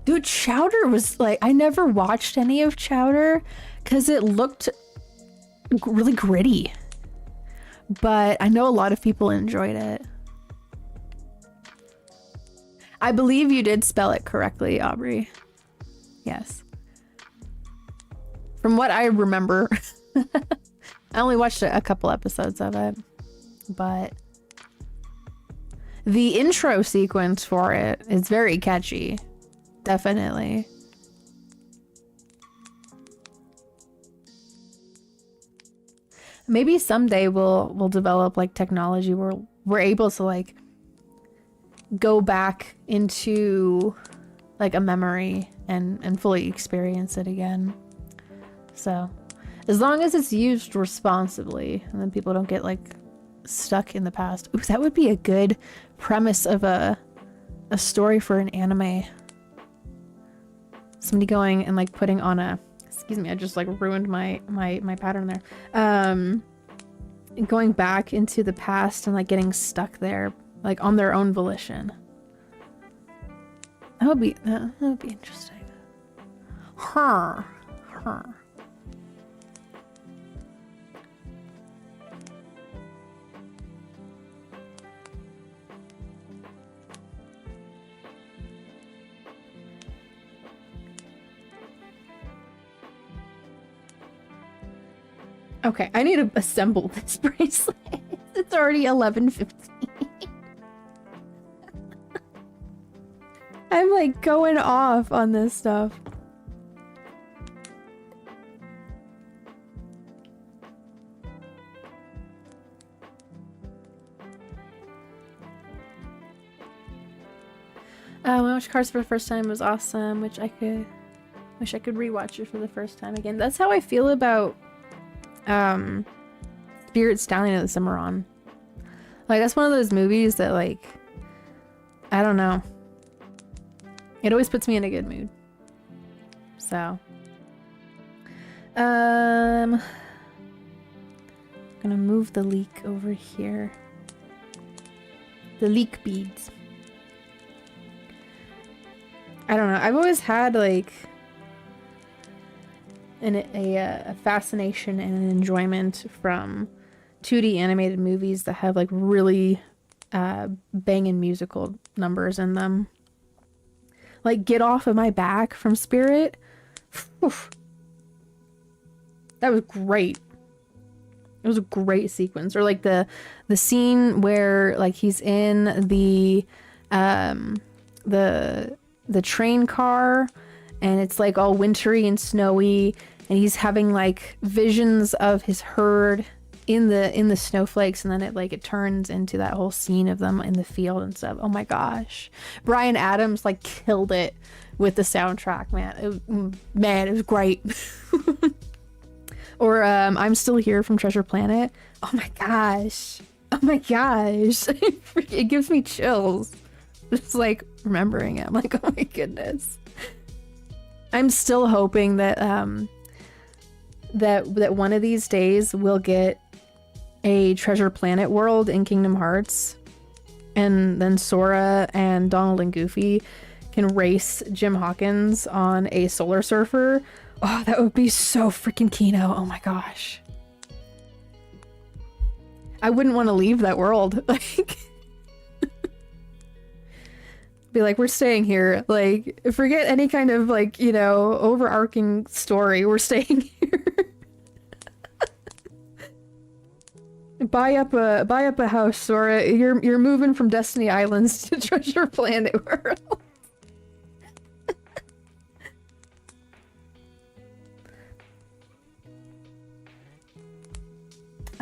Speaker 1: Dude, Chowder was like, I never watched any of Chowder because it looked really gritty, but I know a lot of people enjoyed it. I believe you did spell it correctly, Aubrey. Yes. From what I remember, I only watched a couple episodes of it, but the intro sequence for it is very catchy. Definitely. Maybe someday we'll develop like technology where we're able to like go back into like a memory and fully experience it again. So as long as it's used responsibly and then people don't get like stuck in the past. Ooh, that would be a good premise of a story for an anime. Somebody going and like putting on a, excuse me, I just like ruined my pattern there. Going back into the past and like getting stuck there like on their own volition. That would be interesting. Huh. Okay, I need to assemble this bracelet. It's already 11:15. I'm like going off on this stuff. When I watched Cars for the first time, it was awesome. Wish I could rewatch it for the first time again. That's how I feel about Spirit Stallion of the Cimarron. Like that's one of those movies that like I don't know. It always puts me in a good mood. So gonna move the leek over here. The leek beads. I don't know. I've always had like a fascination and an enjoyment from 2D animated movies that have like really banging musical numbers in them. Like Get Off of My Back from Spirit. Oof. That was great. It was a great sequence. Or like the scene where like he's in the train car and it's like all wintry and snowy and he's having like visions of his herd in the snowflakes, and then it turns into that whole scene of them in the field and stuff. Oh my gosh. Bryan Adams like killed it with the soundtrack, man. It was great. Or I'm Still Here from Treasure Planet. Oh my gosh. It gives me chills. Just like remembering it. I'm like, oh my goodness. I'm still hoping that that one of these days we'll get a Treasure Planet world in Kingdom Hearts, and then Sora and Donald and Goofy can race Jim Hawkins on a solar surfer. Oh, that would be so freaking Kino. Oh my gosh. I wouldn't want to leave that world. Like be like, we're staying here. Like, forget any kind of like, you know, overarching story. We're staying here. Buy up a house, Sora. You're moving from Destiny Islands to Treasure Planet World.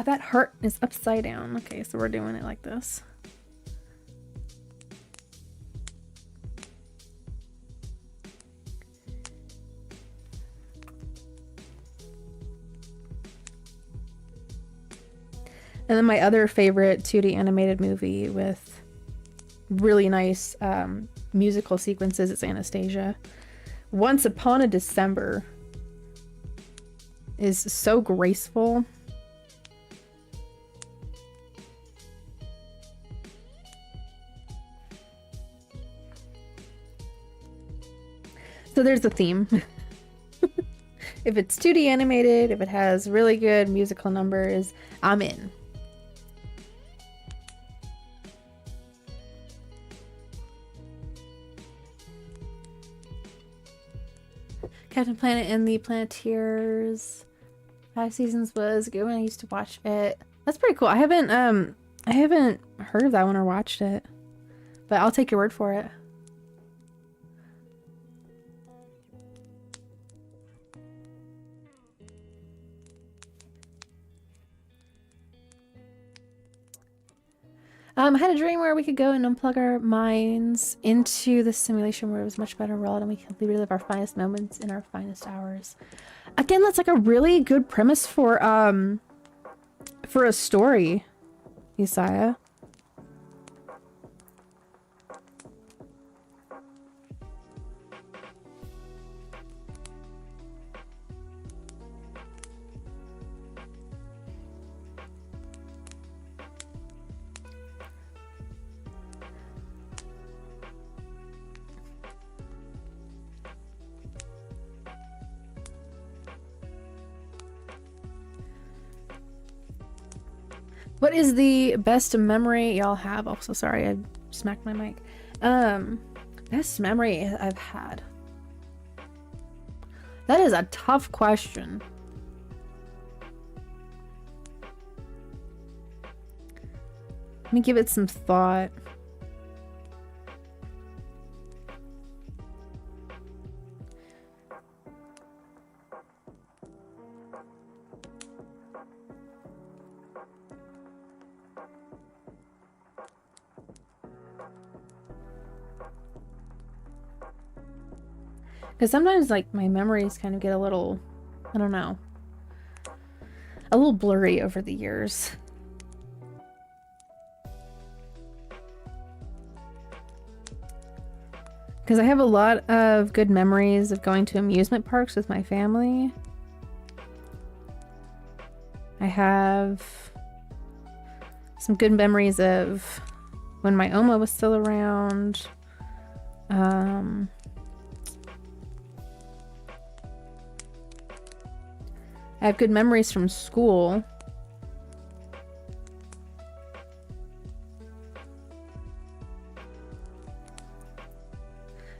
Speaker 1: That heart is upside down. Okay, so we're doing it like this. And then my other favorite 2D animated movie with really nice musical sequences is Anastasia. Once Upon a December is so graceful. So there's the theme. If it's 2D animated, if it has really good musical numbers, I'm in. Captain Planet and the Planeteers. 5 seasons was good when I used to watch it. That's pretty cool. I haven't heard of that one or watched it, but I'll take your word for it. I had a dream where we could go and unplug our minds into the simulation where it was a much better world and we could relive our finest moments in our finest hours. Again, that's like a really good premise for a story, Isaiah. What is the best memory y'all have? Oh, so sorry, I smacked my mic. Best memory I've had. That is a tough question. Let me give it some thought. Because sometimes, like, my memories kind of get a little, I don't know, a little blurry over the years. Because I have a lot of good memories of going to amusement parks with my family. I have some good memories of when my Oma was still around. I have good memories from school.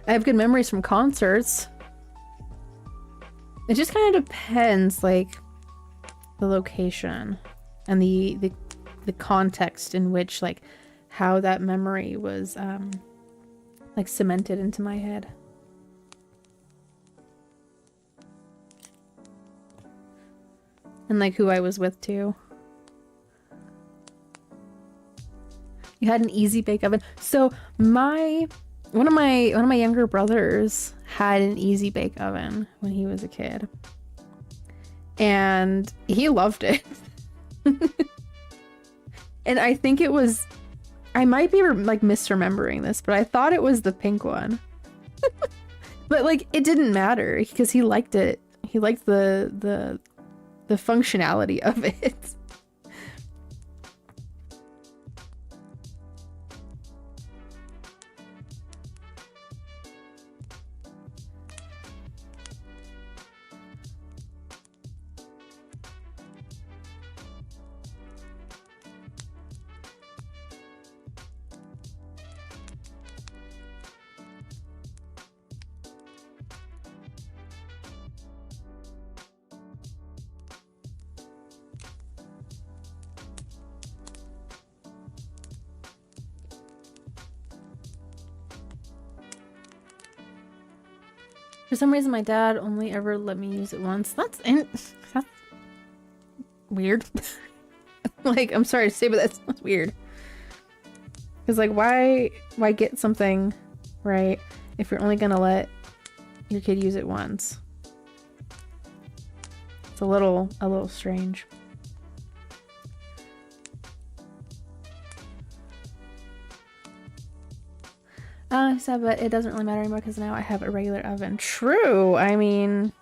Speaker 1: I have good memories from concerts. It just kind of depends, like, the location and the context in which, like, how that memory was, like, cemented into my head. And, like, who I was with, too. You had an easy bake oven. So, one of my younger brothers had an easy bake oven when he was a kid. And he loved it. And I think it was... I might be, like, misremembering this, but I thought it was the pink one. But, like, it didn't matter because he liked it. He liked the functionality of it. For some reason, my dad only ever let me use it once. That's weird. Like, I'm sorry to say, but that's weird. Because, like, why get something, right, if you're only gonna let your kid use it once? It's a little strange. So, but it doesn't really matter anymore because now I have a regular oven. True. I mean,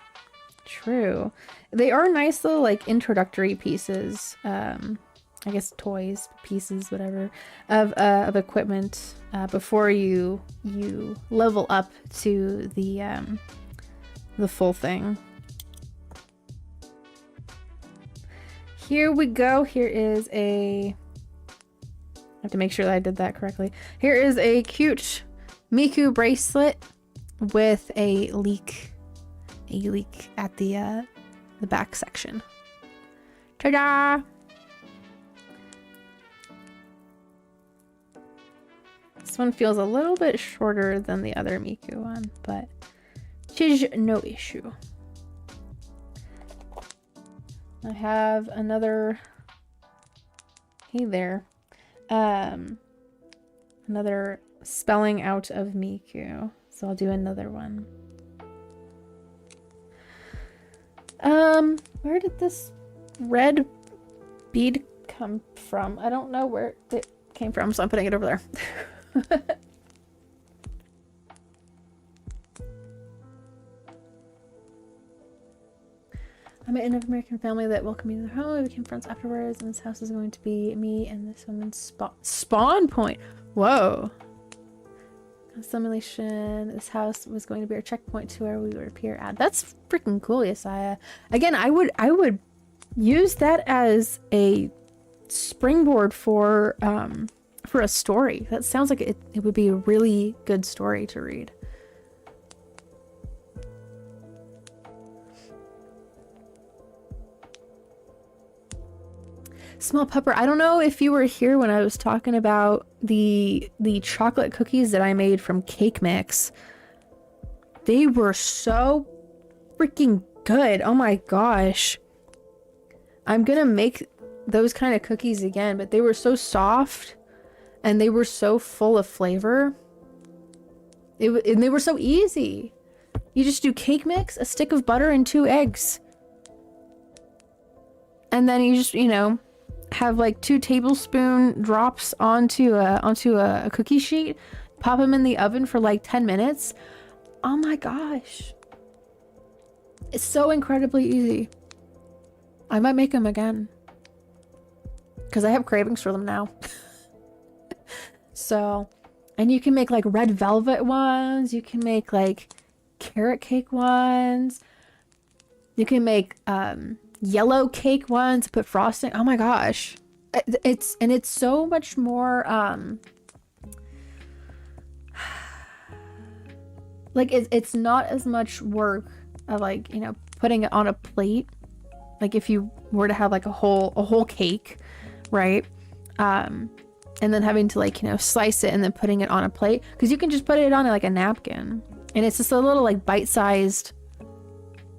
Speaker 1: true. They are nice little, like, introductory pieces. I guess toys, pieces, whatever, of equipment before you level up to the full thing. Here we go. Here is a... I have to make sure that I did that correctly. Here is a cute Miku bracelet with a leak at the back section. Ta-da! This one feels a little bit shorter than the other Miku one, but tis no issue. I have another... Hey there. Another spelling out of Miku. So I'll do another one. Where did this red bead come from? I don't know where it came from, so I'm putting it over there. I met a Native American family that welcomed me to their home. We became friends afterwards, and this house is going to be me and this woman's spawn point. Whoa. Simulation. This house was going to be our checkpoint to where we would appear at. That's freaking cool, Yesaya. Again, I would use that as a springboard for a story. That sounds like it would be a really good story to read. Small Pepper, I don't know if you were here when I was talking about the chocolate cookies that I made from Cake Mix. They were so freaking good. Oh my gosh. I'm gonna make those kind of cookies again, but they were so soft and they were so full of flavor. And they were so easy. You just do cake mix, a stick of butter, and 2 eggs. And then you just, you know, have like 2 tablespoon drops onto a cookie sheet, pop them in the oven for like 10 minutes. Oh my gosh. It's so incredibly easy. I might make them again because I have cravings for them now. So, and you can make like red velvet ones. You can make like carrot cake ones. You can make yellow cake ones, put frosting. Oh my gosh. It's so much more like it's not as much work of like, you know, putting it on a plate. Like if you were to have like a whole cake, right? And then having to like, you know, slice it and then putting it on a plate, because you can just put it on like a napkin and it's just a little like bite-sized,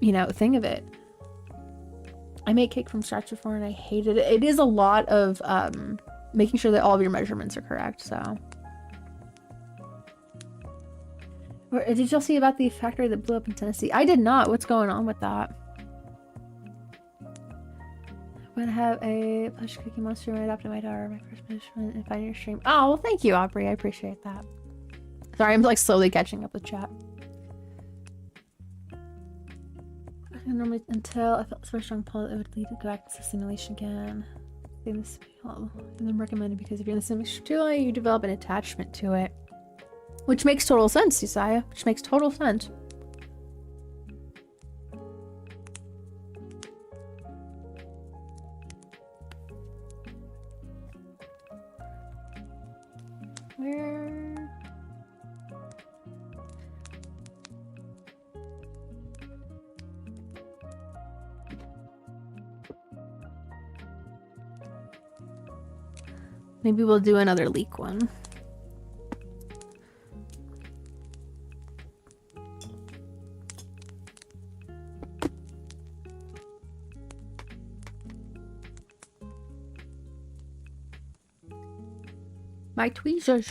Speaker 1: you know, thing of it. I made cake from scratch before and I hated it. It is a lot of making sure that all of your measurements are correct, so. Did y'all see about the factory that blew up in Tennessee? I did not. What's going on with that? I'm gonna have a plush cookie monster right after my daughter, my first punishment, and find your stream. Oh, well, thank you, Aubrey. I appreciate that. Sorry, I'm like slowly catching up with chat. Normally, until I felt so strong pull, it would lead to go back to the simulation again. And then recommend it because if you're in the simulation too long, you develop an attachment to it. Which makes total sense, Isaiah. Which makes total sense. Where? Maybe we'll do another leak one. My tweezers.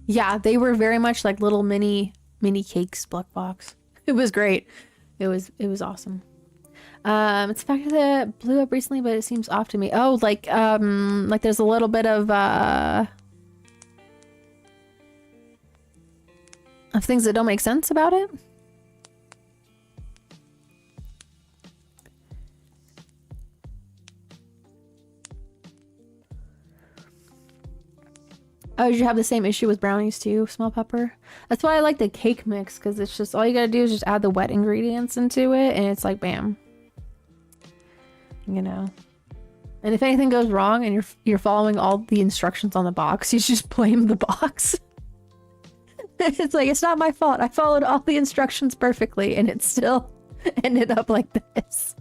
Speaker 1: Yeah, they were very much like little mini cakes, Black Box. It was great. It was awesome. It's a factor that blew up recently, but it seems off to me. Oh, like there's a little bit of things that don't make sense about it. Oh, did you have the same issue with brownies too, Small Pepper? That's why I like the cake mix, because it's just all you gotta do is just add the wet ingredients into it, and it's like bam. You know. And if anything goes wrong and you're following all the instructions on the box, you just blame the box. It's like, it's not my fault. I followed all the instructions perfectly, and it still ended up like this.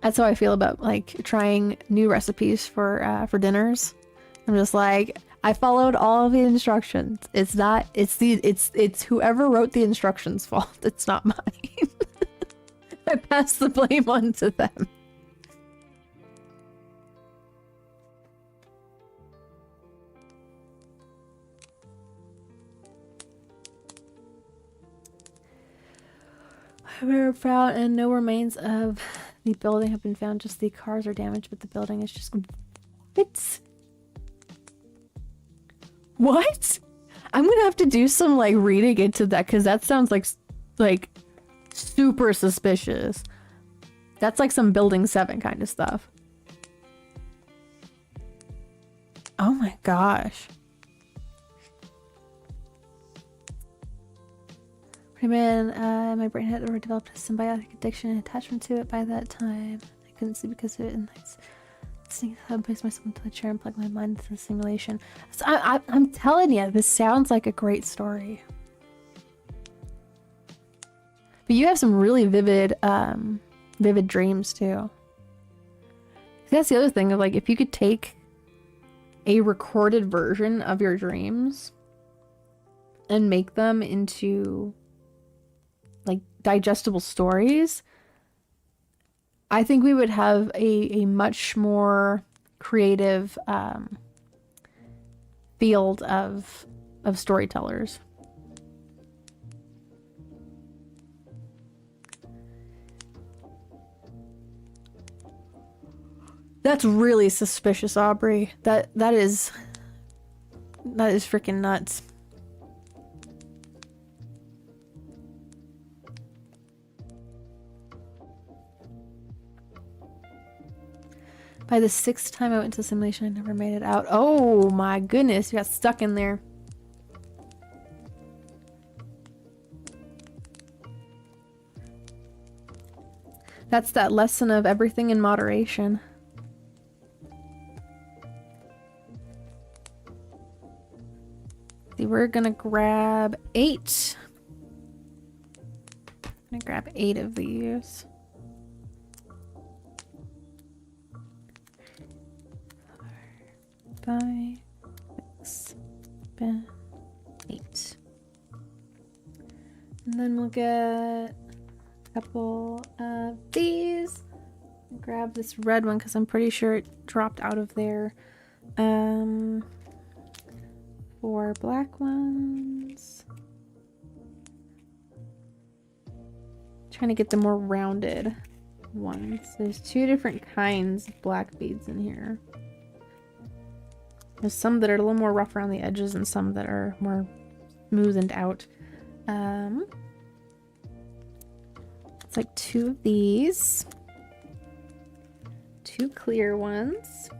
Speaker 1: That's how I feel about like trying new recipes for dinners. I'm just like, I followed all of the instructions. It's whoever wrote the instructions' fault. It's not mine. I pass the blame on to them. We're proud and no remains of the building have been found. Just the cars are damaged, but the building is just... What? I'm gonna have to do some like reading into that because that sounds like super suspicious. That's like some Building 7 kind of stuff. Oh my gosh. My brain had already developed a symbiotic addiction and attachment to it by that time. I couldn't sleep because of it, and I placed myself into the chair and plugged my mind into the simulation. So I'm telling you, this sounds like a great story. But you have some really vivid dreams too. That's the other thing of like, if you could take a recorded version of your dreams and make them into like digestible stories, I think we would have a much more creative field of storytellers. That's really suspicious, Aubrey. That is freaking nuts. By the 6th time I went to the simulation, I never made it out. Oh my goodness, you got stuck in there. That's that lesson of everything in moderation. See, we're gonna grab 8. I'm gonna grab 8 of these. 5, 6, 7, 8. And then we'll get a couple of these. Grab this red one because I'm pretty sure it dropped out of there. 4 black ones. Trying to get the more rounded ones. There's 2 different kinds of black beads in here. There's some that are a little more rough around the edges and some that are more smoothened out. It's like 2 of these. 2 clear ones.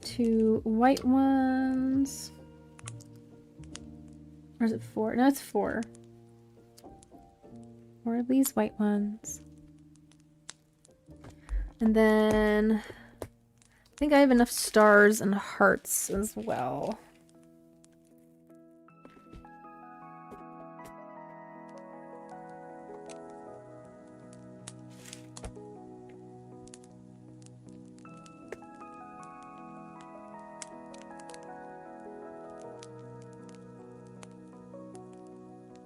Speaker 1: 2 white ones. Or is it 4? No, it's 4. 4 of these white ones. And then I think I have enough stars and hearts as well.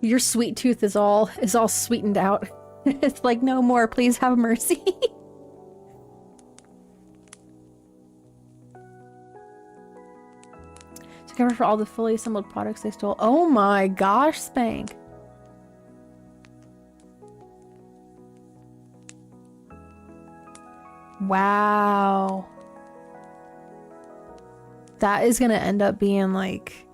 Speaker 1: Your sweet tooth is all sweetened out. It's like, no more, please have mercy. To cover for all the fully assembled products they stole. Oh my gosh, Spank. Wow. That is gonna end up being like,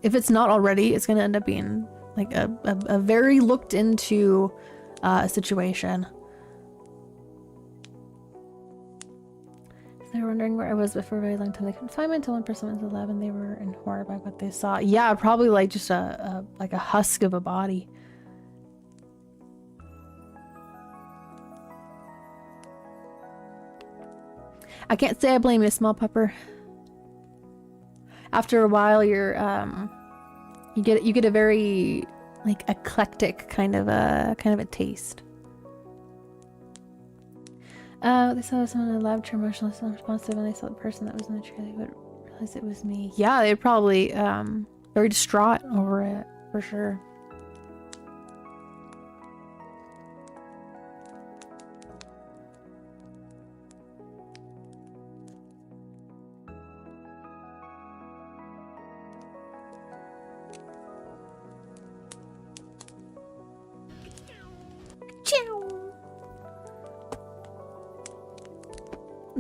Speaker 1: if it's not already, it's gonna end up being like a very looked into situation. They were wondering where I was before a very long time. They couldn't find me until one person went to the lab and they were in horror by what they saw. Yeah, probably like just a husk of a body. I can't say I blame you, small pupper. After a while, you're you get a very like eclectic kind of a taste. They saw someone in the lab turn emotionless and unresponsive, and they saw the person that was in the chair. They would realize it was me. Yeah, they're probably very distraught over it for sure.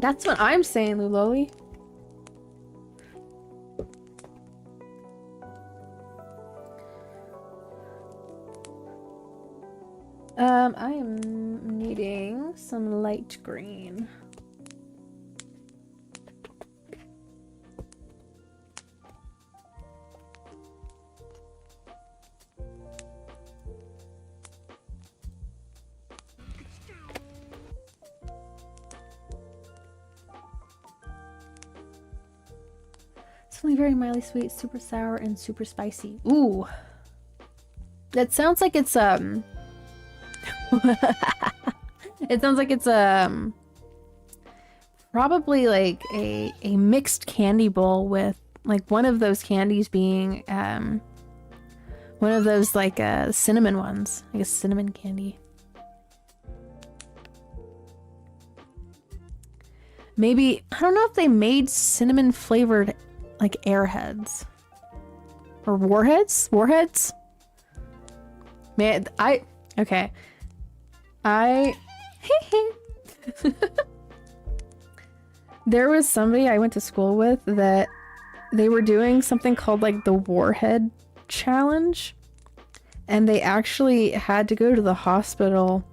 Speaker 1: That's what I'm saying, Luloli. I am needing some light green. Something very mildly sweet, super sour, and super spicy. Ooh. That sounds like it's it sounds like it's probably like a mixed candy bowl with like one of those candies being one of those like cinnamon ones, like a cinnamon candy. Maybe, I don't know if they made cinnamon flavored like Airheads or Warheads. Man, okay. There was somebody I went to school with that they were doing something called like the Warhead Challenge, and they actually had to go to the hospital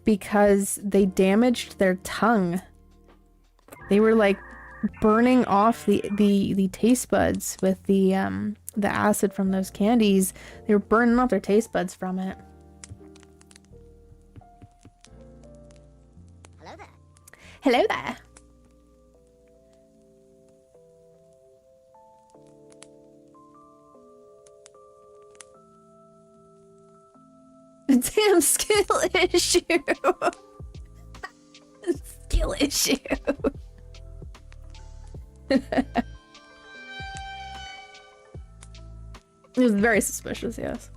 Speaker 1: because they damaged their tongue. They were like burning off the taste buds with the acid from those candies. They were burning off their taste buds from it.
Speaker 3: Hello there.
Speaker 1: Hello there. Damn skill issue. Skill issue. It was very suspicious, yes.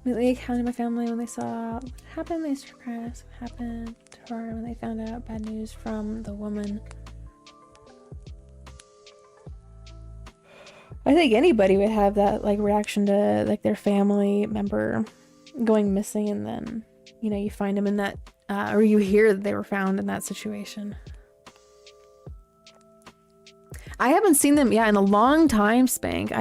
Speaker 1: Immediately counted my family when they saw what happened. They started crying. What happened to her when they found out bad news from the woman. I think anybody would have that like reaction to like their family member going missing, and then you know you find them in that or you hear that they were found in that situation. I haven't seen them in a long time, Spank.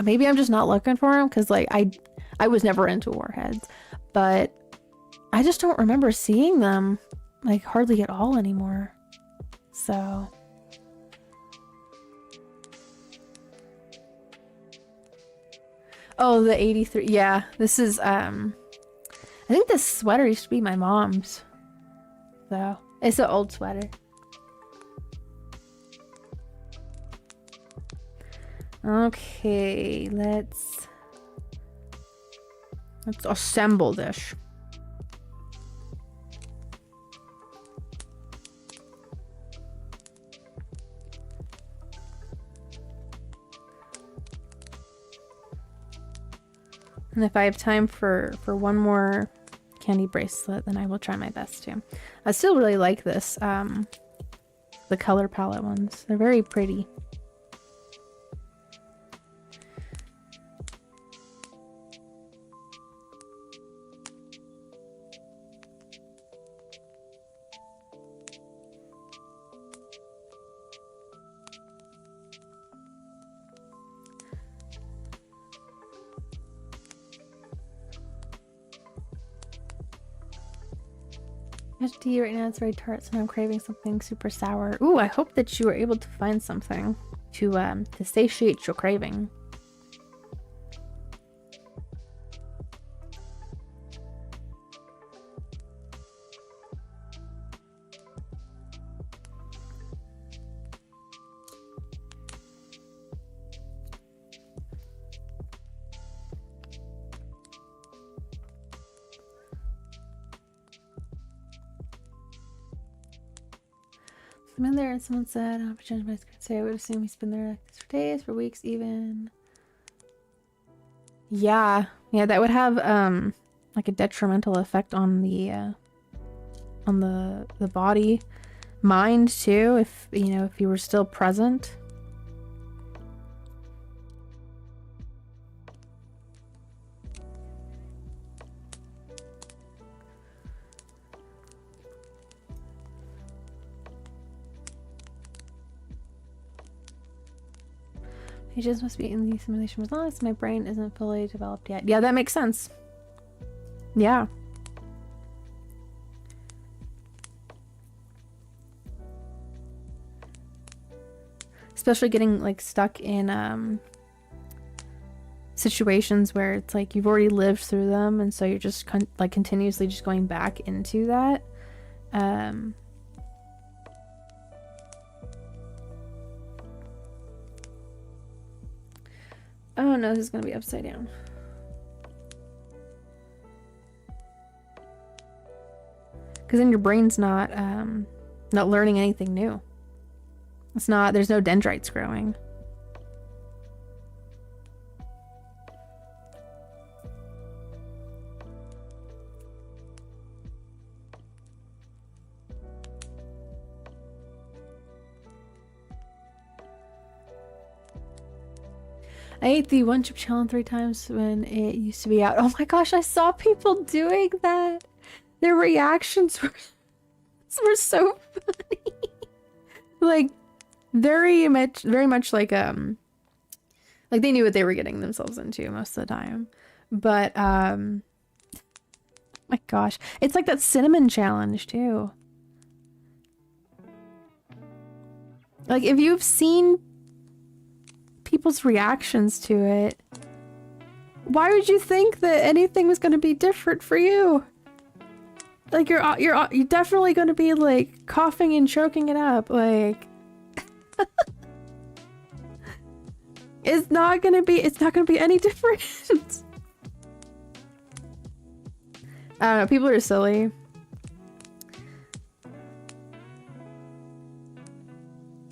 Speaker 1: Maybe I'm just not looking for them because like I was never into Warheads, but I just don't remember seeing them like hardly at all anymore. So oh, the 83. Yeah, this is I think this sweater used to be my mom's. So it's an old sweater. Okay, let's assemble this. And if I have time for one more candy bracelet, then I will try my best to. I still really like this, the color palette ones. They're very pretty. Tea right now, it's very tart, so I'm craving something super sour. Ooh, I hope that you were able to find something to satiate your craving. I'm in there and someone said, I'll change my script. Say I would assume he's been there like this for days, for weeks even. Yeah, that would have like a detrimental effect on the body, mind too, if if you were still present. He just must be in the simulation as long as my brain isn't fully developed yet. Yeah, that makes sense. Yeah. Especially getting like stuck in situations where it's like you've already lived through them, and so you're just like continuously just going back into that. Oh no, this is gonna be upside down. Because then your brain's not learning anything new. It's not, there's no dendrites growing. I ate the one chip challenge 3 times when it used to be out. Oh my gosh, I saw people doing that. Their reactions were so funny. Like very much like they knew what they were getting themselves into most of the time. But my gosh, it's like that cinnamon challenge too. Like if you've seen people's reactions to it, why would you think that anything was going to be different for you? Like you're definitely going to be like coughing and choking it up. Like it's not going to be any different. I don't know, people are silly.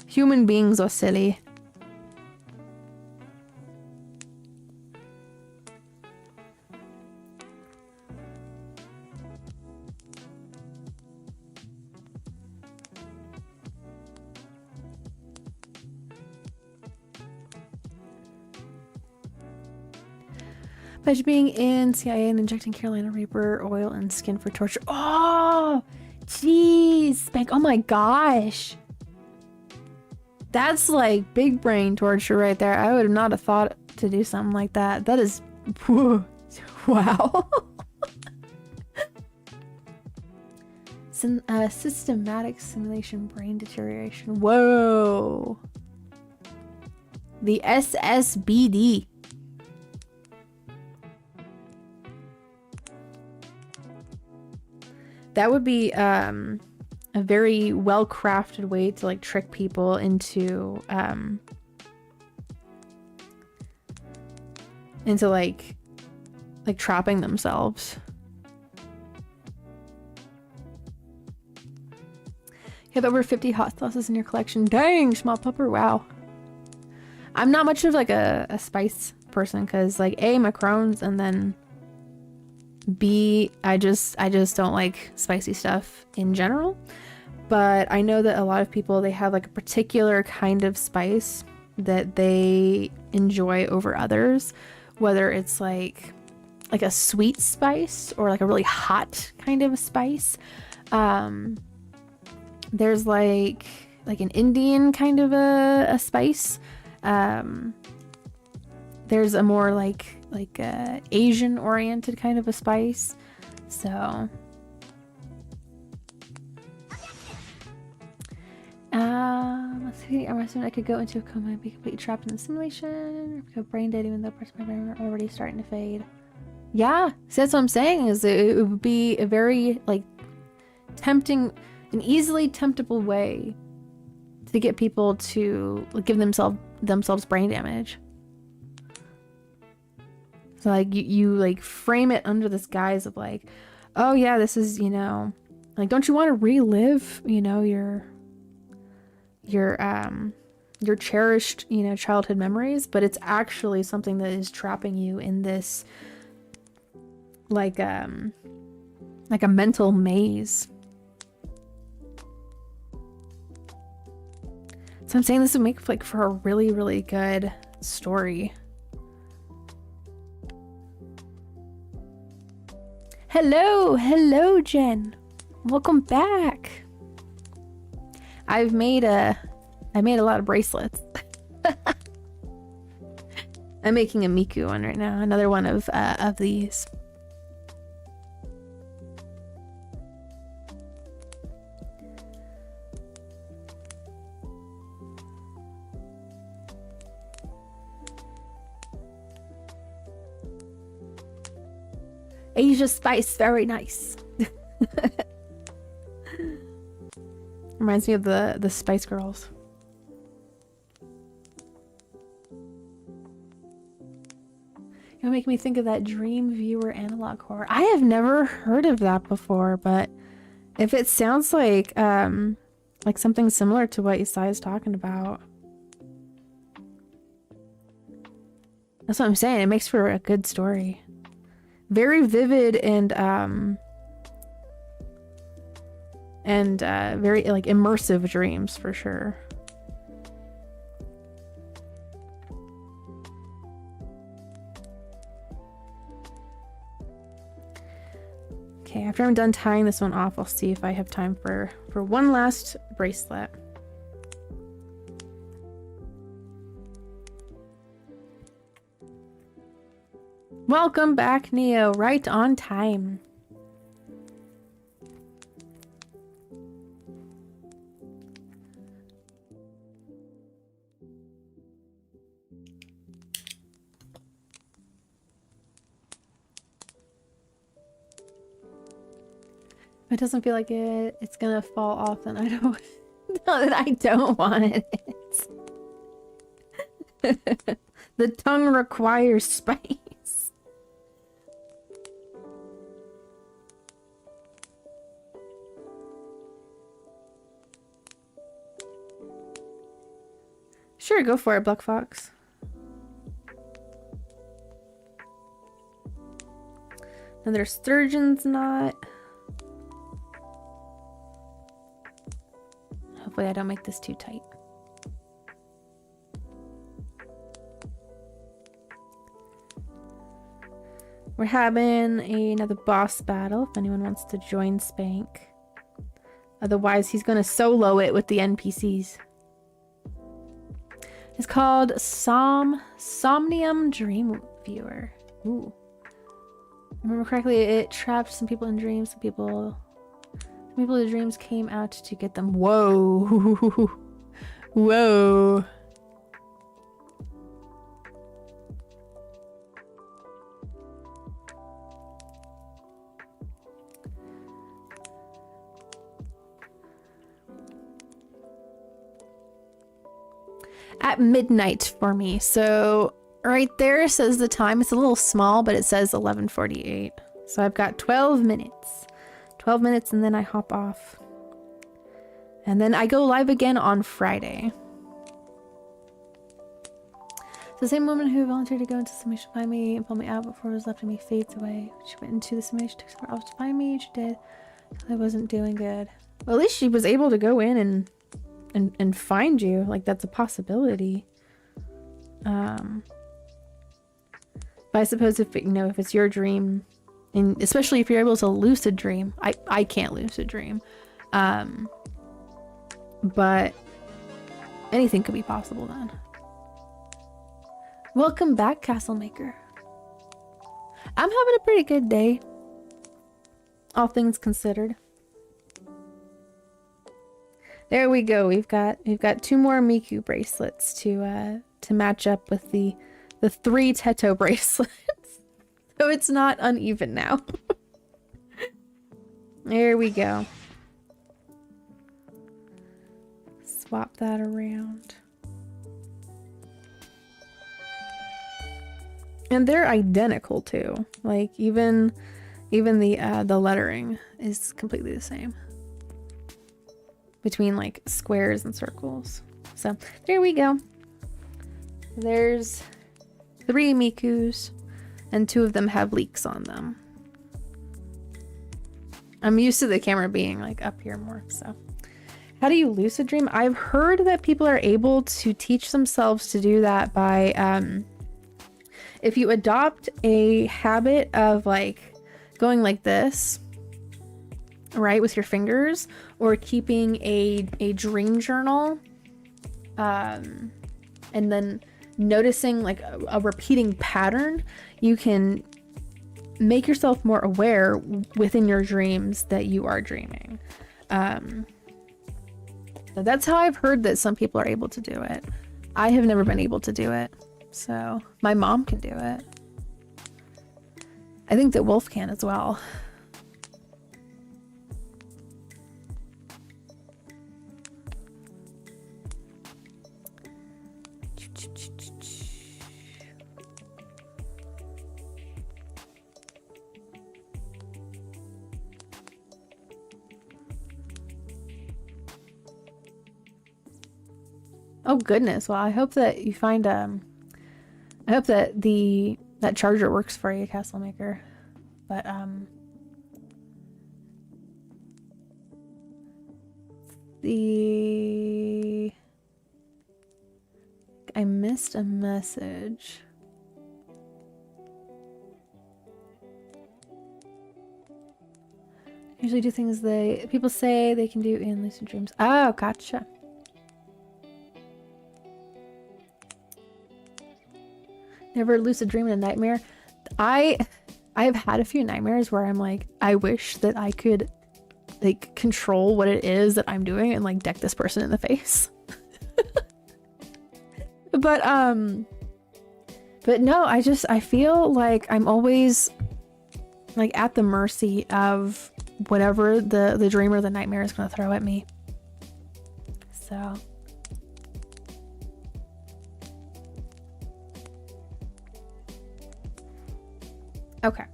Speaker 1: Human beings are silly. But being in CIA and injecting Carolina Reaper oil and skin for torture. Oh, jeez, Spank. Oh my gosh. That's like big brain torture right there. I would not have thought to do something like that. That is, whew, wow. Systematic simulation brain deterioration. Whoa. The SSBD. That would be a very well-crafted way to like trick people into like trapping themselves. You have over 50 hot sauces in your collection. Dang, small pupper, wow. I'm not much of like a spice person because like A, my Crohn's, and then B, I just don't like spicy stuff in general. But I know that a lot of people, they have like a particular kind of spice that they enjoy over others, whether it's like a sweet spice or like a really hot kind of a spice. There's like an Indian kind of a spice. There's a more like Asian oriented kind of a spice. So let's see. I'm assuming I could go into a coma and be completely trapped in the simulation, or become brain dead even though parts of my brain are already starting to fade. Yeah, so that's what I'm saying, is it would be a very like tempting, an easily temptable way to get people to like, give themselves brain damage. So like you like frame it under this guise of like, oh yeah, this is, you know, like, don't you want to relive, you know, your cherished, you know, childhood memories? But it's actually something that is trapping you in this like a mental maze. So I'm saying this would make like for a really, really good story. Hello, Jen. Welcome back. I made a lot of bracelets. I'm making a Miku one right now. Another one of these. Asia Spice, very nice. Reminds me of the Spice Girls. It'll make me think of that Dream Viewer analog horror. I have never heard of that before, but if it sounds like something similar to what Isai is talking about, that's what I'm saying. It makes for a good story. Very vivid and very like immersive dreams for sure. Okay, after I'm done tying this one off, I'll see if I have time for one last bracelet. Welcome back, Neo. Right on time. If it doesn't feel like it's gonna fall off, then I don't know that I don't want it. The tongue requires spice. Sure, go for it, Black Fox. Another sturgeon's knot. Hopefully I don't make this too tight. We're having another boss battle if anyone wants to join Spank. Otherwise, he's gonna solo it with the NPCs. It's called Somnium Dream Viewer. Ooh. If I remember correctly, it trapped some people in dreams. Some people in dreams came out to get them. Whoa. Whoa. At midnight for me. So right there says the time. It's a little small, but it says 11:48. So I've got 12 minutes. 12 minutes and then I hop off. And then I go live again on Friday. So the same woman who volunteered to go into simulation to find me and pull me out before it was left in me fades away. She went into the simulation, took somewhere else to find me. She did. I wasn't doing good. Well, at least she was able to go in and find you. Like, that's a possibility. But I suppose if if it's your dream, and especially if you're able to lucid dream, I can't lucid dream, but anything could be possible then. Welcome back, Castle Maker. I'm having a pretty good day, all things considered. There we go. We've got 2 more Miku bracelets to match up with the 3 Teto bracelets. So it's not uneven now. There we go. Swap that around. And they're identical too. Like even the lettering is completely the same between like squares and circles. So there we go. There's 3 Mikus and 2 of them have leaks on them. I'm used to the camera being like up here more. So how do you lucid dream? I've heard that people are able to teach themselves to do that by if you adopt a habit of like going like this, right, with your fingers, or keeping a dream journal, and then noticing like a repeating pattern, you can make yourself more aware within your dreams that you are dreaming. So that's how I've heard that some people are able to do it. I have never been able to do it, so my mom can do it. I think that Wolf can as well. Oh goodness. Well, I hope that you find I hope that that charger works for you, Castle Maker. But I missed a message. Usually do things people say they can do in lucid dreams. Oh, gotcha. Never lucid dream in a nightmare. I have had a few nightmares where I'm like, I wish that I could like control what it is that I'm doing and like deck this person in the face. But no, I feel like I'm always like at the mercy of whatever the dream or the nightmare is going to throw at me. So okay.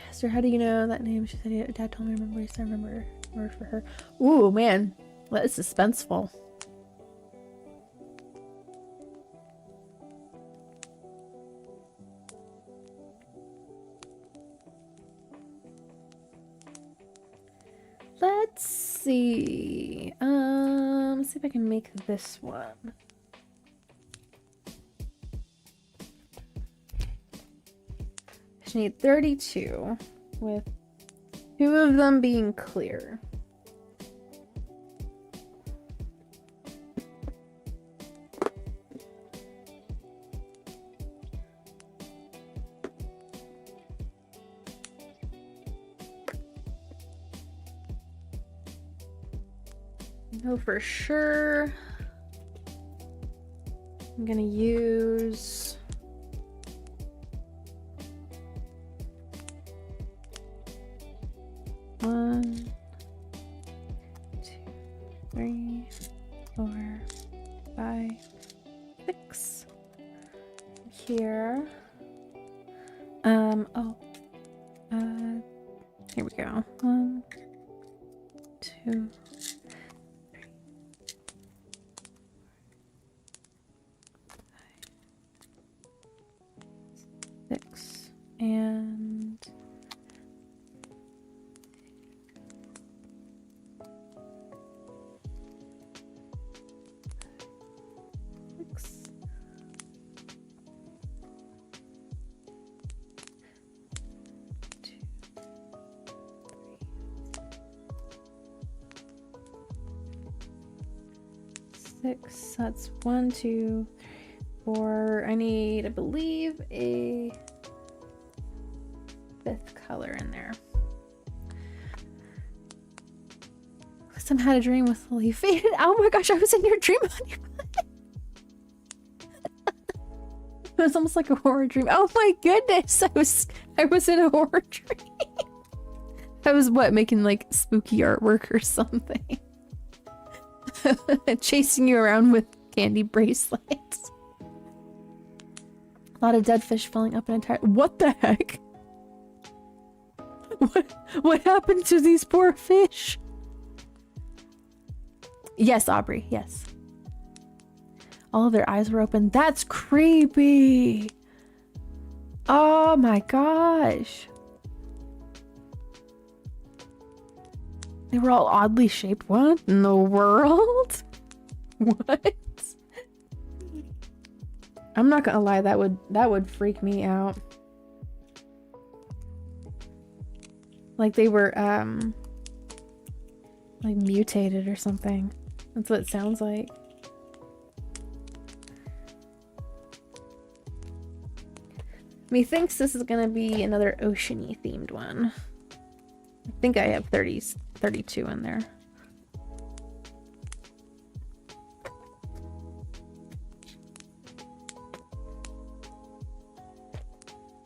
Speaker 1: Esther, how do you know that name? She said Dad told me to remember. I remember word for her. Ooh, man, that is suspenseful. Let's see. Let's see if I can make this one. I need 32, with 2 of them being clear. Know for sure I'm gonna use one, 2, 3, 4, 5, 6 here. Here we go. 1, 2, 6 and 6. Six. That's 1, 2, 3, 4. I need, I believe, a 5th color in there. Some had a dream with Euphie. Oh my gosh, I was in your dream. It was almost like a horror dream. Oh my goodness, I was in a horror dream. I was making like spooky artwork or something. Chasing you around with candy bracelets. A lot of dead fish filling up an entire— What the heck? What happened to these poor fish? Yes, Aubrey, yes. All of their eyes were open. That's creepy. Oh my gosh. They were all oddly shaped. What in the world? What? I'm not gonna lie, that would freak me out. Like they were Like mutated or something. That's what it sounds like. Methinks this is gonna be another oceany themed one. I think I have 32 in there.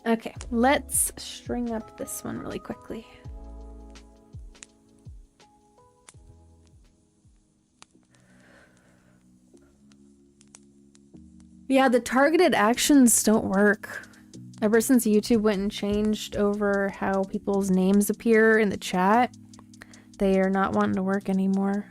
Speaker 1: Okay, let's string up this one really quickly. Yeah, the targeted actions don't work. Ever since YouTube went and changed over how people's names appear in the chat, they are not wanting to work anymore.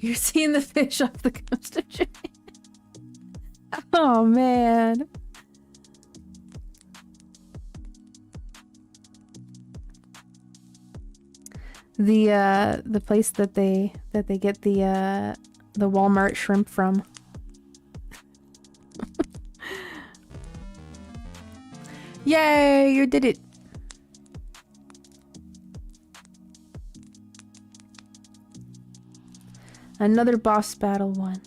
Speaker 1: You're seeing the fish off the coast of Japan. Oh man. The place that they get the Walmart shrimp from. Yay, you did it. Another boss battle one.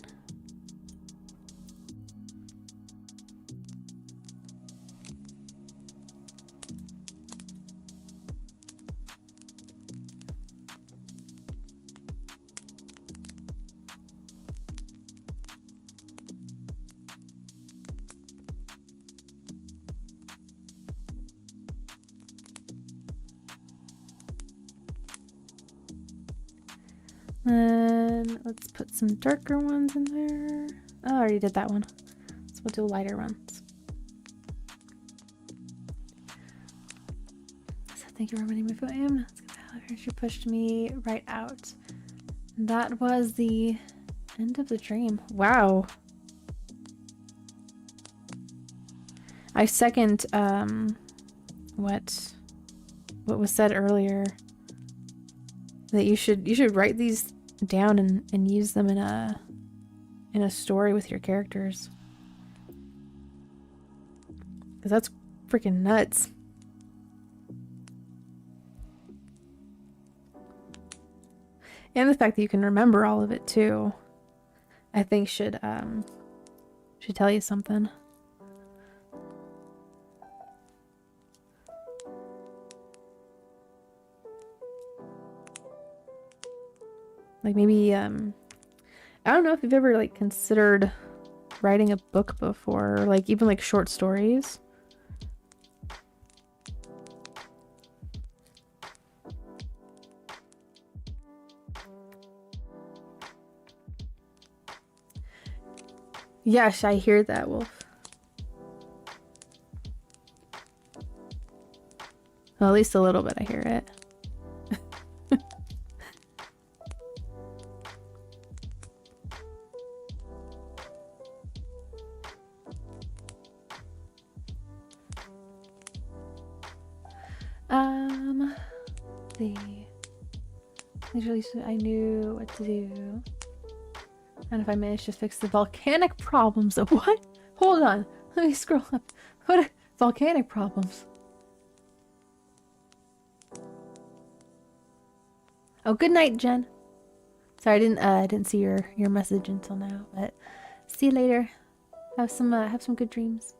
Speaker 1: Then let's put some darker ones in there. Oh, I already did that one. So we'll do lighter ones. So thank you for reminding me of who I am. She pushed me right out. That was the end of the dream. Wow. I second what was said earlier. That you should write these down and use them in a story with your characters, because that's freaking nuts. And the fact that you can remember all of it too, I think should tell you something. Like maybe, I don't know if you've ever like considered writing a book before, or like even like short stories. Yes, I hear that, Wolf. Well, at least a little bit I hear it. I knew what to do. And if I managed to fix the volcanic problems. What? Hold on. Let me scroll up. What? Volcanic problems. Oh, good night, Jen. Sorry, I didn't see your message until now, but see you later. Have some good dreams.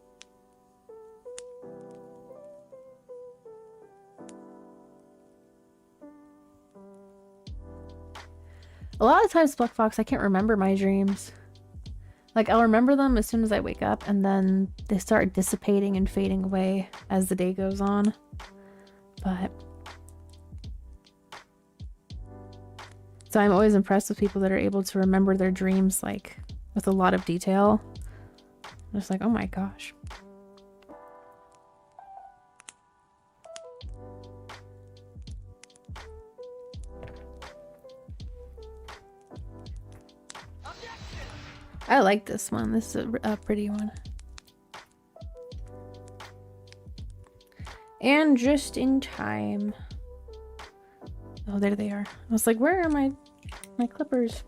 Speaker 1: A lot of times, Black Fox, I can't remember my dreams. Like, I'll remember them as soon as I wake up, and then they start dissipating and fading away as the day goes on. But so I'm always impressed with people that are able to remember their dreams, like, with a lot of detail. I'm just like, oh my gosh. I like this one. This is a pretty one. And just in time. Oh, there they are. I was like, where are my My clippers.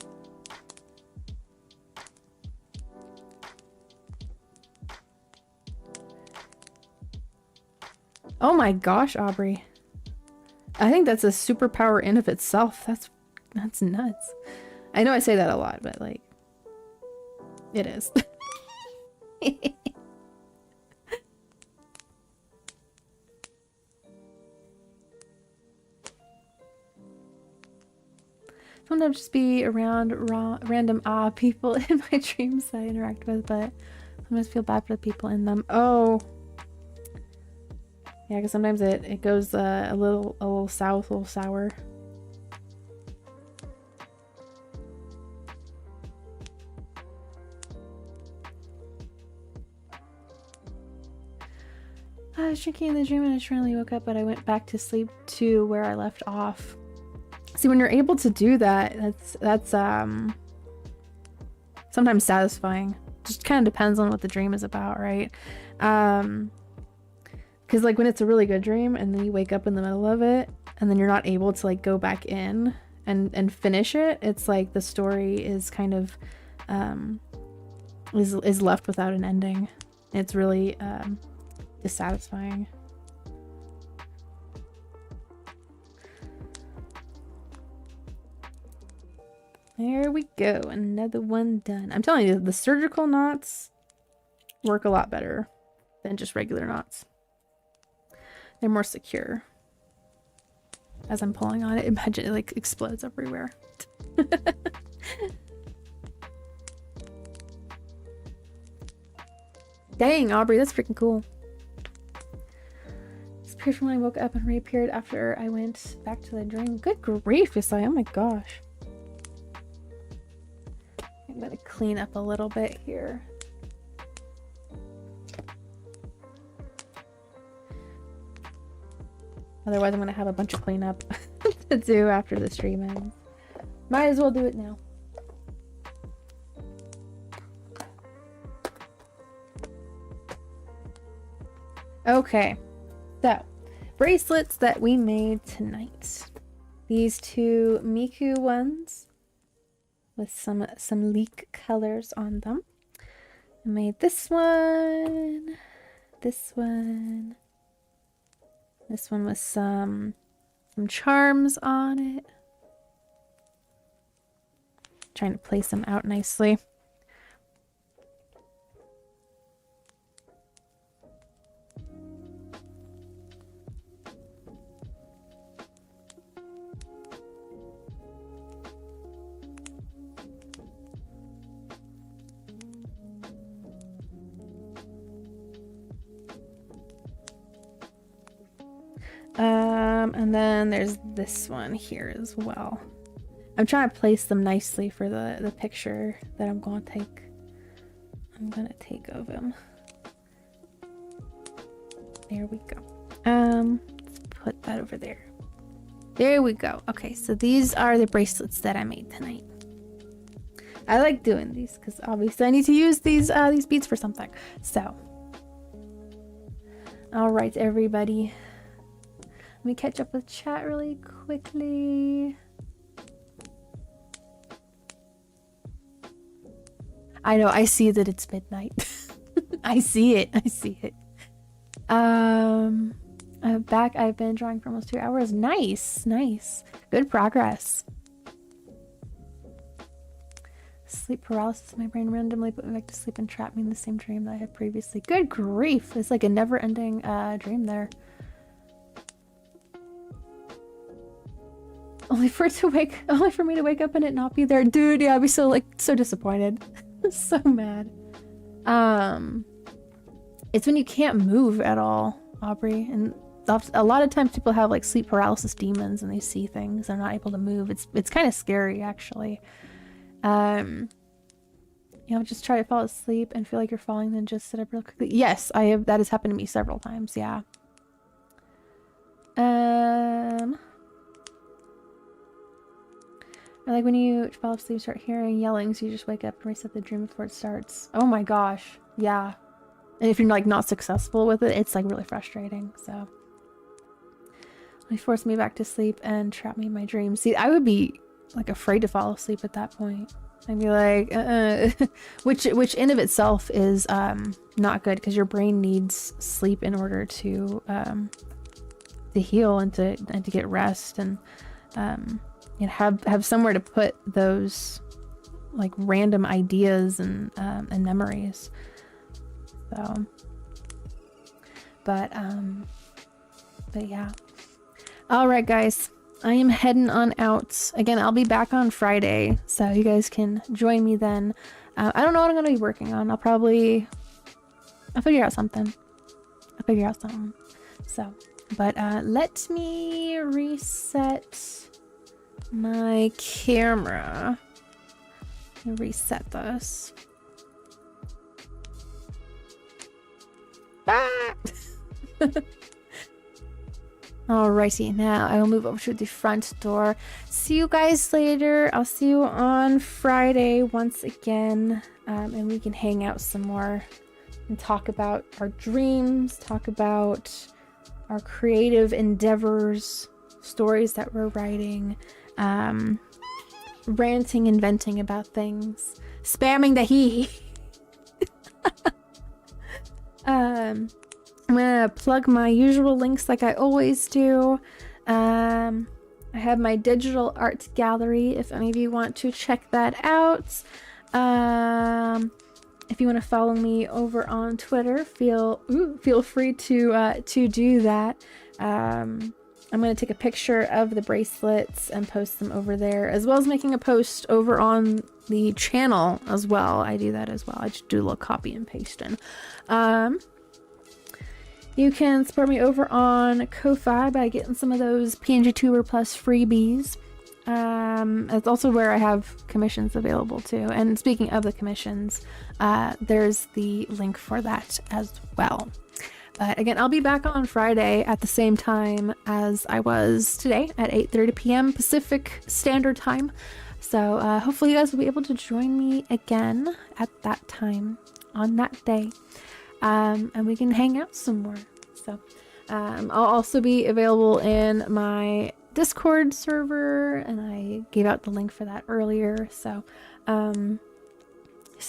Speaker 1: Oh my gosh, Aubrey. I think that's a superpower in of itself. That's nuts. I know I say that a lot, but like, it is. Sometimes just be around random people in my dreams that I interact with, but sometimes feel bad for the people in them. Oh. Yeah, because sometimes it goes a little south, a little sour. I was drinking in the dream and I finally woke up, but I went back to sleep to where I left off. See, when you're able to do that, that's sometimes satisfying. Just kind of depends on what the dream is about, right? Because like when it's a really good dream and then you wake up in the middle of it and then you're not able to like go back in and finish it, it's like the story is kind of is left without an ending. It's really dissatisfying. There we go, another one done. I'm telling you, the surgical knots work a lot better than just regular knots. They're more secure. As I'm pulling on it, imagine it like explodes everywhere. Dang, Aubrey, that's freaking cool. Disappeared from when I woke up and reappeared after I went back to the dream. Good grief, Yasai, oh my gosh. I'm gonna clean up a little bit here. Otherwise, I'm gonna have a bunch of cleanup to do after the stream ends. Might as well do it now. Okay, so bracelets that we made tonight. These two Miku ones with some leek colors on them. I made this one, this one with some charms on it. Trying to place them out nicely. And then there's this one here as well. I'm trying to place them nicely for the picture that I'm gonna take of him. There we go. Let's put that over there. There we go. Okay, so these are the bracelets that I made tonight. I like doing these because obviously I need to use these beads for something. So, all right, everybody. Let me catch up with chat really quickly. I know, I see that it's midnight. I see it. I'm back. I've been drawing for almost 2 hours. Nice. Good progress. Sleep paralysis. My brain randomly put me back to sleep and trapped me in the same dream that I had previously. Good grief. It's like a never-ending dream there. Only for me to wake up and it not be there. Dude, yeah, I'd be so disappointed. So mad. It's when you can't move at all, Aubrey, and a lot of times people have like sleep paralysis demons and they see things, they're not able to move. It's kind of scary, actually. Just try to fall asleep and feel like you're falling, then just sit up real quickly. Yes, that has happened to me several times. Yeah. Or like when you fall asleep, start hearing yelling, so you just wake up and reset the dream before it starts. Oh my gosh, yeah. And if you're like not successful with it, it's like really frustrating. So it forced me back to sleep and trapped me in my dreams. See, I would be like afraid to fall asleep at that point. I'd be like, which in of itself is not good, because your brain needs sleep in order to heal and to get rest, and you know, have somewhere to put those like random ideas and memories. So, but yeah. All right, guys. I am heading on out. Again, I'll be back on Friday, so you guys can join me then. I don't know what I'm going to be working on. I'll figure out something. So, but let me reset my camera. Reset this. Ah! Alrighty, now I will move over to the front door. See you guys later. I'll see you on Friday once again, and we can hang out some more and talk about our dreams, talk about our creative endeavors, stories that we're writing, ranting and venting about things, spamming the hee. I'm gonna plug my usual links like I always do. I have my digital art gallery if any of you want to check that out. If you want to follow me over on Twitter, feel free to do that. I'm gonna take a picture of the bracelets and post them over there, as well as making a post over on the channel as well. I do that as well. I just do a little copy and paste in. You can support me over on Ko-Fi by getting some of those PNG Tuber Plus freebies. It's also where I have commissions available too. And speaking of the commissions, there's the link for that as well. But again, I'll be back on Friday at the same time as I was today at 8:30 p.m. Pacific Standard Time. So hopefully you guys will be able to join me again at that time on that day. And we can hang out some more. So I'll also be available in my Discord server, and I gave out the link for that earlier. So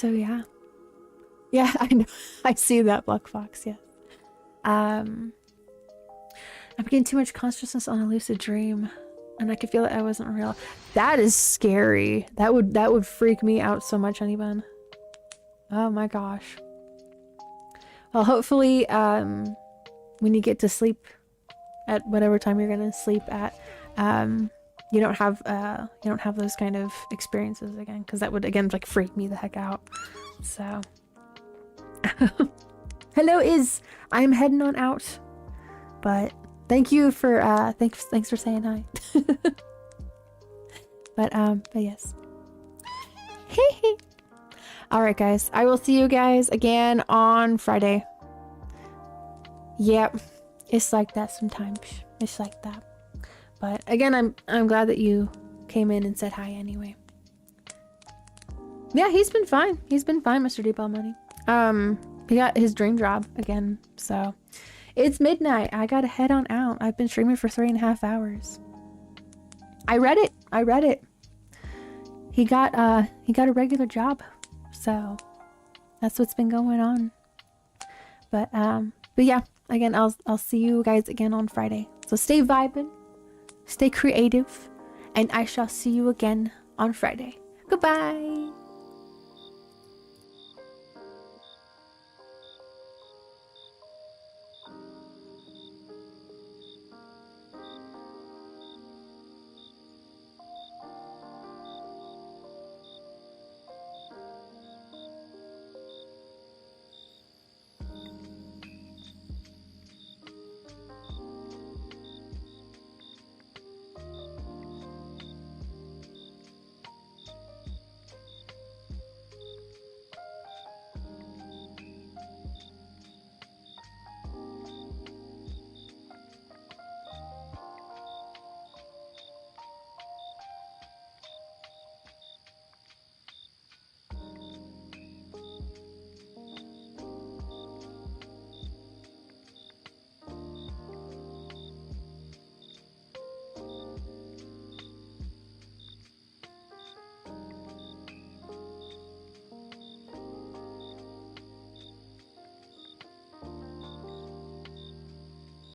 Speaker 1: yeah, I know. I see that, Black Fox. Yeah. I'm getting too much consciousness on a lucid dream, and I could feel that I wasn't real. That is scary. That would freak me out so much, Honeyban. Oh my gosh. Well, hopefully, when you get to sleep at whatever time you're gonna sleep at, you don't have those kind of experiences again, because that would again like freak me the heck out. So, hello, I'm heading on out, but thank you for thanks for saying hi. but yes. Hey. All right, guys. I will see you guys again on Friday. Yep, it's like that sometimes. It's like that. But again, I'm glad that you came in and said hi anyway. Yeah, he's been fine. He's been fine, Mr. Deepal Money. He got his dream job again. So it's midnight. I gotta head on out. I've been streaming for 3.5 hours. I read it. He got a regular job. So that's what's been going on. But yeah, again, I'll see you guys again on Friday. So stay vibing, stay creative, and I shall see you again on Friday. Goodbye.